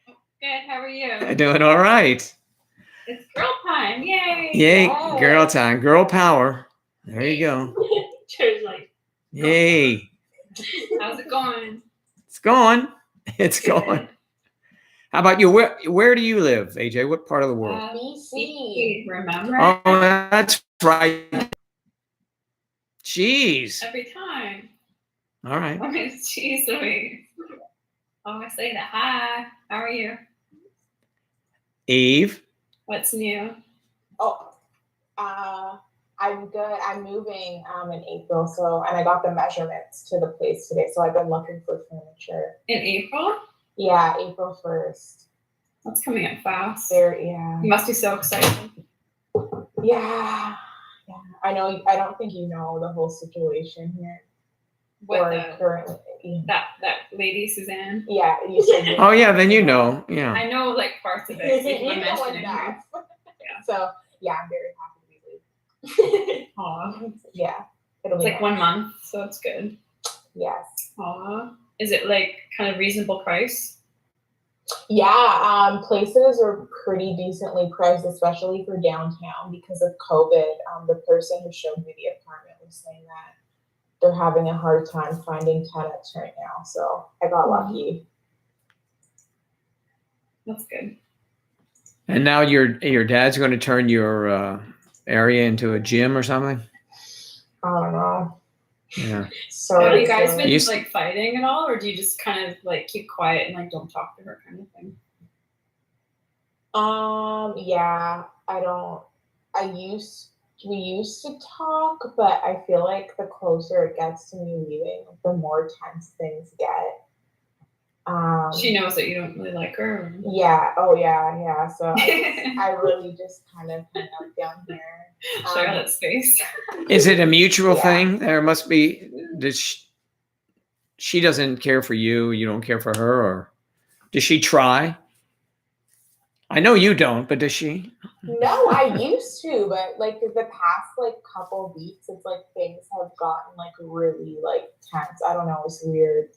Good. How are you? Doing all right. It's girl time. Yay. Yay, Yes. girl time, girl power. There you go. Joe's like, Yay. How's it going? It's going. It's going. How about you? Where do you live, AJ? What part of the world? BC. Remember? Oh, that's right. Jeez. Every time. All right. When it's cheese away. Oh, I say that. Hi. How are you? Eve. What's new? Oh, I'm good. I'm moving in April, so and I got the measurements to the place today, so I've been looking for furniture. In April? Yeah, April 1st. That's coming up fast. There, yeah. You must be so excited. Yeah. I know. I don't think you know the whole situation here. With or the, currently. that lady, Suzanne. Yeah, you said. Oh yeah, then you know. Yeah. I know like parts of it. You You've been know mentioning her. enough. Yeah. So yeah, I'm very happy to be leaving. Aw. Yeah, it'll It's be like nice. 1 month, so it's good. Yes. Aw. Is it like kind of reasonable price? Yeah, places are pretty decently priced, especially for downtown because of COVID. The person who showed me the apartment was saying that they're having a hard time finding tenants right now. So I got lucky. That's good. And now your dad's going to turn your area into a gym or something. I don't know. Yeah. So Have you guys been You like fighting at all, or do you just kind of like keep quiet and like don't talk to her kind of thing? Yeah, we used to talk, but I feel like the closer it gets to me leaving, the more tense things get. She knows that you don't really like her. Or... Yeah. Oh yeah. So I really just kind of hang out down here. Charlotte's face. Is it a mutual Yeah. thing? There must be. Does she doesn't care for you? You don't care for her, or does she try? I know you don't, but does she? No, I used to, but like the past like couple weeks, it's like things have gotten like really like tense. I don't know, it's weird.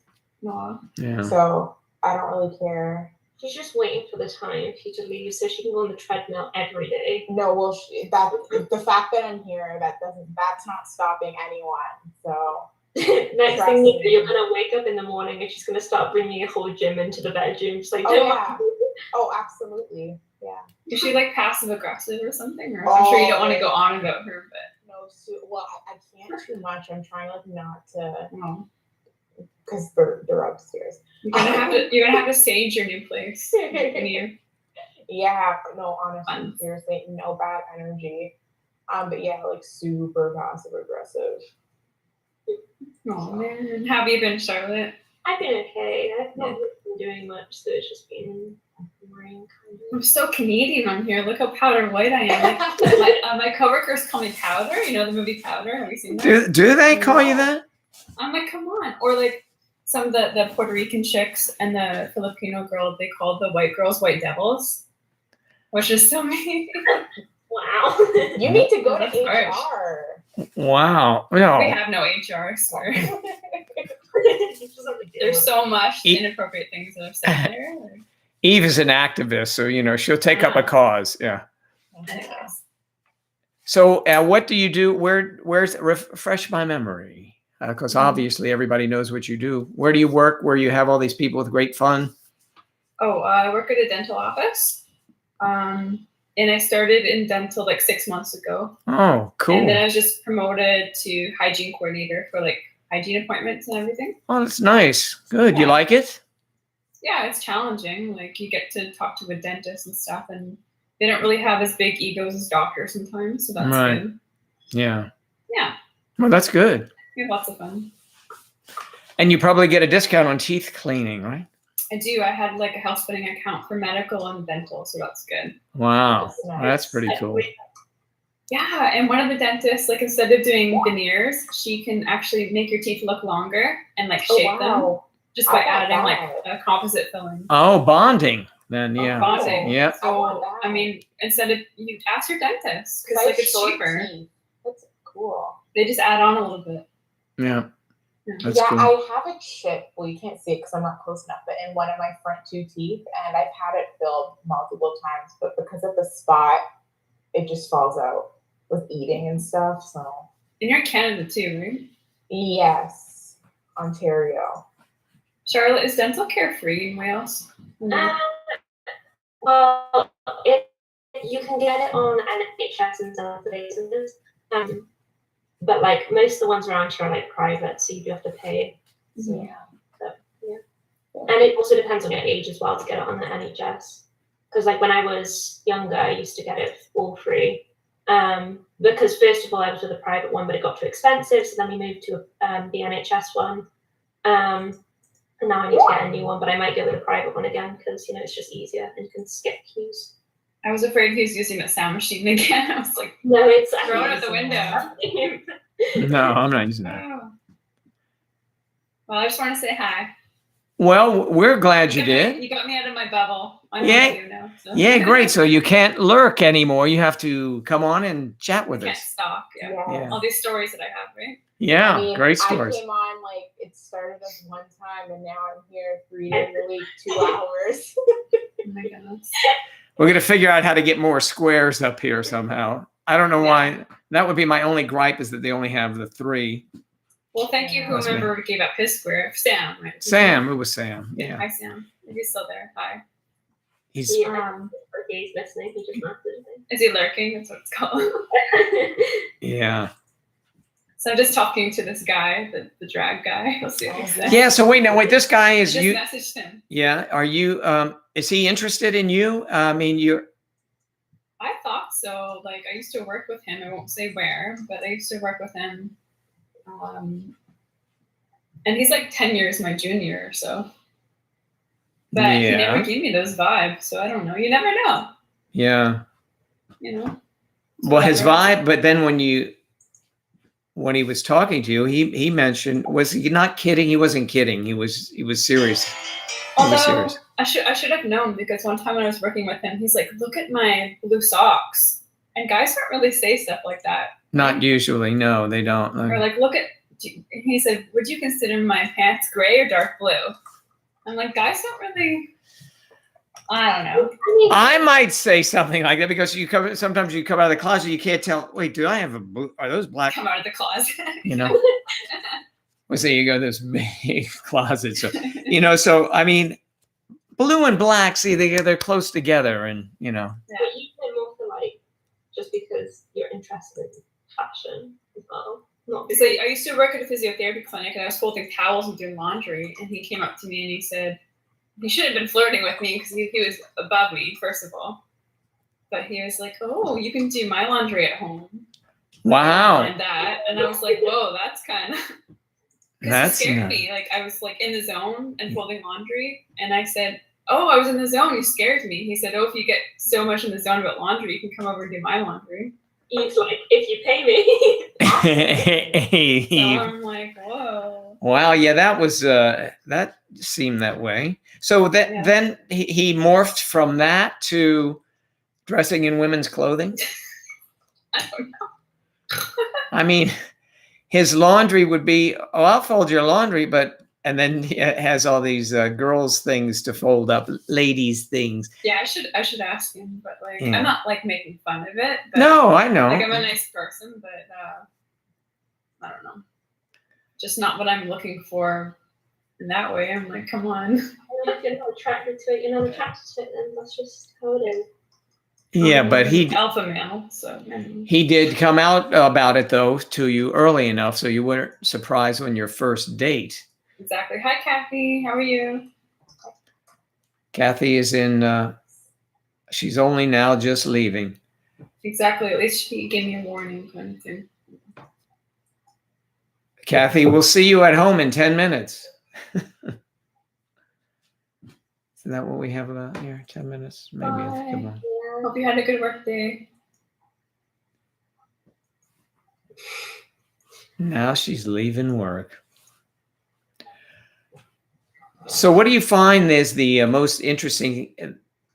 Aw. Yeah. So I don't really care. she's just waiting for the time for you to leave so she can go on the treadmill every day. No, well, that the fact that I'm here, that's not stopping anyone. So Next Trust thing you know, me. you're gonna wake up in the morning and she's gonna start bringing a whole gym into the bedroom. She's like, Oh, "Don't yeah. Oh, absolutely, yeah. Is she like passive aggressive or something? Or I'm sure you don't want to go on about her, but No, well, I can't too much. I'm trying like not to, no. because they're upstairs. You're gonna have to stage your new place. When you Yeah, no, honestly, Fun. seriously, no bad energy. But yeah, like super passive aggressive. Oh man. How have you been, Charlotte? I've been okay. I've not really been doing much, so it's just been boring kind I'm of. so Canadian on here. Look how powder white I am. Like, my coworkers call me Powder. You know the movie Powder? Have you seen that? Do they call you that? I'm like, come on. Or like some of the Puerto Rican chicks and the Filipino girl, they call the white girls white devils, which is so mean. Wow. You need to go to That's harsh. HR. Wow. We No. have no HR, I swear. Just have to deal There's with so much E- inappropriate things that I've said there. Eve is an activist, so she'll take up a cause. Yeah. Anyways. So, what do you do? Where's refresh my memory? Because obviously everybody knows what you do. Where do you work? Where you have all these people with great fun? Oh, I work at a dental office. And I started in dental like 6 months ago. Oh, cool. And then I was just promoted to hygiene coordinator for like hygiene appointments and everything. Oh, that's nice. Good. You Yeah. like it? Yeah, it's challenging. Like you get to talk to a dentist and stuff, and they don't really have as big egos as doctors sometimes. So that's Right. good. Yeah. Yeah, Well, that's good. we have lots of fun. And you probably get a discount on teeth cleaning, right? I do. I had like a health spending account for medical and dental, so that's good. Wow. That's nice. That's pretty cool. Yeah, and one of the dentists, like instead of doing veneers, she can actually make your teeth look longer and like Oh, shape them wow. just by I want adding like that. a composite filling. Oh, bonding. Then, Oh, yeah. Bonding. Yeah. I want So that. I mean, instead of you ask your dentist because I like it's have cheaper. teeth. That's cool. They just add on a little bit. Yeah. Yeah. That's yeah, cool. I have a chip. Well, you can't see it because I'm not close enough, but in one of my front 2 teeth, and I've had it filled multiple times, but because of the spot, it just falls out with eating and stuff. So, And you're in Canada too, right? yes, Ontario. Charlotte, is dental care free in Wales? Well, you can get it on NHS and some of the bases. But like most of the ones around here are like private, so you do have to pay. So, Yeah. and it also depends on your age as well to get it on the NHS. Because like when I was younger, I used to get it all free. Because first of all, I was with a private one, but it got too expensive, so then we moved to the NHS one. And now I need to get a new one, but I might go with a private one again because it's just easier and you can skip queues. I was afraid he was using that sound machine again. I was like, No, it's throw it out the window. No, I'm not using that. Oh. Well, I just want to say hi. Well, we're glad you did. You got me out of my bubble. I know Yeah. you now. So. Yeah, great. So you can't lurk anymore. You have to come on and chat with Can't us. stalk. Yeah. Yeah. All these stories that I have, right? Yeah, I mean, great stories. I came on like it started as one time, and now I'm here 3 days a week, 2 hours. Oh my goodness. We're going to figure out how to get more squares up here somehow. I don't know why. That would be my only gripe is that they only have the 3. Well, thank you, That's me. whoever gave up his square. Sam, right? Sam, it was Sam. Yeah. Yeah. Hi, Sam. If he's still there. Hi. He's Yeah, he's listening. He just messaged Is he lurking? That's what it's called. me. yeah. So I'm just talking to this guy, the drag guy. We'll see what he says. Yeah, so wait, this guy I is just you. messaged him. Yeah, are you is he interested in you? I mean, you're I thought so. Like I used to work with him. I won't say where, but I used to work with him. And he's like 10 years my junior or so. But he never gave me those vibes, so I don't know. You never know, Yeah. you know. Well, his vibe, but then when he was talking to you, he mentioned, was he not kidding? He wasn't kidding. He was serious. He was Although serious. I should have known because one time when I was working with him, he's like, "Look at my blue socks," and guys don't really say stuff like that. Not usually. No, they don't. Or like, "Look at," he said, "Would you consider my pants gray or dark blue?" I'm like, guys don't really. I don't know. I might say something like that because sometimes you come out of the closet, you can't tell. Wait, do I have are those black? Come out of the closet. You know. Well, so you go this big closet. So so I mean, blue and black. See, they're close together, and But you can more for like just because you're interested in fashion as well. Not So I used to work at a physiotherapy clinic, and I was folding towels and doing laundry, and he came up to me and he said, he should have been flirting with me because he was above me, first of all. But he was like, "Oh, you can do my laundry at home." wow. And that, and I was like, "Whoa, that's kind of." That's it scared nice. me. Like I was like in the zone and folding laundry, and I said, "Oh, I was in the zone. You scared me." He said, "Oh, if you get so much in the zone about laundry, you can come over and do my laundry." He's like, if you pay me. So I'm like, "Whoa." Wow, yeah, that was that seemed that way. So then he morphed from that to dressing in women's clothing. I don't know. I mean, his laundry would be, oh, I'll fold your laundry, and then he has all these girls things to fold up, ladies things. Yeah, I should ask him, but like Yeah. I'm not like making fun of it. But, No, I know. Like I'm a nice person, but I don't know. Just not what I'm looking for in that way. I'm like, come on. If you're not attracted to it, you're not attracted to it, then that's just how it is. Yeah, but alpha male, so I mean, he did come out about it though to you early enough, so you weren't surprised when your first date. exactly. Hi, Kathy. How are you? Kathy is in. She's only now just leaving. Exactly. At least she gave me a warning, kind of thing. Kathy, we'll see you at home in 10 minutes. Is that what we have about here? 10 minutes, maybe. Bye. Come on. Yeah. Hope you had a good work day. Now she's leaving work. So what do you find is the most interesting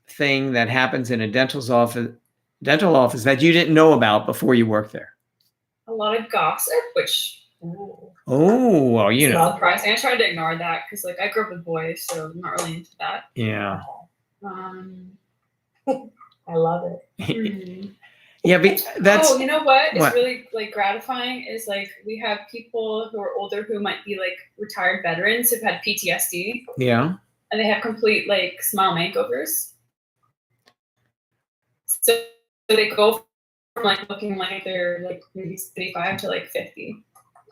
thing that happens in a dental office that you didn't know about before you worked there? A lot of gossip, which Oh, well, you is know. surprising. I tried to ignore that because, like, I grew up with boys, so I'm not really into that. Yeah. I love it. Yeah, but that's oh, you know what is what? really like gratifying is like we have people who are older who might be like retired veterans who've had PTSD yeah. and they have complete like smile makeovers. So they go from like looking like they're like maybe 35 to like 50.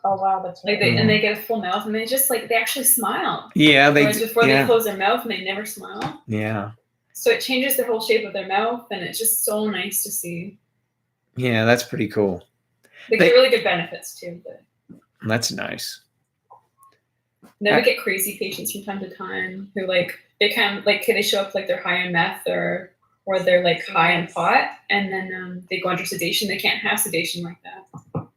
Oh wow, that's Like really they and they get a full mouth and they just like they actually smile. Yeah, they Whereas before they yeah. close their mouth and they never smile. Yeah. So it changes the whole shape of their mouth and it's just so nice to see. Yeah, that's pretty cool. They get really good benefits too, but That's nice. then we get crazy patients from time to time who like they kind of like they show up like they're high on meth or they're like high on pot and then they go under sedation. They can't have sedation like that.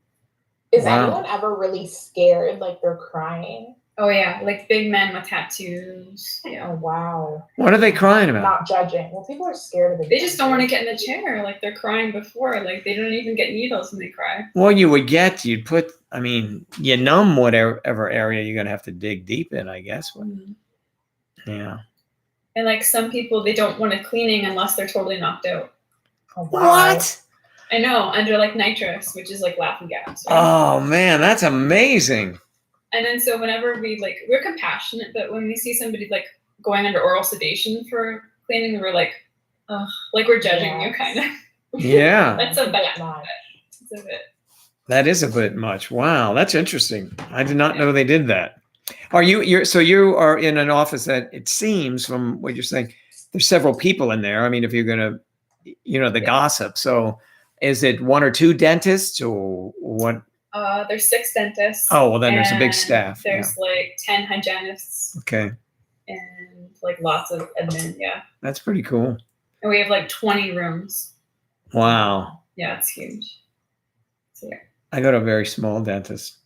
Is Wow. anyone ever really scared, like they're crying? Oh yeah, like big men with tattoos. Yeah. Oh wow. What are they crying about? Not judging. Well, people are scared of it. They just don't want to get in the chair. Like they're crying before. Like they don't even get needles when they cry. Well, you'd put, I mean, you numb whatever area you're going to have to dig deep in, I guess. Yeah. And like some people, they don't want a cleaning unless they're totally knocked out. Oh, wow. I know, under like nitrous, which is like laughing gas. Right? Oh, man, that's amazing. And then so whenever we're compassionate, but when we see somebody like going under oral sedation for cleaning, we're like, ugh, like we're judging you kind of. Yeah. That's a bit. Not. It's a bit. That is a bit much. Wow, that's interesting. I did not know they did that. So you are in an office that it seems from what you're saying, there's several people in there. I mean, if you're going to, the gossip. So is it one or two dentists or what? There's 6 dentists. Oh, well, then there's a big and staff. Yeah. There's like 10 hygienists Okay. and like lots of admin. Yeah. That's pretty cool. And we have like 20 rooms. Wow. Yeah, it's huge. So yeah. I go to a very small dentist.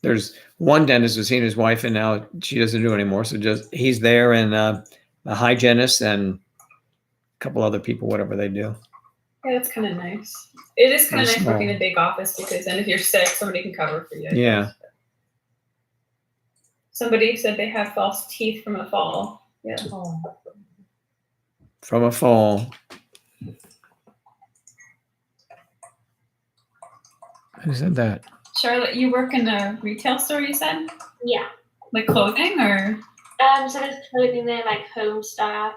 There's one dentist who's seen his wife and now she doesn't do it anymore. So he's there and a hygienist and a couple other people, whatever they do. Yeah, that's kind of nice. It is kind of That's nice working in small. a big office because then if you're sick, somebody can cover for you. Yeah. Somebody said they have false teeth from a fall. Yeah. Oh. From a fall. Who said that? Charlotte, you work in a retail store, you said? Yeah. Like clothing or? So there's clothing there, like home stuff.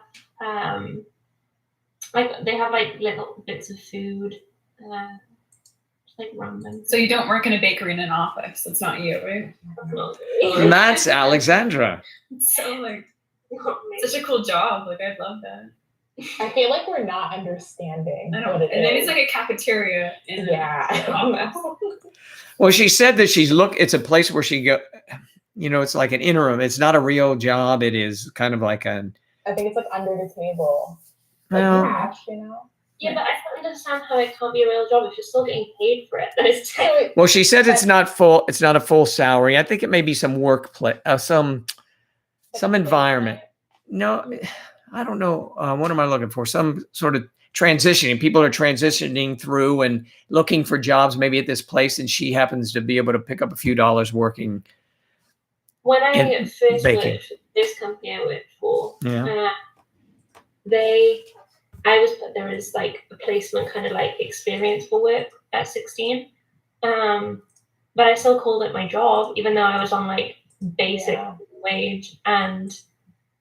Like they have like little bits of food. Just like random. So you don't work in a bakery in an office. That's not you, right? And that's Alexandra. It's so like Not me. such a cool job. Like I'd love that. I feel like we're not understanding I don't. what it And maybe is. it's like a cafeteria in Yeah. an office. Well, she said that it's a place where she go, it's like an interim. It's not a real job. It is kind of like I think it's like under the table. Like well, cash, Yeah, but I don't understand how it can't be a real job if you're still getting paid for it. Then it's technically well, she said it's not full. It's not a full salary. I think it may be some workplace, some environment. No, I don't know. What am I looking for? Some sort of transitioning. People are transitioning through and looking for jobs maybe at this place, and she happens to be able to pick up a few dollars working. When I And first baking. worked for this company I worked for, Yeah. I was put there as like a placement kind of like experience for work at 16. But I still called it my job, even though I was on like basic wage, and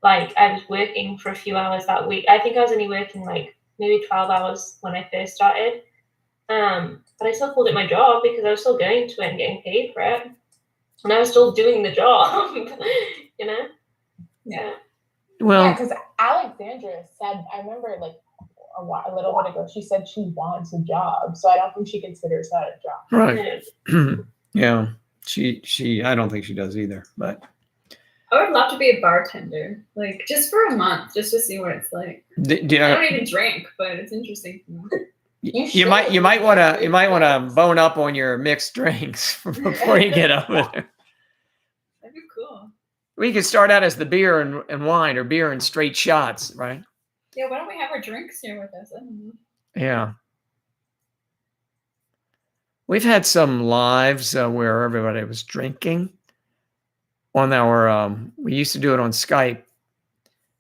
like I was working for a few hours that week. I think I was only working like maybe 12 hours when I first started. But I still called it my job because I was still going to it and getting paid for it. And I was still doing the job, you know? Yeah. Well, because Alexandra said, I remember like a little bit ago, she said she wants a job. So I don't think she considers that a job. right. Yeah. She I don't think she does either, but I would love to be a bartender, like just for a month, just to see what it's like. I don't even drink, but it's interesting. You might want to bone up on your mixed drinks before you get over there. That'd be cool. We could start out as the beer and wine, or beer and straight shots, right? Yeah, why don't we have our drinks here with us? I don't know. Yeah. We've had some lives where everybody was drinking on our, we used to do it on Skype.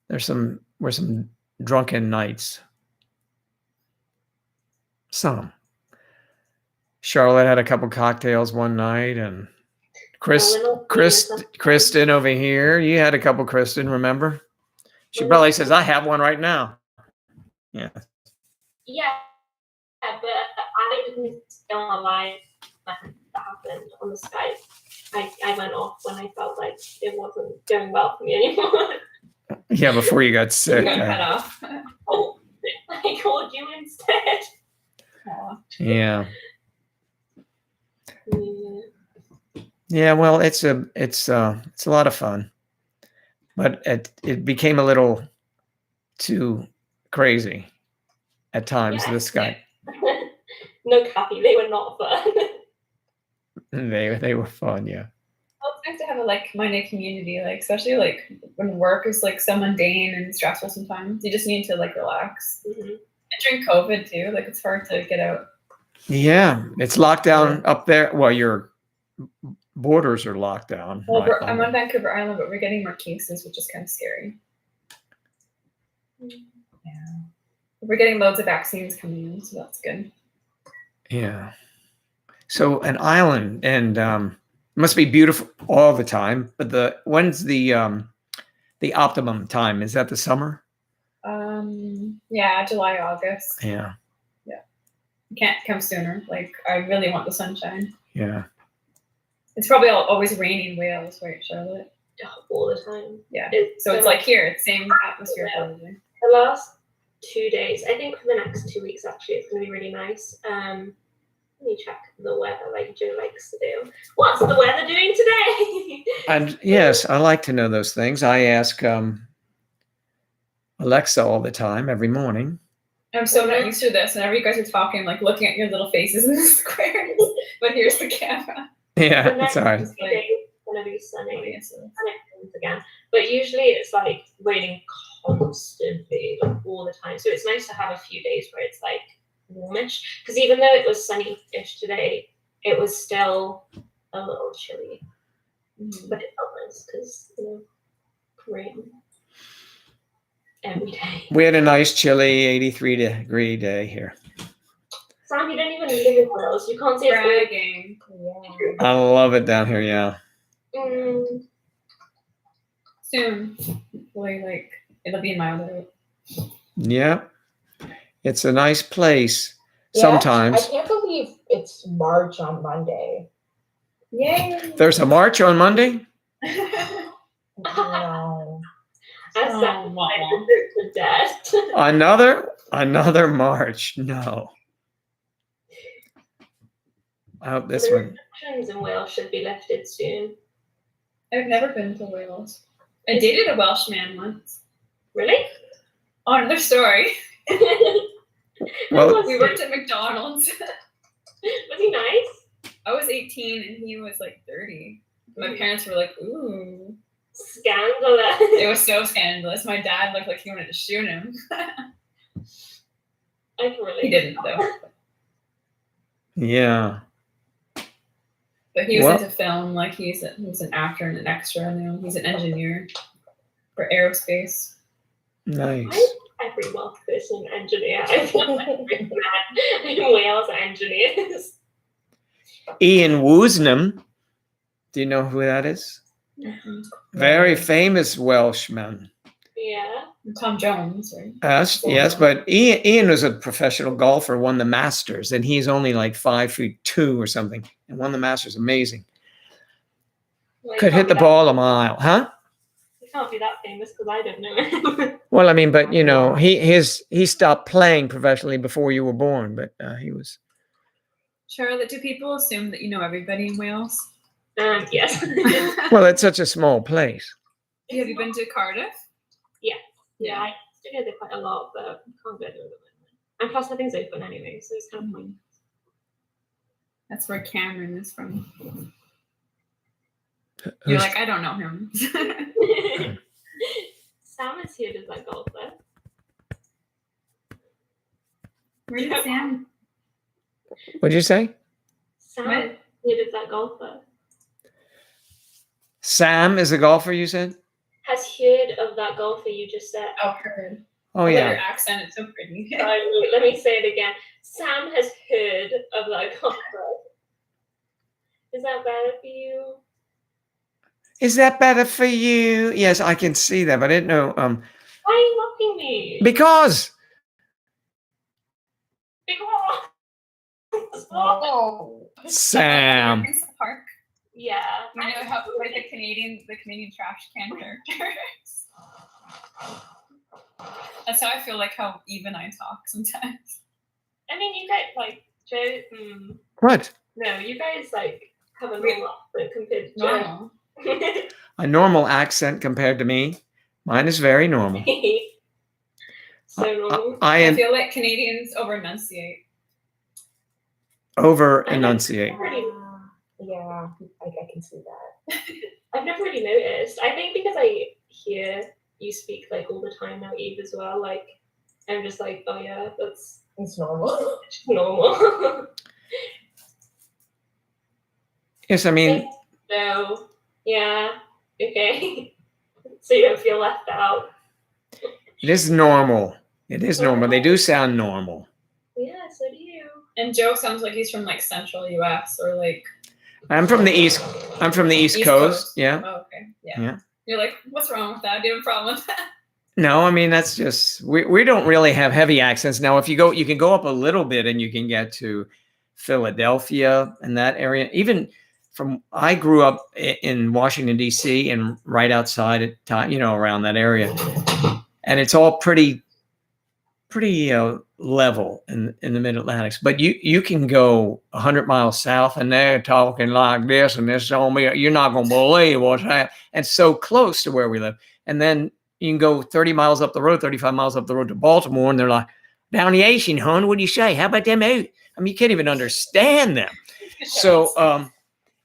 Were some drunken nights. Some. Charlotte had a couple cocktails one night, and Kristen over here. You had a couple, Kristen, remember? She probably says, I have one right now. Yeah. Yeah, but I didn't stay on the line when that happened on the Skype. I went off when I felt like it wasn't going well for me anymore. Yeah, before you got sick. You got cut off. Oh, I called you instead. Aw. Yeah. Yeah. Yeah, well, it's a lot of fun, but it became a little too crazy at times. Yeah. This guy, No coffee, they were not fun. they were fun, yeah. Well, it's nice to have a like-minded community, like especially like when work is like so mundane and stressful sometimes. You just need to like relax. Mhm. And during COVID too, like it's hard to get out. Yeah, it's locked down up there. Well, your borders are locked down. Well, right? I'm on Vancouver Island, but we're getting more cases, which is kind of scary. Yeah. We're getting loads of vaccines coming in, so that's good. Yeah. So an island, and must be beautiful all the time. But when's the optimum time? Is that the summer? Yeah, July, August. Yeah. You can't come sooner. Like I really want the sunshine. Yeah. It's probably always raining in Wales, right, Charlotte? All the time. Yeah. It's So it's like here, it's same atmosphere probably. the last 2 days, I think for the next 2 weeks actually, it's going to be really nice. Let me check the weather like Joe likes to do. What's the weather doing today? And yes, I like to know those things. I ask Alexa all the time, every morning. I'm so not used to this. Whenever you guys are talking, like looking at your little faces in the squares, but here's the camera. Yeah, The it's next all right. 2 days it's going to be sunny. Oh, yes, it is. And it rains again. But usually it's like raining constantly, like all the time. So it's nice to have a few days where it's like warmish. Because even though it was sunny-ish today, it was still a little chilly. But it felt nice because, rain every day. We had a nice chilly 83-degree day here. Sam, you don't even live in Wales. You can't see it. Bragging. Yeah. I love it down here. Yeah. Soon. Hopefully, like it'll be milder. Yeah. It's a nice place. Yeah, Sometimes. I can't believe it's March on Monday. Yay! There's a march on Monday. No. As Oh, that wah, wah. to death. Another march. No. I hope this The one. restrictions in Wales should be lifted soon. I've never been to Wales. I dated a Welsh man once. Really? Oh, another story. Well, We worked at McDonald's. Was he nice? I was 18 and he was like 30. My parents were like, ooh. Scandalous. It was so scandalous. My dad looked like he wanted to shoot him. I can relate. He didn't though. Yeah. But he was Well- into film. Like he's an actor and an extra now. He's an engineer for aerospace. Nice. Every wealth person engineer. I feel like every man in Wales are engineers. Ian Woosnam. Do you know who that is? Very famous Welshman. Yeah. Tom Jones, right? Yes, but Ian was a professional golfer, won the Masters, and he's only like 5'2" or something, and won the Masters. Amazing. Well, Could hit the ball a mile, huh? He can't be that famous because I don't know him. Well, I mean, but you know, he stopped playing professionally before you were born, but he was. Charlotte, do people assume that you know everybody in Wales? Yes. Well, it's such a small place. Have you been to Cardiff? Yeah, I still go there quite a lot, but I can't go there at the moment. And plus, nothing's open anyway, so it's kind of fun. That's where Cameron is from. You're Who's- like, I don't know him. Sam is here as that golfer. Where did Sam? What'd you say? Sam What? is here as that golfer. Sam is a golfer, you said? Has heard of that golfer you just said. Oh, heard. Oh, Your yeah. accent is so pretty. Let me say it again. Sam has heard of that golfer. Is that better for you? Is that better for you? Yes, I can see that, but I didn't know. Why are you mocking me? Because Because. Oh. Sam. It's the park. Yeah. You know how like the Canadian trash can characters. That's how I feel like how even I talk sometimes. I mean, you guys like Joe. What? No, you guys like have a normal accent compared to Normal. Joe. A normal accent compared to me. Mine is very normal. So normal. I I am feel like Canadians over enunciate. over enunciate. Yeah, I can see that. I've never really noticed. I think because I hear you speak like all the time now, Eve, as well. Like, I'm just like, oh yeah, that's It's normal. just normal. Yes, I mean, So, yeah, okay. So you don't feel left out. it is normal. It is normal. They do sound normal. Yeah, so do you. And Joe sounds like he's from like central US or like I'm from the East East Coast. Yeah. Oh, okay. Yeah. Yeah. You're like, what's wrong with that? Do you have a problem with that? No, I mean that's just we don't really have heavy accents. Now if you can go up a little bit and you can get to Philadelphia and that area. Even from I grew up in Washington D.C. and right outside at time, around that area. And it's all pretty level in the Mid-Atlantic. But you can go 100 miles south and they're talking like this and this on me. You're not going to believe what's happening. And so close to where we live. And then you can go 30 miles up the road, 35 miles up the road to Baltimore, and they're like, down the Asian, hon, what do you say? How about them out? I mean, you can't even understand them. So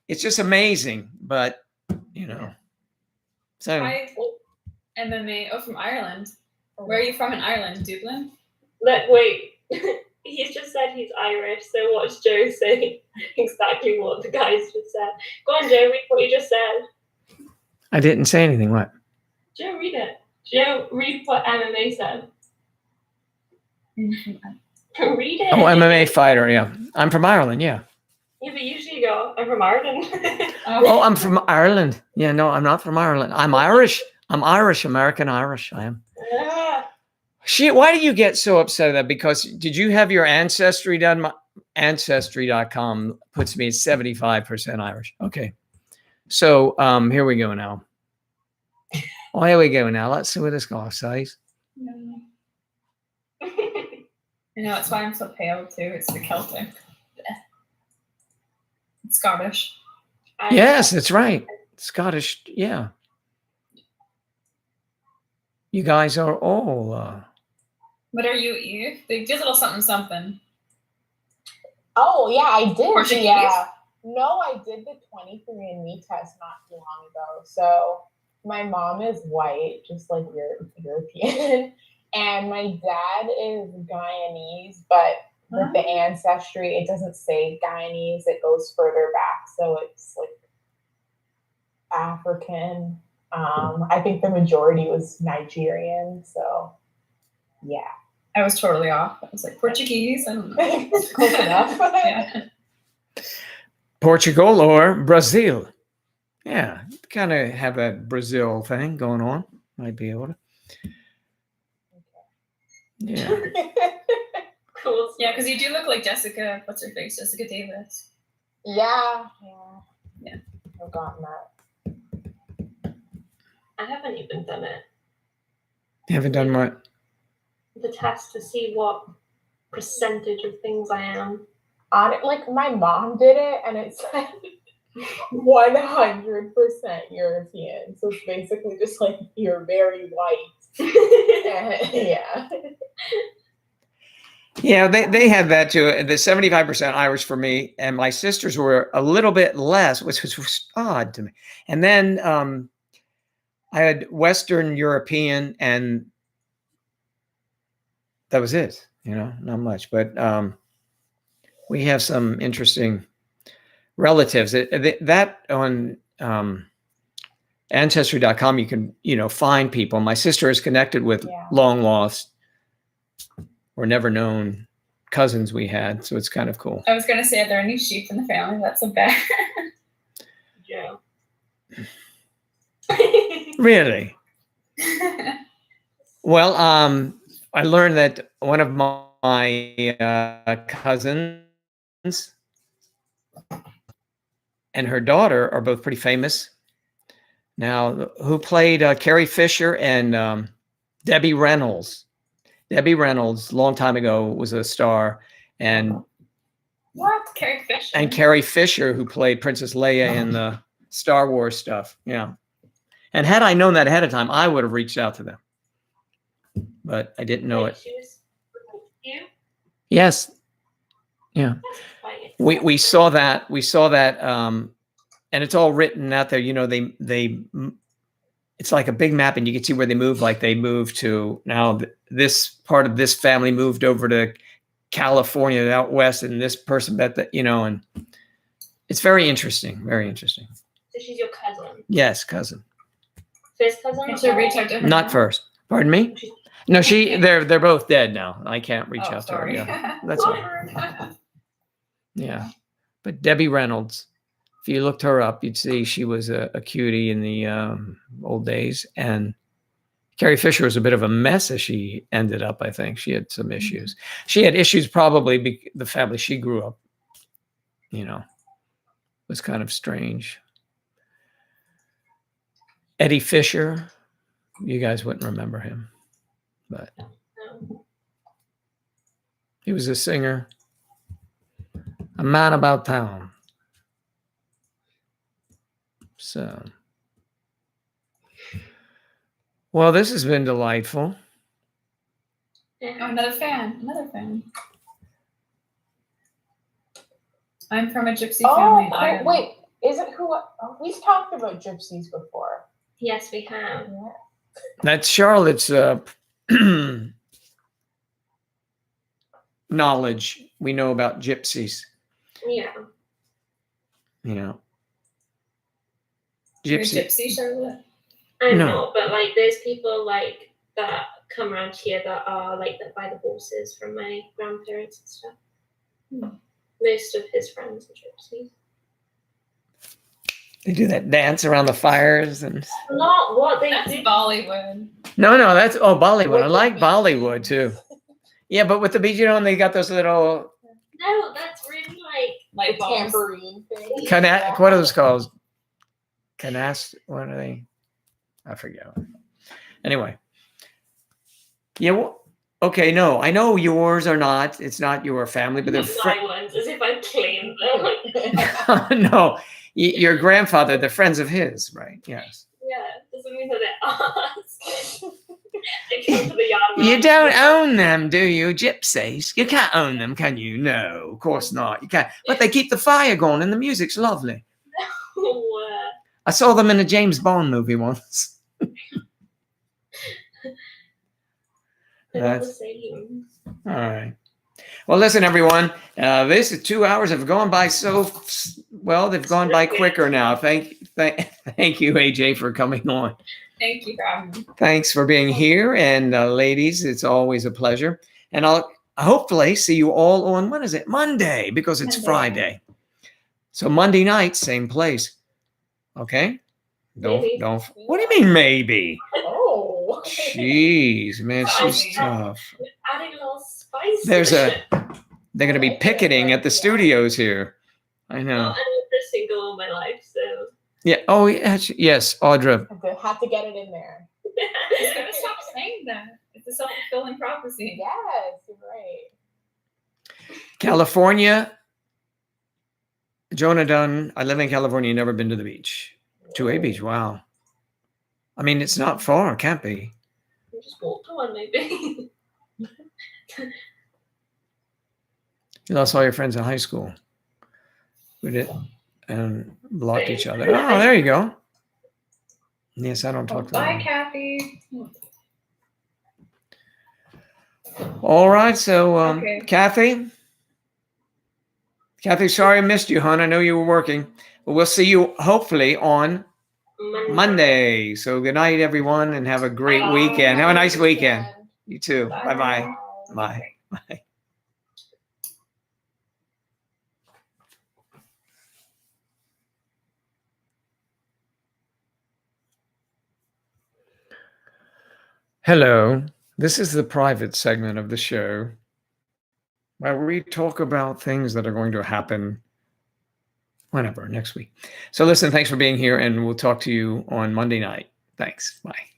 it's just amazing. But, so Hi, MMA. Oh, from Ireland. Where are you from in Ireland? Dublin? Wait. He's just said he's Irish, so watch Joe say exactly what the guys just said. Go on, Joe, read what you just said. I didn't say anything. What? Joe, read it. Joe, read what MMA said. Read it. Oh, MMA fighter. Yeah. I'm from Ireland. Yeah. Yeah, but usually you go, I'm from Ireland. Oh, I'm from Ireland. Yeah, no, I'm not from Ireland. I'm Irish. I'm Irish, American Irish. I am. Ah, Shit, why do you get so upset at that? Because did you have your ancestry done? My ancestry.com puts me at 75% Irish. Okay. So here we go now. Oh, here we go now. Let's see what this guy says. You know, that's why I'm so pale too. It's the Celtic. It's Scottish. Yes, that's right. Scottish. Yeah. You guys are all. What are you, Eve? They did a little something something. Oh yeah, I did. Portuguese? Yeah. No, I did the 23andMe test not too long ago. So my mom is white, just like European, And my dad is Guyanese, but with the ancestry, it doesn't say Guyanese. It goes further back, so it's like African. I think the majority was Nigerian. So, yeah, I was totally off. I was like Portuguese. I don't know. close enough. Yeah. Portugal or Brazil. Yeah, kind of have that Brazil thing going on. Might be able to. Yeah. Cool. Yeah, because you do look like Jessica. What's her face? Jessica Davis. Yeah. Yeah. I've gotten that. I haven't even done it. You haven't done what? The test to see what percentage of things I am. On it, like my mom did it, and it said 100% European. So it's basically just like you're very white. Yeah. Yeah, they had that too. The 75% Irish for me, and my sisters were a little bit less, which was odd to me. And then I had Western European, and that was it. Not much. But we have some interesting relatives. That on Ancestry.com, you can find people. My sister is connected with long lost or never known cousins we had, so it's kind of cool. I was gonna say, are there any sheep in the family? That's a bear. Yeah. Really? Well, I learned that one of my cousins and her daughter are both pretty famous. Now, who played Carrie Fisher and Debbie Reynolds? Debbie Reynolds, long time ago, was a star, and What? Carrie Fisher. and Carrie Fisher, who played Princess Leia in the Star Wars stuff. Yeah. And had I known that ahead of time, I would have reached out to them, but I didn't know it. She was you? Yes. Yeah. That's quite We saw that. And it's all written out there. They it's like a big map, and you can see where they move. Like they moved to now. This part of this family moved over to California, out west, and this person bet that and it's very interesting. Very interesting. So she's your cousin. Yes, cousin. First cousin? I should reach out to her. Not first. Pardon me. No, they're both dead now. I can't reach out to her. Sorry. Yeah, that's all right. Yeah, but Debbie Reynolds. If you looked her up, you'd see she was a cutie in the old days. And Carrie Fisher was a bit of a mess as she ended up, I think. She had some issues. She had issues probably the family she grew up, was kind of strange. Eddie Fisher, you guys wouldn't remember him, but No. he was a singer, a man about town. So, well, this has been delightful. Oh, another fan. I'm from a gypsy family. Oh, wait. Isn't we've talked about gypsies before. Yes, we have. Yeah. That's Charlotte's knowledge. We know about gypsies. Yeah. You're a Gypsy. gypsy, Charlotte? I'm No. not, but like there's people like that come around here that are like that buy the horses from my grandparents and stuff. Most of his friends are gypsies. They do that dance around the fires and. Not what they That's do. Bollywood. No, that's Bollywood. I like Bollywood too. Yeah, but with the beach, and they got those little No, that's really like Light The bulbs. tambourine thing. what are those called? Canast? What are they? I forget. Anyway. Yeah. Well, okay. No, I know yours are not. It's not your family, but they're my ones, as if I claimed them. no. Your grandfather, they're friends of his, right? Yes. Yeah, doesn't mean that they ask. They came to the yard. You don't own them, do you? Gypsies. You can't own them, can you? No, of course not. You can't. But they keep the fire going and the music's lovely. I saw them in a James Bond movie once. I got the That's same. all right. Well, listen, everyone. This is 2 hours have gone by so well. They've gone by quicker now. Thank you, AJ, for coming on. Thank you for having me. Thanks for being here, and ladies, it's always a pleasure. And I'll hopefully see you all on, when is it? Monday, because it's Monday. Friday. So Monday night, same place. Okay. Maybe. Don't. What do you mean maybe? Oh. Jeez, man, she's Spicy. tough. Adding a little spice. They're going to be picketing at the studios here. I know. Well, I'm never single all my life, so. Yeah. Oh, yes, Audra. Have to get it in there. Just gotta stop saying that. It's a self-fulfilling prophecy. Yes, you're right. California. Jonah Dunn. I live in California. Never been to the beach. To a beach. Wow. I mean, it's not far. It can't be. We'll just walk to one, maybe. You lost all your friends in high school. We did, and blocked each other. Oh, there you go. Yes, I don't talk to Bye, them. Kathy. All right, so Okay. Kathy, sorry I missed you, hon. I know you were working, but we'll see you hopefully on Monday. So good night, everyone, and have a great Bye. weekend. Have a nice weekend. You too. Bye. Bye-bye. Bye. Bye. Hello. This is the private segment of the show where we talk about things that are going to happen whenever, next week. So listen, thanks for being here, and we'll talk to you on Monday night. Thanks. Bye.